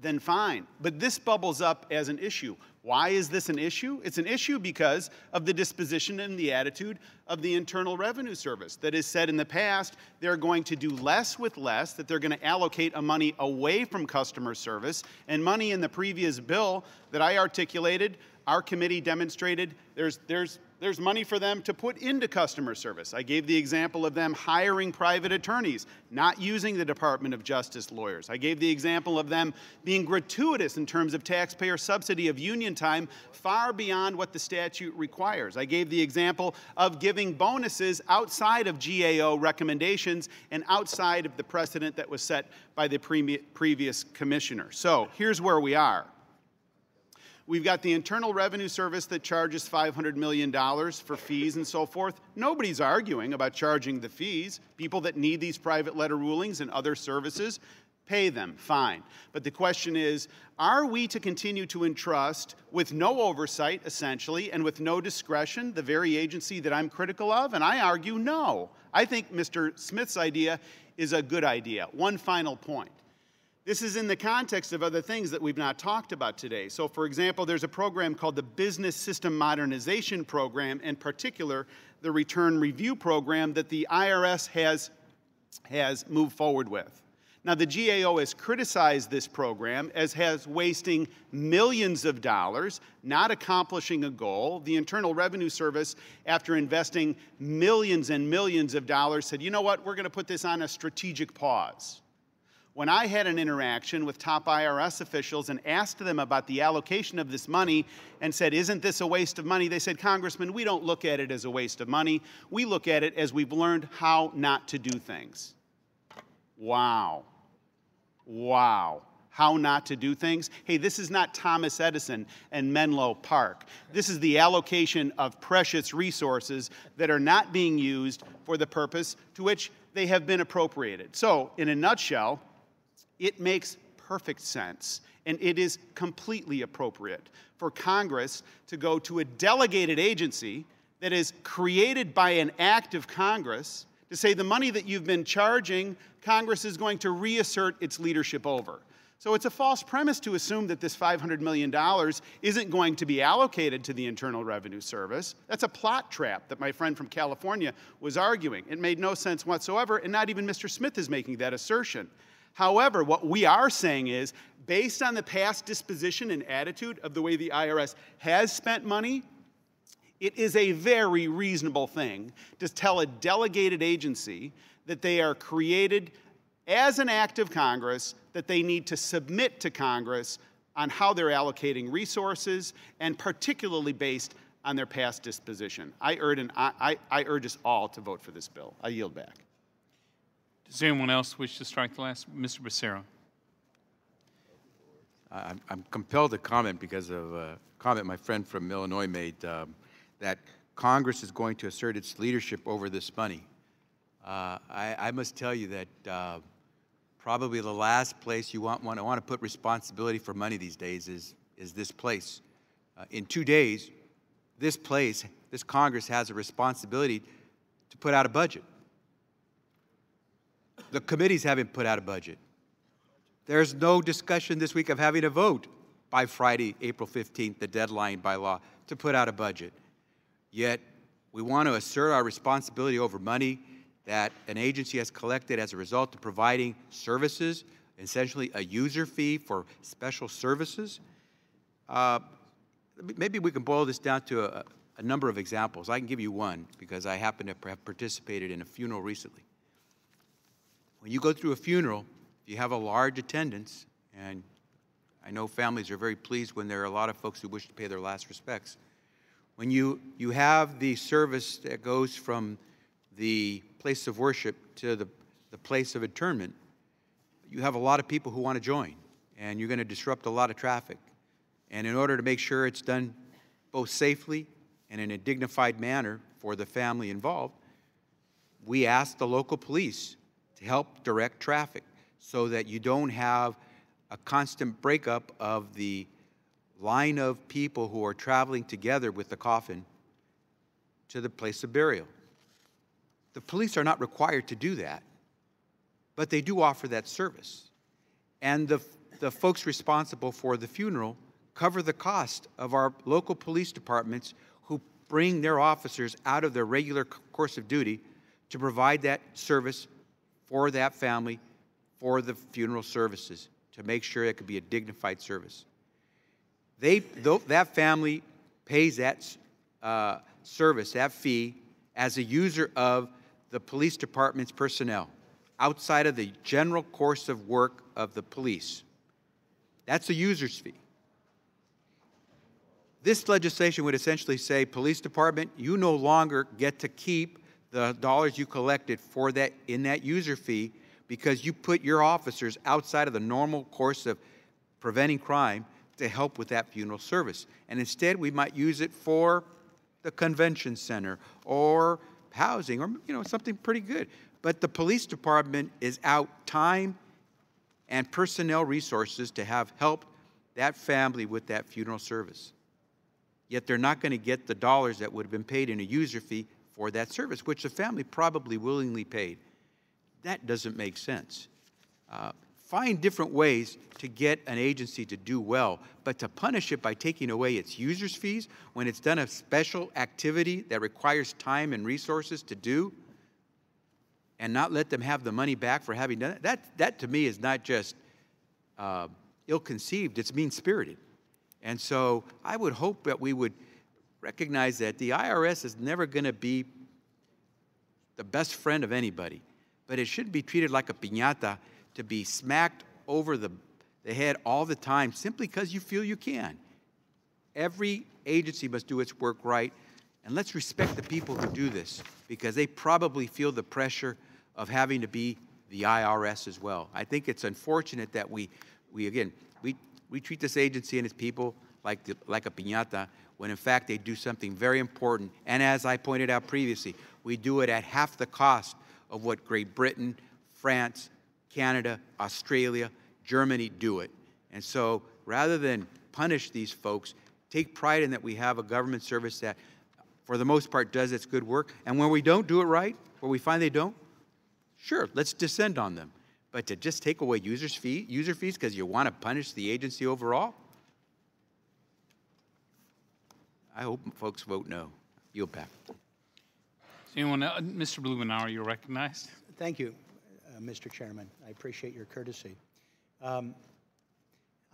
then fine. But this bubbles up as an issue. Why is this an issue? It's an issue because of the disposition and the attitude of the Internal Revenue Service that has said in the past they're going to do less with less, that they're going to allocate money away from customer service, and money in the previous bill that I articulated, our committee demonstrated there's money for them to put into customer service. I gave the example of them hiring private attorneys, not using the Department of Justice lawyers. I gave the example of them being gratuitous in terms of taxpayer subsidy of union time far beyond what the statute requires. I gave the example of giving bonuses outside of GAO recommendations and outside of the precedent that was set by the previous commissioner. So here's where we are. We've got the Internal Revenue Service that charges $500 million for fees and so forth. Nobody's arguing about charging the fees. People that need these private letter rulings and other services, pay them, fine. But the question is, are we to continue to entrust with no oversight, essentially, and with no discretion, the very agency that I'm critical of? And I argue no. I think Mr. Smith's idea is a good idea. One final point. This is in the context of other things that we've not talked about today. So, for example, there's a program called the Business System Modernization Program, in particular, the Return Review Program that the IRS has moved forward with. Now, the GAO has criticized this program as wasting millions of dollars, not accomplishing a goal. The Internal Revenue Service, after investing millions and millions of dollars, said, you know what, we're going to put this on a strategic pause. When I had an interaction with top IRS officials and asked them about the allocation of this money and said, isn't this a waste of money? They said, Congressman, we don't look at it as a waste of money. We look at it as we've learned how not to do things. Wow. Wow. How not to do things? Hey, this is not Thomas Edison and Menlo Park. This is the allocation of precious resources that are not being used for the purpose to which they have been appropriated. So, in a nutshell, it makes perfect sense, and it is completely appropriate for Congress to go to a delegated agency that is created by an act of Congress to say the money that you've been charging, Congress is going to reassert its leadership over. So it's a false premise to assume that this $500 million isn't going to be allocated to the Internal Revenue Service. That's a plot trap that my friend from California was arguing. It made no sense whatsoever, and not even Mr. Smith is making that assertion. However, what we are saying is, based on the past disposition and attitude of the way the IRS has spent money, it is a very reasonable thing to tell a delegated agency that they are created as an act of Congress, that they need to submit to Congress on how they're allocating resources, and particularly based on their past disposition. I urge us all to vote for this bill. I yield back. Does anyone else wish to strike the last? Mr. Becerra. I'm compelled to comment because of a comment my friend from Illinois made, that Congress is going to assert its leadership over this money. I must tell you that probably the last place you want to put responsibility for money these days is this place. In 2 days, this Congress has a responsibility to put out a budget. The committees haven't put out a budget. There's no discussion this week of having a vote by Friday, April 15th, the deadline by law, to put out a budget. Yet, we want to assert our responsibility over money that an agency has collected as a result of providing services, essentially a user fee for special services. Maybe we can boil this down to a number of examples. I can give you one because I happen to have participated in a funeral recently. When you go through a funeral, you have a large attendance, and I know families are very pleased when there are a lot of folks who wish to pay their last respects. When you have the service that goes from the place of worship to the place of interment, you have a lot of people who want to join, and you're going to disrupt a lot of traffic. And in order to make sure it's done both safely and in a dignified manner for the family involved, we ask the local police to help direct traffic so that you don't have a constant breakup of the line of people who are traveling together with the coffin to the place of burial. The police are not required to do that, but they do offer that service. And the folks responsible for the funeral cover the cost of our local police departments who bring their officers out of their regular course of duty to provide that service for that family, for the funeral services, to make sure it could be a dignified service. That family pays that service, that fee, as a user of the police department's personnel, outside of the general course of work of the police. That's a user's fee. This legislation would essentially say, police department, you no longer get to keep the dollars you collected for that in that user fee because you put your officers outside of the normal course of preventing crime to help with that funeral service. And instead, we might use it for the convention center or housing or something pretty good. But the police department is out time and personnel resources to have helped that family with that funeral service. Yet they're not going to get the dollars that would have been paid in a user fee for that service, which the family probably willingly paid. That doesn't make sense. find different ways to get an agency to do well, but to punish it by taking away its users' fees when it's done a special activity that requires time and resources to do, and not let them have the money back for having done it, that to me is not just ill-conceived, it's mean-spirited. And so I would hope that we would recognize that the IRS is never going to be the best friend of anybody, but it shouldn't be treated like a piñata to be smacked over the head all the time simply because you feel you can. Every agency must do its work right, and let's respect the people who do this because they probably feel the pressure of having to be the IRS as well. I think it's unfortunate that we treat this agency and its people like a piñata when in fact they do something very important. And as I pointed out previously, we do it at half the cost of what Great Britain, France, Canada, Australia, Germany do it. And so rather than punish these folks, take pride in that we have a government service that for the most part does its good work. And when we don't do it right, where we find they don't, sure, let's descend on them. But to just take away user fees because you want to punish the agency overall, I hope folks vote no. Yield back. Anyone else? Mr. Blumenauer, you're recognized. Thank you, Mr. Chairman. I appreciate your courtesy. I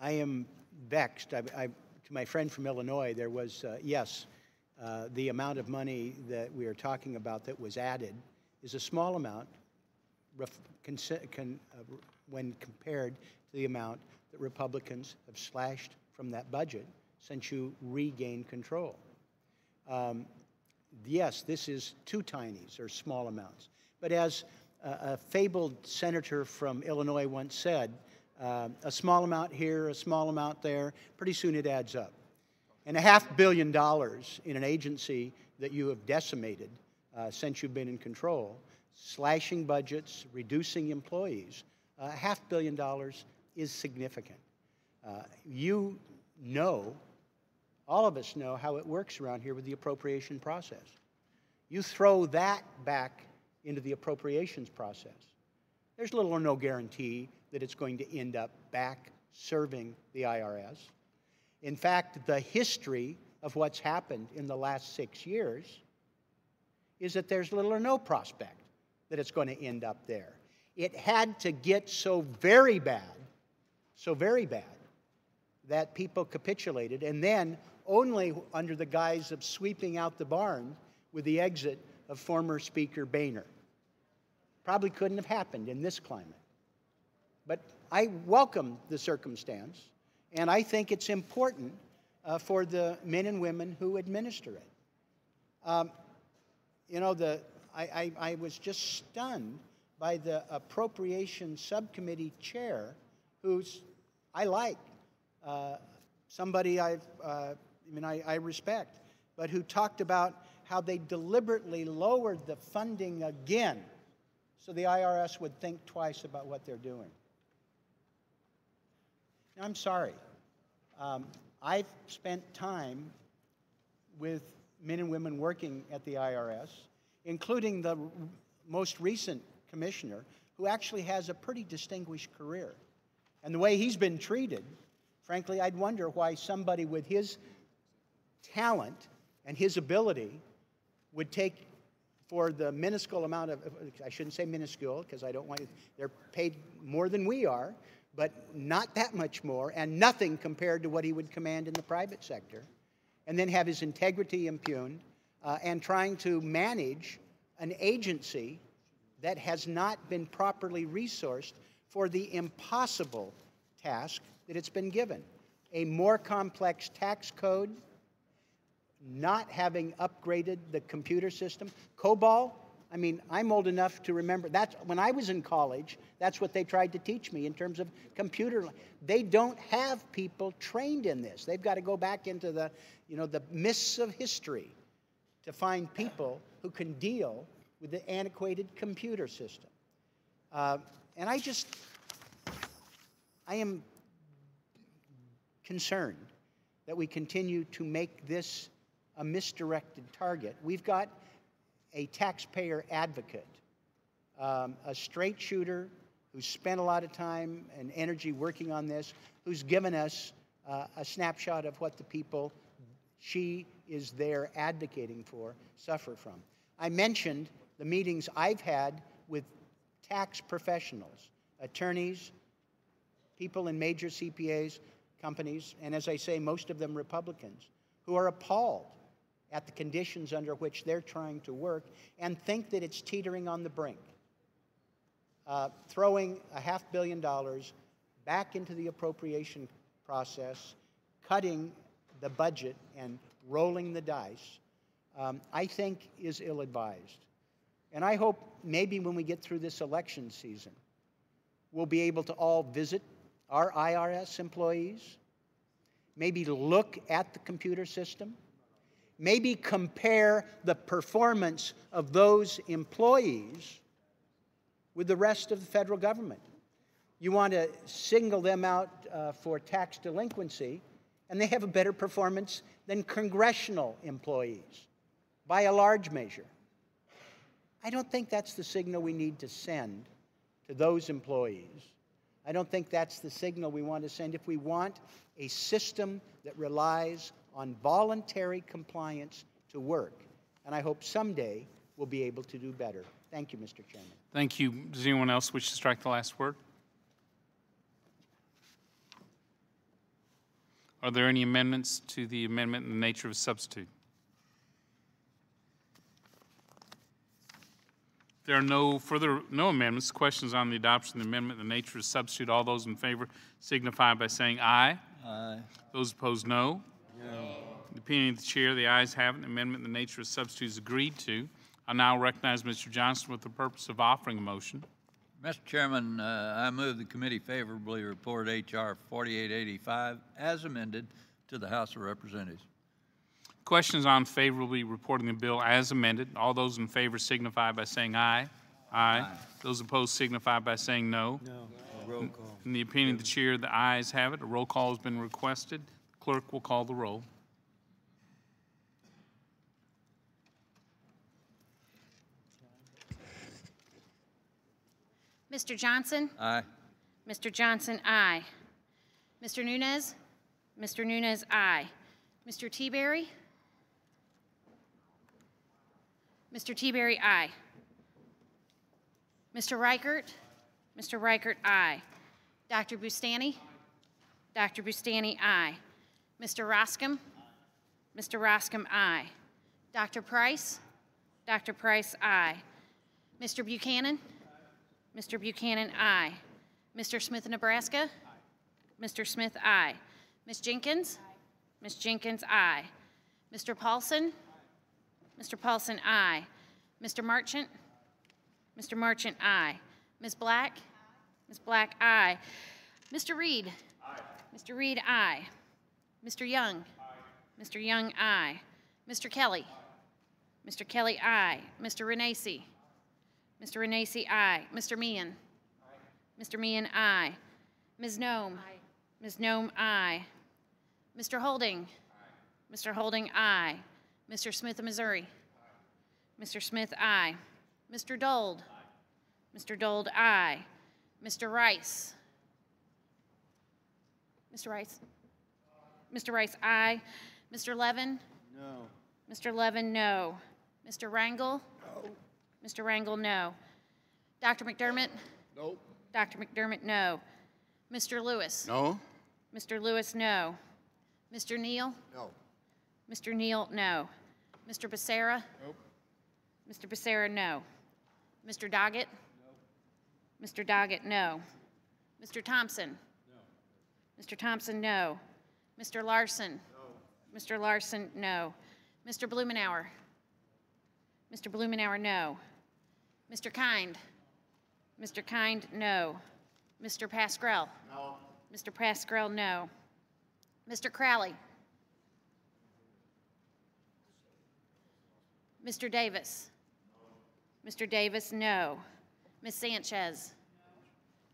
am vexed. To my friend from Illinois, there was, yes, the amount of money that we are talking about that was added is a small amount when compared to the amount that Republicans have slashed from that budget since you regained control. Yes, this is two tinies or small amounts. But as a fabled senator from Illinois once said, a small amount here, a small amount there, pretty soon it adds up. And $500 million in an agency that you have decimated since you've been in control, slashing budgets, reducing employees, $500 million is significant. You know, all of us know how it works around here with the appropriation process. You throw that back into the appropriations process, there's little or no guarantee that it's going to end up back serving the IRS. In fact, the history of what's happened in the last 6 years is that there's little or no prospect that it's going to end up there. It had to get so very bad, that people capitulated, and then only under the guise of sweeping out the barn with the exit of former Speaker Boehner. Probably couldn't have happened in this climate. But I welcome the circumstance, and I think it's important for the men and women who administer it. You know, I was just stunned by the Appropriations Subcommittee chair, who's I like, somebody I respect, but who talked about how they deliberately lowered the funding again so the IRS would think twice about what they're doing. Now, I'm sorry. I've spent time with men and women working at the IRS, including the most recent commissioner, who actually has a pretty distinguished career. And the way he's been treated, frankly, I'd wonder why somebody with his talent and his ability would take for the minuscule amount of, I shouldn't say minuscule because I don't want you, they're paid more than we are, but not that much more, and nothing compared to what he would command in the private sector, and then have his integrity impugned, and trying to manage an agency that has not been properly resourced for the impossible task that it's been given. A more complex tax code, not having upgraded the computer system. COBOL, I mean, I'm old enough to remember, that's, when I was in college, that's what they tried to teach me in terms of computer. They don't have people trained in this. They've got to go back into the, you know, the mists of history to find people who can deal with the antiquated computer system. And I am concerned that we continue to make this a misdirected target. We've got a taxpayer advocate, a straight shooter who's spent a lot of time and energy working on this, who's given us a snapshot of what the people she is there advocating for suffer from. I mentioned the meetings I've had with tax professionals, attorneys, people in major CPAs, companies, and as I say, most of them Republicans, who are appalled at the conditions under which they're trying to work and think that it's teetering on the brink. Throwing $500 million back into the appropriation process, cutting the budget and rolling the dice, I think is ill-advised. And I hope maybe when we get through this election season, we'll be able to all visit our IRS employees, maybe look at the computer system, maybe compare the performance of those employees with the rest of the federal government. You want to single them out for tax delinquency, and they have a better performance than congressional employees by a large measure. I don't think that's the signal we need to send to those employees. I don't think that's the signal we want to send if we want a system that relies on voluntary compliance to work. And I hope someday we'll be able to do better. Thank you, Mr. Chairman. Thank you. Does anyone else wish to strike the last word? Are there any amendments to the amendment in the nature of a substitute? There are no amendments. Questions on the adoption of the amendment in the nature of a substitute. All those in favor signify by saying aye. Aye. Those opposed, no. No. In the opinion of the chair, the ayes have it. The amendment in the nature of a substitute is agreed to. I now recognize Mr. Johnson with the purpose of offering a motion. Mr. Chairman, I move the committee favorably report H.R. 4885 as amended to the House of Representatives. Questions on favorably reporting the bill as amended. All those in favor signify by saying aye. Aye. Those opposed signify by saying no. No. Roll call. In the opinion of the chair, the ayes have it. A roll call has been requested. The clerk will call the roll. Mr. Johnson? Aye. Mr. Johnson, aye. Mr. Nunez? Mr. Nunez, aye. Mr. Teaberry? Mr. Teaberry, aye. Mr. Reichert? Mr. Reichert, aye. Dr. Bustani? Dr. Bustani, aye. Mr. Roscom? Mr. Roscom, aye. Dr. Price? Dr. Price, aye. Mr. Buchanan? Mr. Buchanan, aye. Mr. Smith, Nebraska? Mr. Smith, aye. Ms. Jenkins? Ms. Jenkins, aye. Mr. Paulson? Mr. Paulson, aye. Mr. Marchant? Mr. Marchant, aye. Ms. Black? Ms. Black, aye. Mr. Reed? Aye. Mr. Reed, aye. Mr. Young? Aye. Mr. Young, aye. Mr. Kelly? Mr. Kelly, aye. Mr. Renacci? Mr. Renacci, aye. Mr. Meehan? Aye. Mr. Meehan, aye. Ms. Nome? Aye. Ms. Nome, aye. Mr. Holding? Aye. Mr. Holding, aye. Mr. Smith of Missouri? Aye. Mr. Smith, aye. Mr. Dold? Aye. Mr. Dold, aye. Mr. Rice? Mr. Rice? Mr. Rice, aye. Mr. Levin? No. Mr. Levin, no. Mr. Rangel? No. Mr. Rangel, no. Dr. McDermott? No. Dr. McDermott, no. Mr. Lewis? No. Mr. Lewis, no. Mr. Neal? No. Mr. Neal, no. Mr. Becerra? Nope. Mr. Becerra, no. Mr. Doggett? No. Mr. Doggett, no. Mr. Thompson? No. Mr. Thompson, no. Mr. Larson? No. Mr. Larson, no. Mr. Blumenauer? Mr. Blumenauer, no. Mr. Kind? Mr. Kind, no. Mr. Pascrell? No. Mr. Pascrell, no. Mr. Crowley? Mr. Davis? Mr. Davis, no. Ms. Sanchez?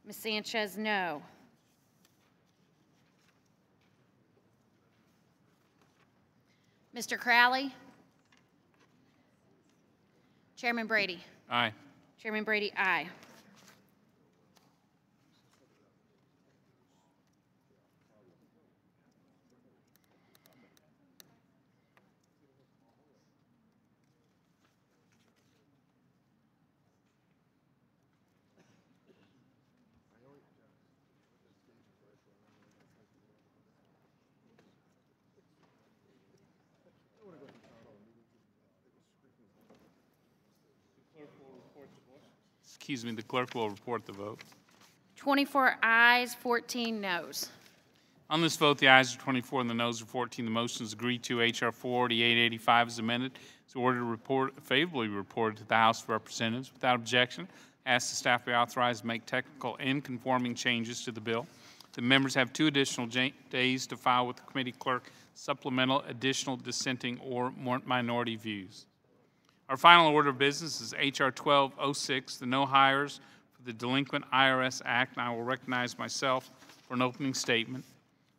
Ms. Sanchez, no. Mr. Crowley? Chairman Brady? Aye. Chairman Brady, aye. excuse me, the clerk will report the vote. 24 ayes, 14 noes. On this vote, the ayes are 24 and the noes are 14. The motion is agreed to. H.R. 4885 is amended. It's ordered to favorably reported to the House of Representatives. Without objection, ask the staff be authorized to make technical and conforming changes to the bill. The members have 2 additional days to file with the committee clerk supplemental, additional, dissenting, or minority views. Our final order of business is H.R. 1206, the no hires for the Delinquent IRS Act, and I will recognize myself for an opening statement.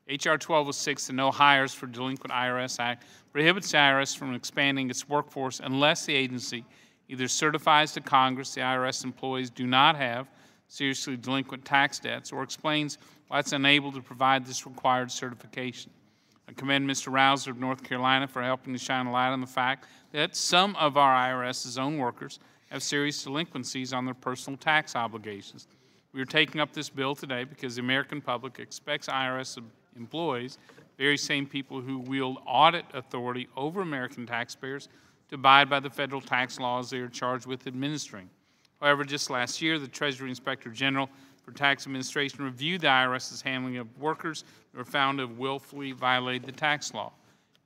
H.R. 1206, the No Hires for Delinquent IRS Act, prohibits the IRS from expanding its workforce unless the agency either certifies to Congress the IRS employees do not have seriously delinquent tax debts or explains why it's unable to provide this required certification. I commend Mr. Rouser of North Carolina for helping to shine a light on the fact that some of our IRS's own workers have serious delinquencies on their personal tax obligations. We are taking up this bill today because the American public expects IRS employees, very same people who wield audit authority over American taxpayers, to abide by the federal tax laws they are charged with administering. However, just last year, the Treasury Inspector General for Tax Administration reviewed the IRS's handling of workers that were found to have willfully violated the tax law.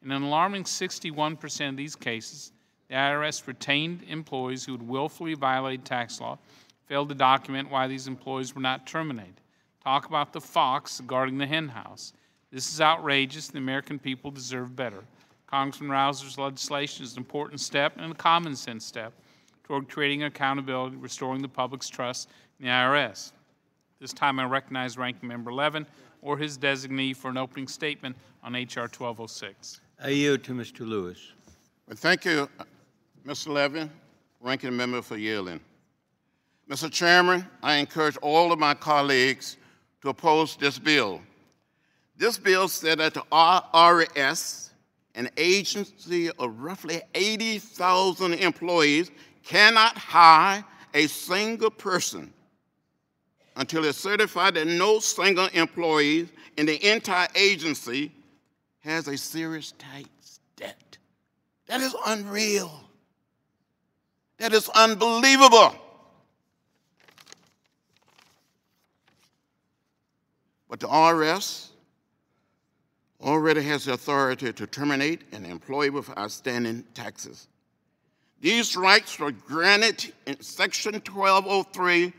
In an alarming 61% of these cases, the IRS retained employees who had willfully violated tax law, failed to document why these employees were not terminated. Talk about the fox guarding the hen house. This is outrageous. The American people deserve better. Congressman Rouser's legislation is an important step and a common sense step toward creating accountability, restoring the public's trust in the IRS. This time I recognize Ranking Member Levin or his designee for an opening statement on H.R. 1206. I yield to Mr. Lewis. Well, thank you, Mr. Levin, Ranking Member, for yielding. Mr. Chairman, I encourage all of my colleagues to oppose this bill. This bill said that the IRS, an agency of roughly 80,000 employees, cannot hire a single person until it's certified that no single employee in the entire agency has a serious tax debt. That is unreal. That is unbelievable. But the IRS already has the authority to terminate an employee with outstanding taxes. These rights were granted in Section 1203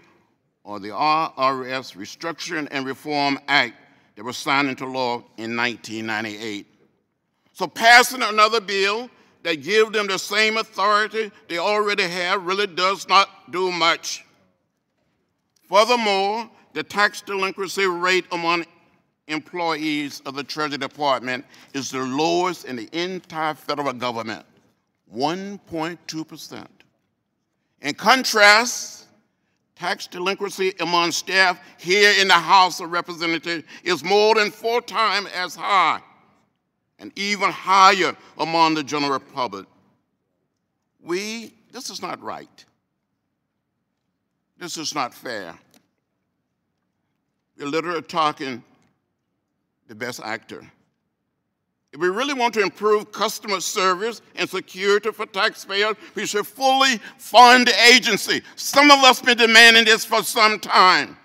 of the IRS Restructuring and Reform Act that was signed into law in 1998. So passing another bill that gives them the same authority they already have really does not do much. Furthermore, the tax delinquency rate among employees of the Treasury Department is the lowest in the entire federal government, 1.2%. In contrast, tax delinquency among staff here in the House of Representatives is more than 4 times as high, and even higher among the general public. This is not right. This is not fair. We're literally talking the best actor. If we really want to improve customer service and security for taxpayers, we should fully fund the agency. Some of us have been demanding this for some time.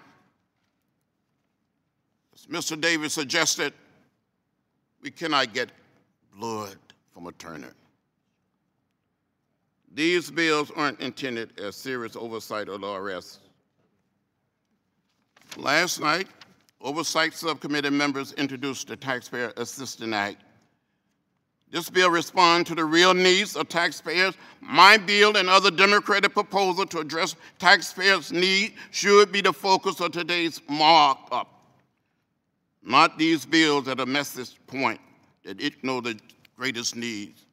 As Mr. Davis suggested, we cannot get blood from a turnip. These bills aren't intended as serious oversight of the IRS. Last night, Oversight Subcommittee members introduced the Taxpayer Assistance Act. This bill responds to the real needs of taxpayers. My bill and other Democratic proposals to address taxpayers' needs should be the focus of today's markup, not these bills that miss this point, that ignore the greatest needs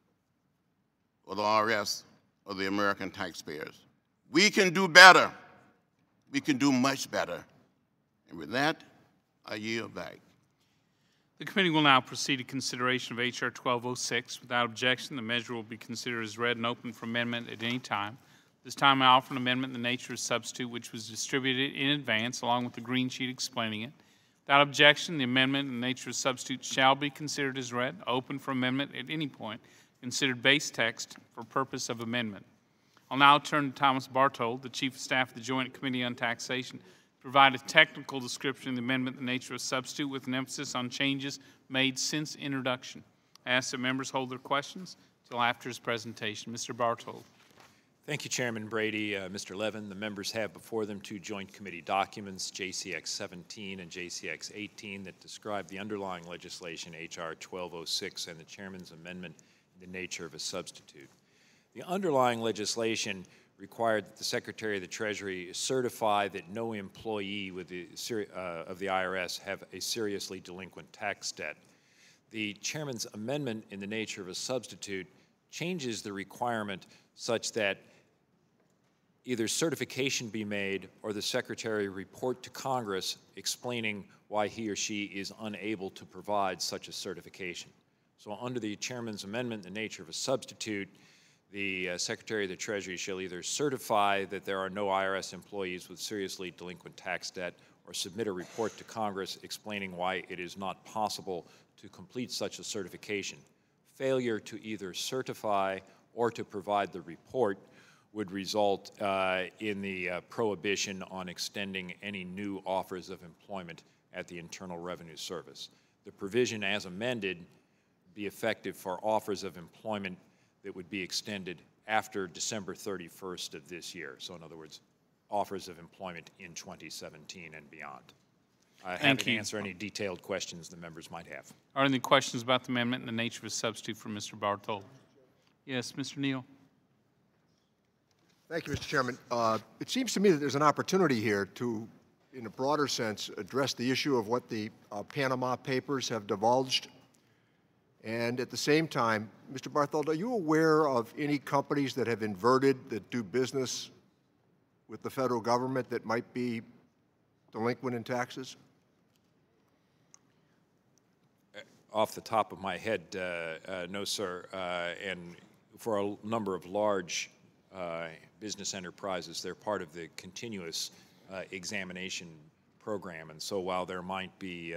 of the IRS or the American taxpayers. We can do better. We can do much better. And with that, I yield back. The committee will now proceed to consideration of H.R. 1206. Without objection, the measure will be considered as read and open for amendment at any time. This time I offer an amendment in the nature of substitute which was distributed in advance along with the green sheet explaining it. Without objection, the amendment in the nature of substitute shall be considered as read, open for amendment at any point, considered base text for purpose of amendment. I'll now turn to Thomas Bartold, the Chief of Staff of the Joint Committee on Taxation, to provide a technical description of the amendment in the nature of a substitute with an emphasis on changes made since introduction. I ask that members hold their questions until after his presentation. Mr. Bartold. Thank you, Chairman Brady. Mr. Levin, the members have before them two joint committee documents, JCX 17 and JCX 18, that describe the underlying legislation, H.R. 1206, and the Chairman's amendment in the nature of a substitute. The underlying legislation required that the Secretary of the Treasury certify that no employee with of the IRS have a seriously delinquent tax debt. The Chairman's amendment in the nature of a substitute changes the requirement such that either certification be made or the Secretary report to Congress explaining why he or she is unable to provide such a certification. So under the Chairman's amendment in the nature of a substitute, the Secretary of the Treasury shall either certify that there are no IRS employees with seriously delinquent tax debt or submit a report to Congress explaining why it is not possible to complete such a certification. Failure to either certify or to provide the report would result in the prohibition on extending any new offers of employment at the Internal Revenue Service. The provision as amended be effective for offers of employment that would be extended after December 31st of this year. So in other words, offers of employment in 2017 and beyond. I'm happy to answer any detailed questions the members might have. Are there any questions about the amendment in the nature of a substitute for Mr. Bartold? Yes, Mr. Neal. Thank you, Mr. Chairman. It seems to me that there's an opportunity here to, in a broader sense, address the issue of what the Panama Papers have divulged. And at the same time, Mr. Barthold, are you aware of any companies that have inverted, that do business with the federal government that might be delinquent in taxes? Off the top of my head, no, sir. And for a number of large business enterprises, they're part of the continuous examination program. And so while there might be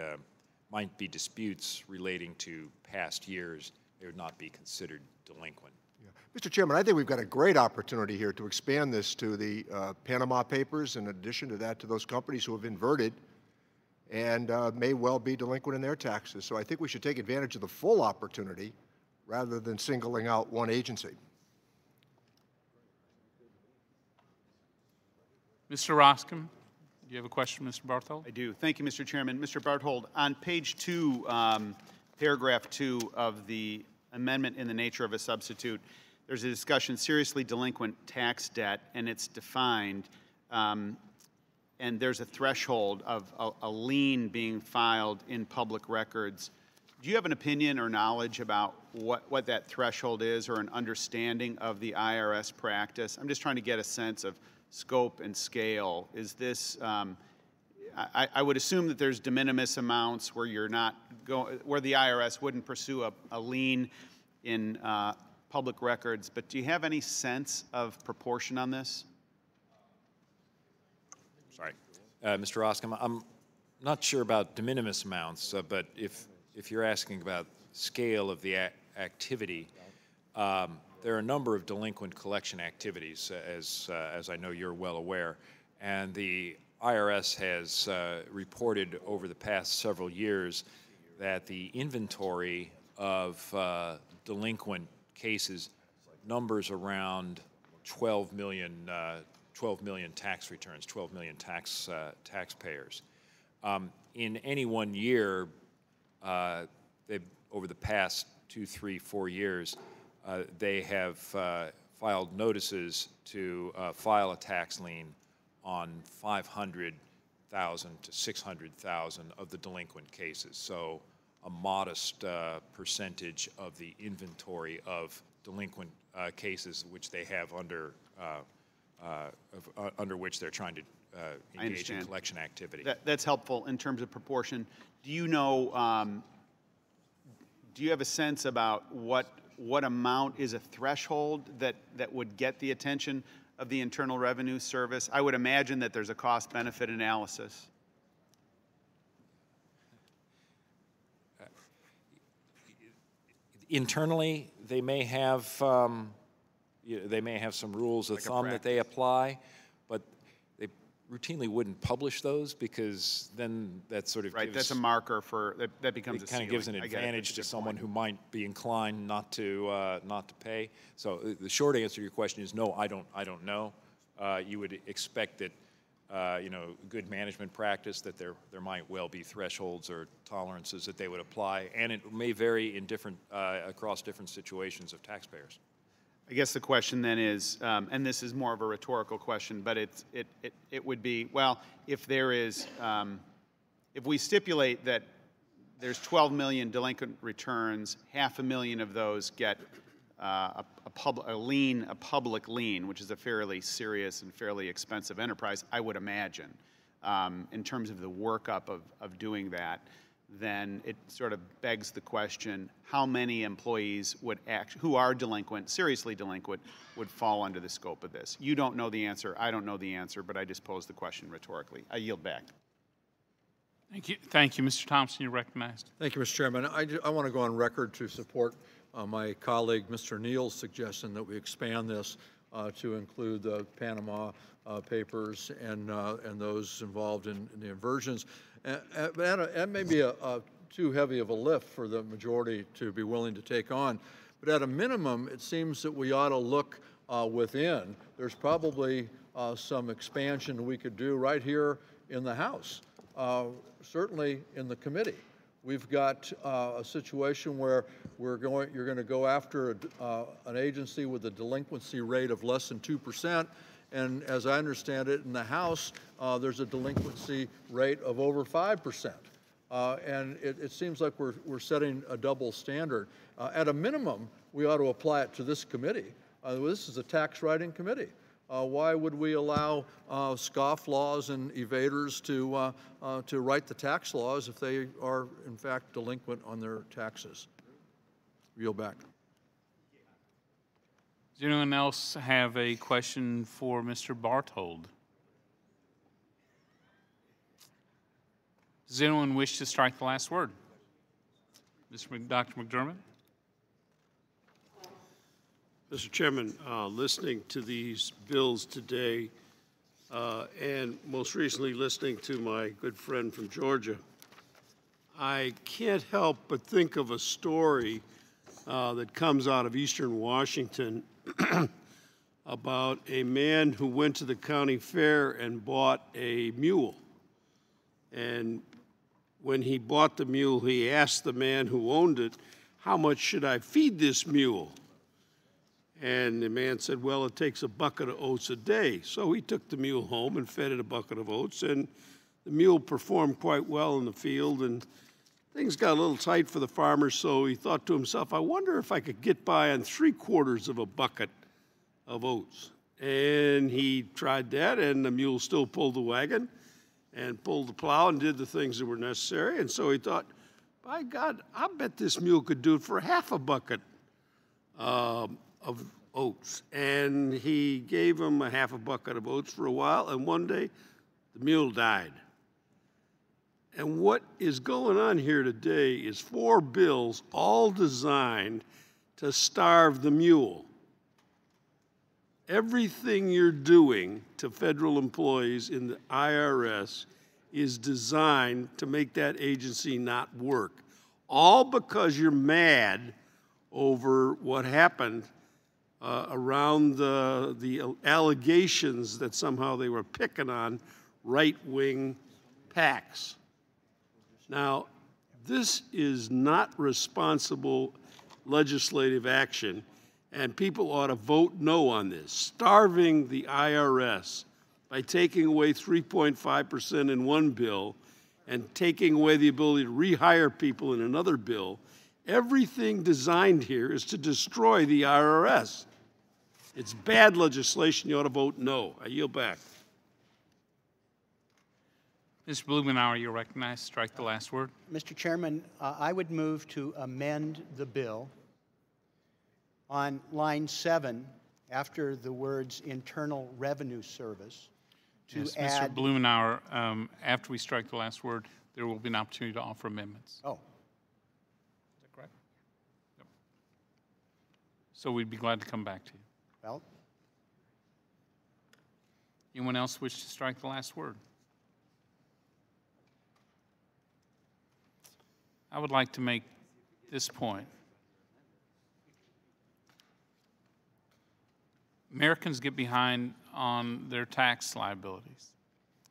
disputes relating to past years, they would not be considered delinquent. Yeah. Mr. Chairman, I think we've got a great opportunity here to expand this to the Panama Papers, in addition to that, to those companies who have inverted and may well be delinquent in their taxes. So I think we should take advantage of the full opportunity rather than singling out one agency. Mr. Roscom, do you have a question, Mr. Barthold? I do. Thank you, Mr. Chairman. Mr. Barthold, on page 2, paragraph 2 of the amendment in the nature of a substitute, there's a discussion, seriously delinquent tax debt, and it's defined, and there's a threshold of a lien being filed in public records. Do you have an opinion or knowledge about what that threshold is, or an understanding of the IRS practice? I'm just trying to get a sense of scope and scale. Is this, I would assume that there's de minimis amounts where you're not where the IRS wouldn't pursue a lien in public records, but do you have any sense of proportion on this? Sorry, Mr. Roscom, I'm not sure about de minimis amounts, but if you're asking about scale of the activity, there are a number of delinquent collection activities, as I know you're well aware, and the IRS has reported over the past several years that the inventory of delinquent cases numbers around 12 million tax returns, 12 million taxpayers. In any one year, over the past 2, 3, 4 years, they have filed notices to file a tax lien on 500,000 to 600,000 of the delinquent cases. So a modest percentage of the inventory of delinquent cases which they have under which they're trying to engage in collection activity. That's helpful in terms of proportion. Do you know, do you have a sense about what amount is a threshold that would get the attention of the Internal Revenue Service? I would imagine that there's a cost-benefit analysis. Internally, they may have they may have some rules of thumb that they apply, but they routinely wouldn't publish those because then that sort of gives, that's a marker for that becomes it a kind of gives an advantage to someone who might be inclined not to pay. So the short answer to your question is no, I don't know. You would expect that good management practice, that there might well be thresholds or tolerances that they would apply, and it may vary in different across different situations of taxpayers. I guess the question then is, and this is more of a rhetorical question, but it would be, well, if there is, if we stipulate that there's 12 million delinquent returns, 500,000 of those get a public lien, which is a fairly serious and fairly expensive enterprise, I would imagine, in terms of the workup of doing that, then it sort of begs the question, how many employees would who are delinquent, seriously delinquent, would fall under the scope of this? You don't know the answer, I don't know the answer, but I just posed the question rhetorically. I yield back. Thank you, Mr. Thompson. You're recognized. Thank you, Mr. Chairman. I want to go on record to support my colleague, Mr. Neal's suggestion that we expand this to include the Panama Papers and those involved in the inversions. That may be too heavy of a lift for the majority to be willing to take on. But at a minimum, it seems that we ought to look within. There's probably some expansion we could do right here in the House, certainly in the committee. We've got a situation where you're going to go after an agency with a delinquency rate of less than 2%, and as I understand it, in the House, there's a delinquency rate of over 5%. And it seems like we're setting a double standard. At a minimum, we ought to apply it to this committee. This is a tax writing committee. Why would we allow scofflaws and evaders to write the tax laws if they are, in fact, delinquent on their taxes? Yield back. Does anyone else have a question for Mr. Barthold? Does anyone wish to strike the last word? Dr. McDermott? Mr. Chairman, listening to these bills today, and most recently listening to my good friend from Georgia, I can't help but think of a story that comes out of Eastern Washington about a man who went to the county fair and bought a mule. And when he bought the mule, he asked the man who owned it, "How much should I feed this mule?" And the man said, "Well, it takes a bucket of oats a day." So he took the mule home and fed it a bucket of oats, and the mule performed quite well in the field, and things got a little tight for the farmer, so he thought to himself, "I wonder if I could get by on 3/4 of a bucket of oats." And he tried that, and the mule still pulled the wagon and pulled the plow and did the things that were necessary. And so he thought, by God, I bet this mule could do it for half a bucket of oats. And he gave him a half a bucket of oats for a while, and one day the mule died. And what is going on here today is 4 bills all designed to starve the mule. Everything you're doing to federal employees in the IRS is designed to make that agency not work, all because you're mad over what happened around the allegations that somehow they were picking on right-wing PACs. Now, this is not responsible legislative action, and people ought to vote no on this. Starving the IRS by taking away 3.5% in one bill and taking away the ability to rehire people in another bill, everything designed here is to destroy the IRS. It's bad legislation. You ought to vote no. I yield back. Mr. Blumenauer, you're recognized. Strike the last word. Mr. Chairman, I would move to amend the bill on line 7 after the words Internal Revenue Service to yes, add... Mr. Blumenauer, after we strike the last word, there will be an opportunity to offer amendments. Oh. Is that correct? Yep. So we'd be glad to come back to you. Well, Anyone else wish to strike the last word? I would like to make this point. Americans get behind on their tax liabilities.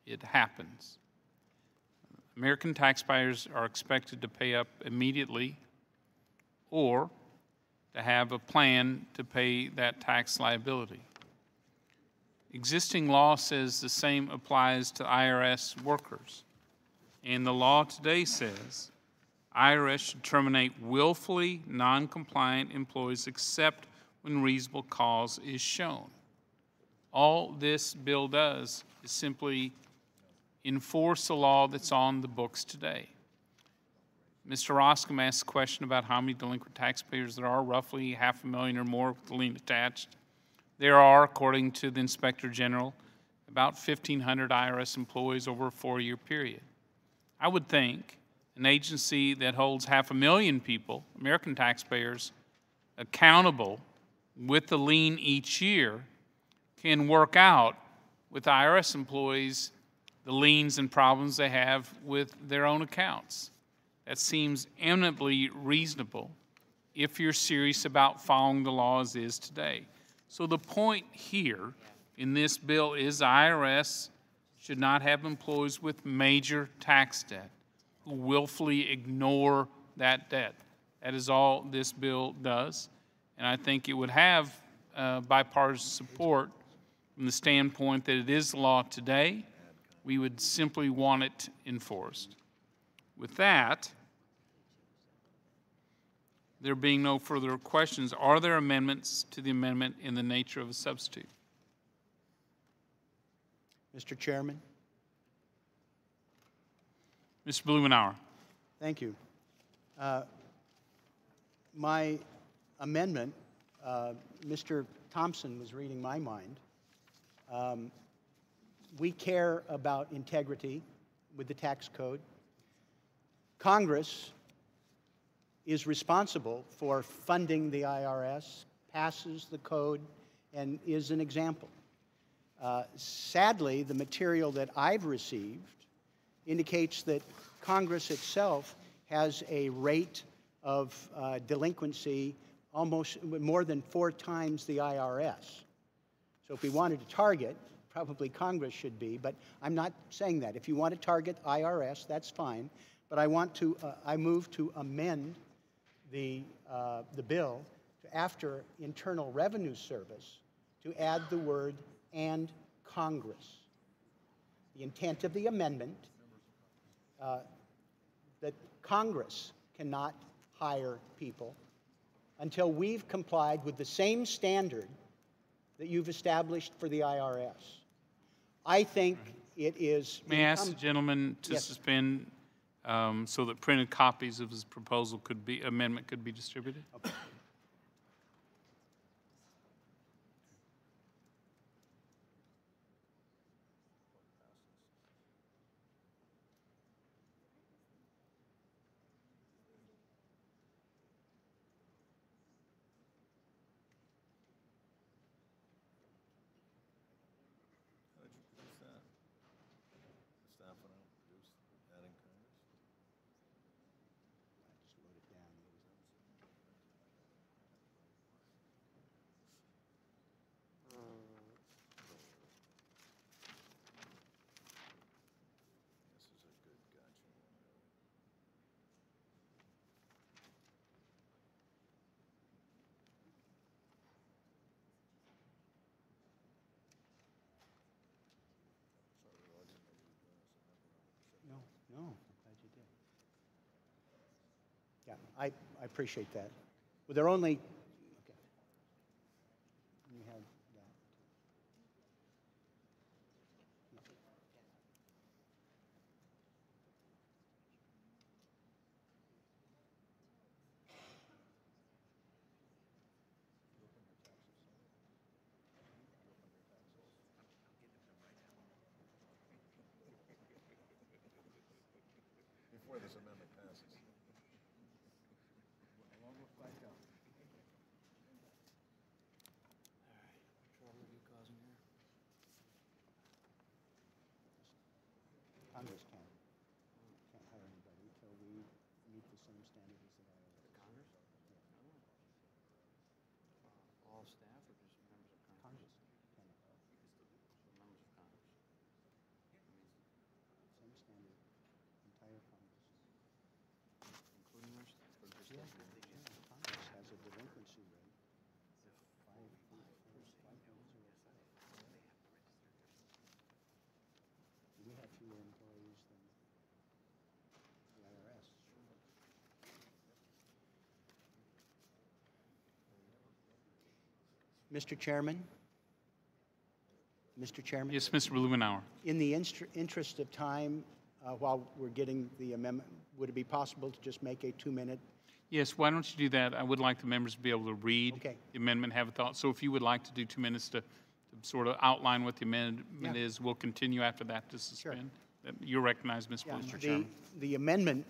It happens. American taxpayers are expected to pay up immediately or to have a plan to pay that tax liability. Existing law says the same applies to IRS workers. And the law today says IRS should terminate willfully non-compliant employees except when reasonable cause is shown. All this bill does is simply enforce the law that's on the books today. Mr. Roscom asked a question about how many delinquent taxpayers there are, roughly 500,000 or more with the lien attached. There are, according to the Inspector General, about 1,500 IRS employees over a 4-year period. I would think an agency that holds 500,000 people, American taxpayers, accountable with the lien each year can work out with IRS employees the liens and problems they have with their own accounts. That seems eminently reasonable if you're serious about following the law as is today. So the point here in this bill is the IRS should not have employees with major tax debt who willfully ignore that debt. That is all this bill does. And I think it would have bipartisan support from the standpoint that it is the law today. We would simply want it enforced. With that, there being no further questions, are there amendments to the amendment in the nature of a substitute? Mr. Chairman. Mr. Blumenauer. Thank you. My amendment, Mr. Thompson was reading my mind. We care about integrity with the tax code. Congress is responsible for funding the IRS, passes the code, and is an example. Sadly, the material that I've received indicates that Congress itself has a rate of delinquency almost more than 4 times the IRS. So if we wanted to target, probably Congress should be, but I'm not saying that. If you want to target IRS, that's fine. But I move to amend the bill to, after Internal Revenue Service, to add the word "and Congress." The intent of the amendment that Congress cannot hire people until we've complied with the same standard that you've established for the IRS. I think it is... May I ask the gentleman to suspend so that printed copies of his proposal amendment could be distributed? Okay. No, I'm glad you did. Yeah, I appreciate that. Well, there are only... Okay. You have that. Before this amendment passes. Congress can't hire anybody until we meet the same standard as the IRS. Congress? All staff or just members of Congress? Congress can, So members of Congress. same standard, entire Congress. Including our staff or just Yeah, Congress has a delinquency rate of 5.05. We have fewer employees than the IRS. Mr. Chairman? Mr. Chairman? Yes, Mr. Blumenauer. In the interest of time, while we're getting the amendment, would it be possible to just make a 2-minute? Yes, why don't you do that? I would like the members to be able to read the amendment, have a thought. So if you would like to do 2 minutes to sort of outline what the amendment is, we'll continue after that to suspend. You're recognized, Mr. Blumenauer. The amendment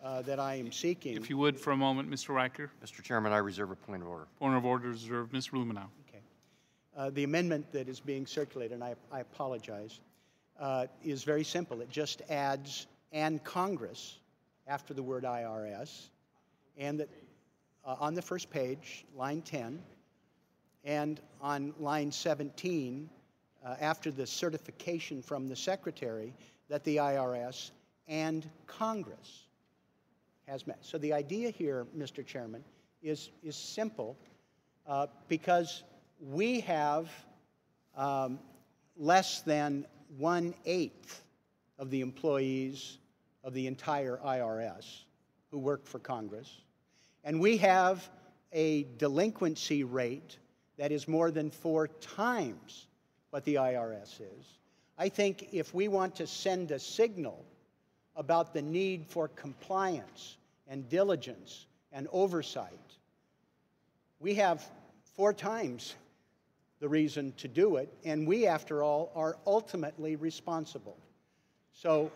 that I am seeking. If you would, for a moment, Mr. Riker. Mr. Chairman, I reserve a point of order. Point of order reserved. Mr. Blumenauer. Okay. The amendment that is being circulated, and I apologize, is very simple. It just adds "and Congress" after the word IRS, and that on the first page, line 10, and on line 17, after the certification from the Secretary that the IRS and Congress has met. So the idea here, Mr. Chairman, is simple because we have less than 1/8 of the employees of the entire IRS who work for Congress. And we have a delinquency rate that is more than 4 times what the IRS is. I think if we want to send a signal about the need for compliance and diligence and oversight, we have 4 times the reason to do it, and we, after all, are ultimately responsible. So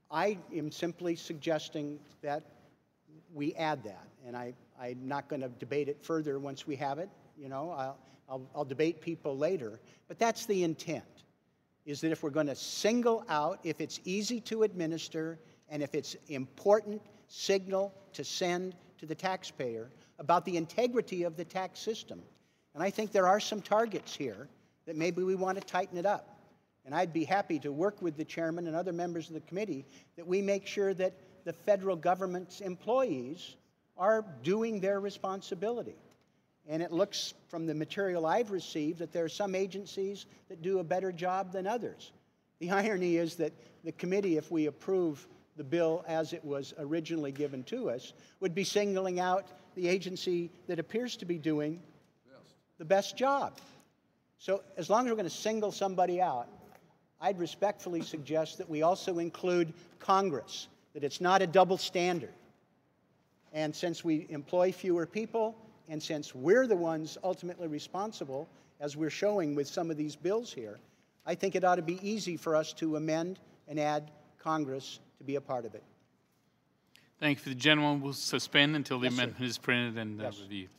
I am simply suggesting that we add that, and I'm not going to debate it further once we have it. You know, I'll debate people later, but that's the intent, is that if we're going to single out, if it's easy to administer, and if it's important signal to send to the taxpayer about the integrity of the tax system. And I think there are some targets here that maybe we want to tighten it up. And I'd be happy to work with the chairman and other members of the committee that we make sure that the federal government's employees are doing their responsibility. And it looks from the material I've received that there are some agencies that do a better job than others. The irony is that the committee, if we approve the bill as it was originally given to us, would be singling out the agency that appears to be doing the best job. So as long as we're going to single somebody out, I'd respectfully suggest that we also include Congress, that it's not a double standard. And since we employ fewer people, and since we're the ones ultimately responsible, as we're showing with some of these bills here, I think it ought to be easy for us to amend and add Congress to be a part of it. Thank you. The gentleman will suspend until the amendment is printed and reviewed.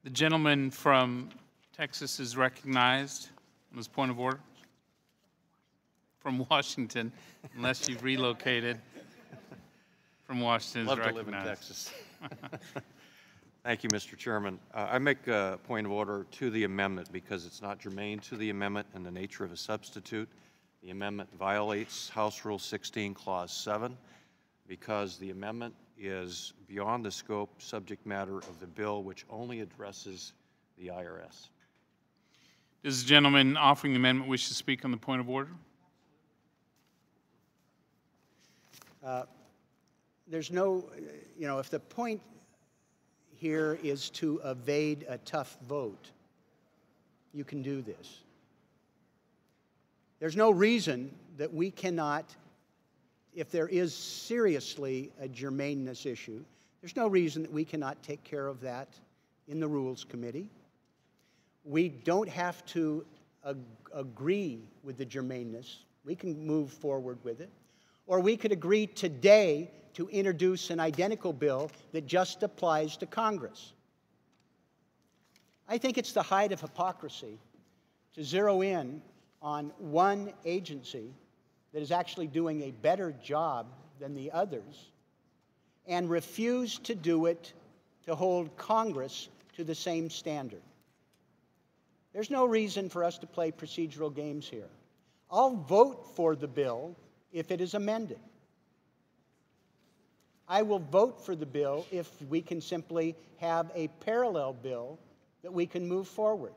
The gentleman from Texas is recognized on his point of order. From Washington, unless you've relocated from Washington, is Love to recognized. live in Texas. Thank you, Mr. Chairman. I make a point of order to the amendment because it's not germane to the amendment in the nature of a substitute. The amendment violates House Rule 16, Clause 7, because the amendment is beyond the scope, subject matter of the bill, which only addresses the IRS. Does the gentleman offering the amendment wish to speak on the point of order? There's no, if the point here is to evade a tough vote, you can do this. There's no reason that we cannot, if there is seriously a germaneness issue, there's no reason that we cannot take care of that in the Rules Committee. We don't have to agree with the germaneness. We can move forward with it. Or we could agree today to introduce an identical bill that just applies to Congress. I think it's the height of hypocrisy to zero in on one agency that is actually doing a better job than the others and refuse to do it to hold Congress to the same standard. There's no reason for us to play procedural games here. I'll vote for the bill if it is amended. I will vote for the bill if we can simply have a parallel bill that we can move forward.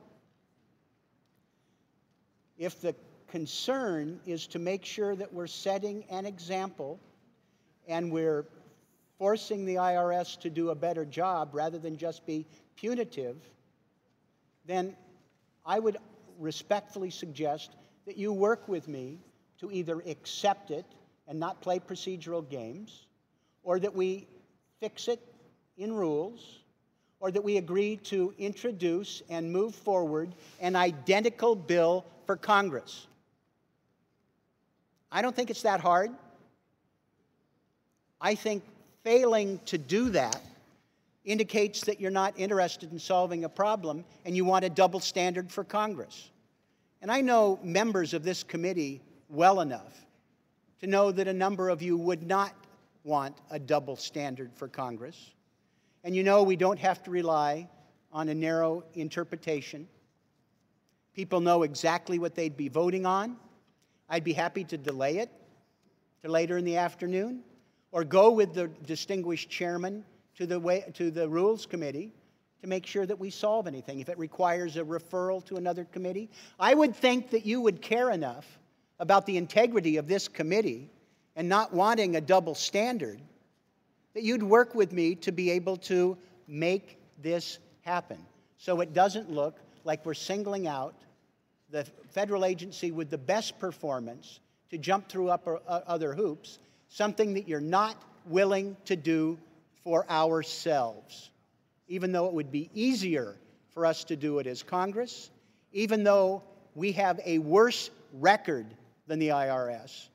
If the concern is to make sure that we're setting an example and we're forcing the IRS to do a better job rather than just be punitive, then I would respectfully suggest that you work with me to either accept it and not play procedural games, or that we fix it in rules, or that we agree to introduce and move forward an identical bill for Congress. I don't think it's that hard. I think failing to do that indicates that you're not interested in solving a problem and you want a double standard for Congress. And I know members of this committee well enough to know that a number of you would not want a double standard for Congress. And you know we don't have to rely on a narrow interpretation. People know exactly what they'd be voting on. I'd be happy to delay it to later in the afternoon, or go with the distinguished chairman to the Rules Committee to make sure that we solve anything. If it requires a referral to another committee, I would think that you would care enough about the integrity of this committee and not wanting a double standard that you'd work with me to be able to make this happen, so it doesn't look like we're singling out the federal agency with the best performance to jump through other hoops, something that you're not willing to do for ourselves, even though it would be easier for us to do it as Congress, even though we have a worse record than the IRS.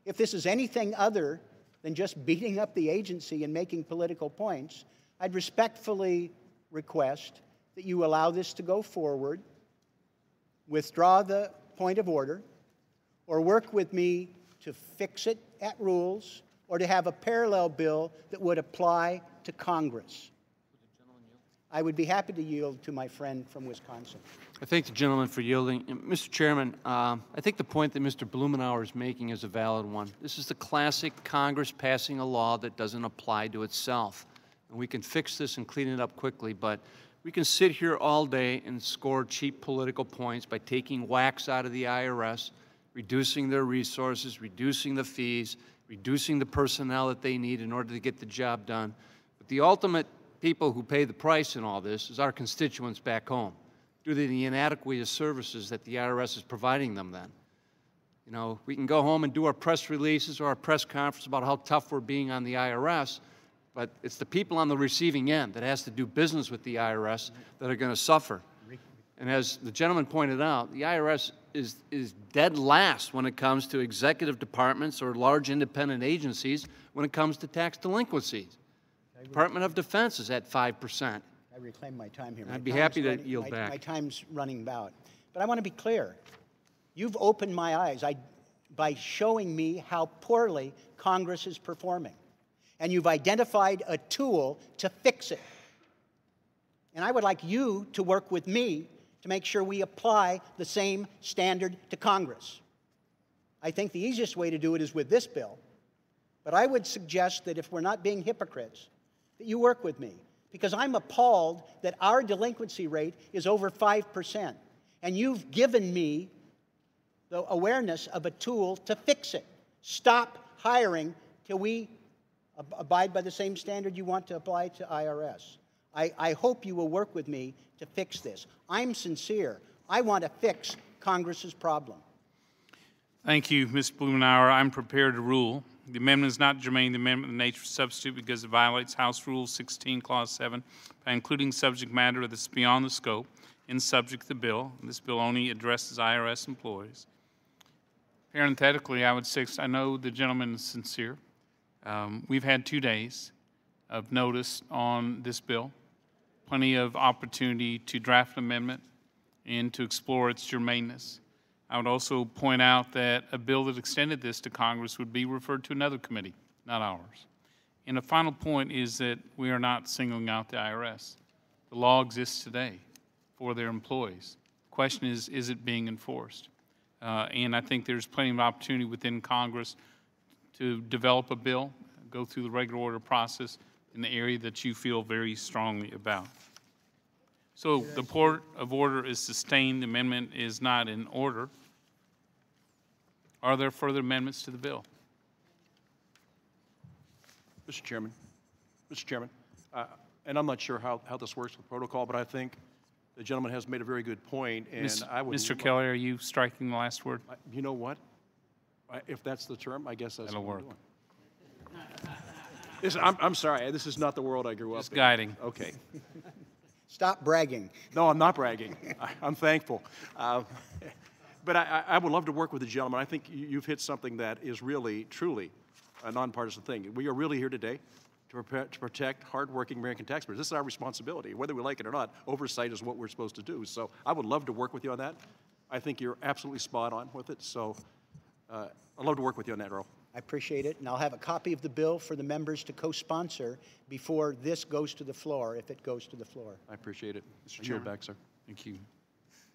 If this is anything other than just beating up the agency and making political points, I'd respectfully request that you allow this to go forward, withdraw the point of order, or work with me to fix it at rules, or to have a parallel bill that would apply to Congress. I would be happy to yield to my friend from Wisconsin. I thank the gentleman for yielding. Mr. Chairman, I think the point that Mr. Blumenauer is making is a valid one. This is the classic Congress passing a law that doesn't apply to itself. And we can fix this and clean it up quickly, but we can sit here all day and score cheap political points by taking whacks out of the IRS, reducing their resources, reducing the fees, reducing the personnel that they need in order to get the job done. But the ultimate people who pay the price in all this is our constituents back home, due to the inadequacy of services that the IRS is providing them then. You know, we can go home and do our press releases or our press conference about how tough we're being on the IRS, but it's the people on the receiving end that has to do business with the IRS that are going to suffer. And as the gentleman pointed out, the IRS is dead last when it comes to executive departments or large independent agencies when it comes to tax delinquencies. Department of Defense is at 5%. I reclaim my time here. I'd be happy to yield back. My time's running out. But I want to be clear. You've opened my eyes by showing me how poorly Congress is performing. And you've identified a tool to fix it. And I would like you to work with me to make sure we apply the same standard to Congress. I think the easiest way to do it is with this bill. But I would suggest that if we're not being hypocrites, that you work with me. Because I'm appalled that our delinquency rate is over 5%. And you've given me the awareness of a tool to fix it. Stop hiring till we abide by the same standard you want to apply to IRS. I hope you will work with me to fix this. I'm sincere. I want to fix Congress's problem. Thank you, Ms. Blumenauer. I'm prepared to rule. The amendment is not germane to the amendment of nature of substitute because it violates House Rule 16, Clause 7, by including subject matter that's beyond the scope and subject to the bill. This bill only addresses IRS employees. Parenthetically, I would say I know the gentleman is sincere. We've had 2 days of notice on this bill, plenty of opportunity to draft an amendment and to explore its germaneness. I would also point out that a bill that extended this to Congress would be referred to another committee, not ours. And a final point is that we are not singling out the IRS. The law exists today for their employees. The question is it being enforced? And I think there's plenty of opportunity within Congress to develop a bill, go through the regular order process in the area that you feel very strongly about. So the point of order is sustained. The amendment is not in order. Are there further amendments to the bill? Mr. Chairman, and I'm not sure how this works with protocol, but I think the gentleman has made a very good point, and I would... Mr. Kelly, are you striking the last word? You know what? If that's the term, I guess that's That'll what work. I'm doing. I'm sorry, this is not the world I grew up in. Just guiding. Okay. Stop bragging. No, I'm not bragging. I'm thankful. But I would love to work with the gentleman. I think you've hit something that is really, truly a nonpartisan thing. We are really here today to protect hardworking American taxpayers. This is our responsibility. Whether we like it or not, oversight is what we're supposed to do. So I would love to work with you on that. I think you're absolutely spot on with it. So I'd love to work with you on that, Earl. I appreciate it, and I'll have a copy of the bill for the members to co-sponsor before this goes to the floor, if it goes to the floor. I appreciate it. Mr. Yield Chairman. back, sir. Thank you.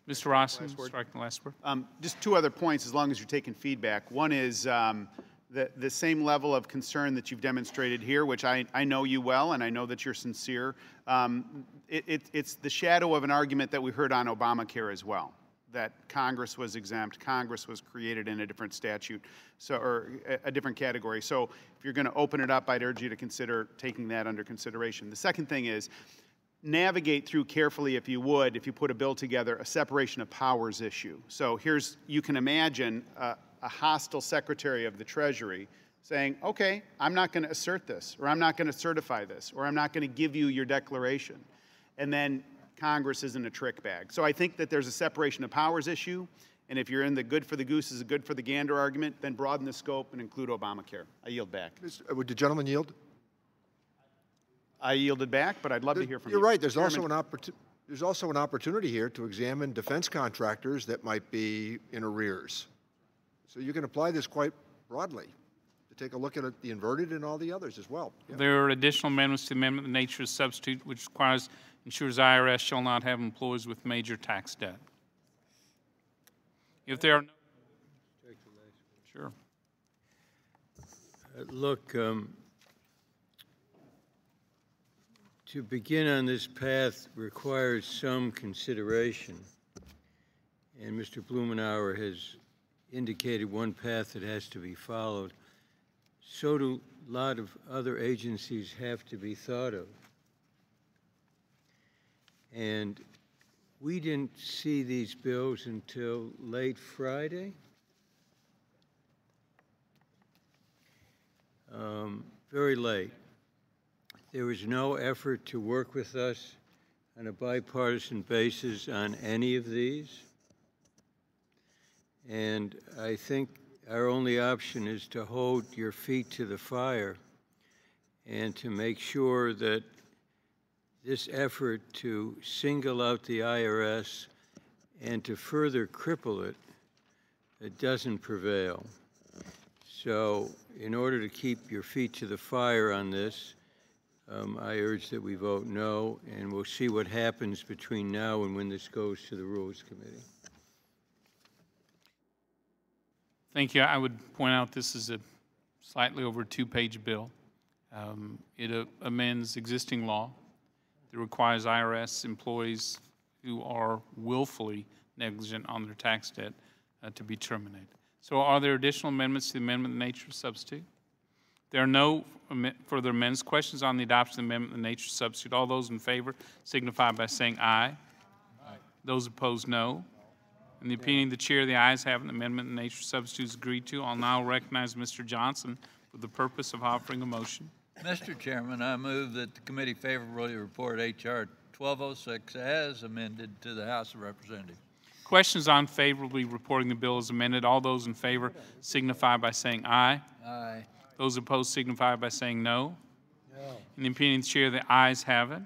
Mr. Rossi, strike the last word. Just 2 other points, as long as you're taking feedback. One is the same level of concern that you've demonstrated here, which I know you well, and I know that you're sincere. It's the shadow of an argument that we heard on Obamacare as well, that Congress was exempt, Congress was created in a different statute, or a different category. So if you're going to open it up, I'd urge you to consider taking that under consideration. The second thing is, navigate through carefully, if you would, if you put a bill together, a separation of powers issue. So you can imagine a hostile Secretary of the Treasury saying, okay, I'm not going to assert this, or I'm not going to certify this, or I'm not going to give you your declaration. And then Congress isn't a trick bag. So I think that there's a separation of powers issue, and if you're in the good for the goose is a good for the gander argument, then broaden the scope and include Obamacare. I yield back. Would the gentleman yield? I yielded back, but I'd love to hear from you. You're right. There's Chairman. also an opportunity here to examine defense contractors that might be in arrears. So you can apply this quite broadly to take a look at the inverted and all the others as well. Yeah. There are additional amendments to the amendment of nature of substitute, which ensures IRS shall not have employees with major tax debt. If there are no... Sure. Look, to begin on this path requires some consideration, and Mr. Blumenauer has indicated one path that has to be followed. So do a lot of other agencies have to be thought of. And we didn't see these bills until late Friday. Very late. There was no effort to work with us on a bipartisan basis on any of these. And I think our only option is to hold your feet to the fire and to make sure that this effort to single out the IRS and to further cripple it, it doesn't prevail. So in order to keep your feet to the fire on this, I urge that we vote no, and we'll see what happens between now and when this goes to the Rules Committee. Thank you. I would point out this is a slightly over two-page bill. It amends existing law that requires IRS employees who are willfully negligent on their tax debt to be terminated. So are there additional amendments to the amendment in the nature of substitute? There are no further amendments. Questions on the adoption of the amendment in the nature of substitute? All those in favor signify by saying aye. Aye. Those opposed, no. In the opinion of the chair, the ayes have it. The amendment in the nature of substitute is agreed to. I'll now recognize Mr. Johnson for the purpose of offering a motion. Mr. Chairman, I move that the committee favorably report H.R. 1206 as amended to the House of Representatives. Questions on favorably reporting the bill as amended? All those in favor signify by saying aye. Aye. Those opposed signify by saying no. No. In the opinion of the chair, the ayes have it.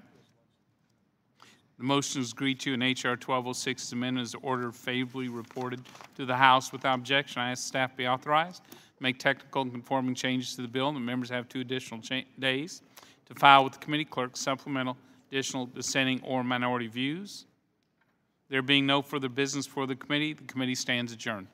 The motion is agreed to, and H.R. 1206 is amended as ordered favorably reported to the House without objection. I ask staff be authorized to make technical and conforming changes to the bill, and the members have 2 additional days to file with the committee clerk supplemental, additional, dissenting, or minority views. There being no further business for the committee stands adjourned.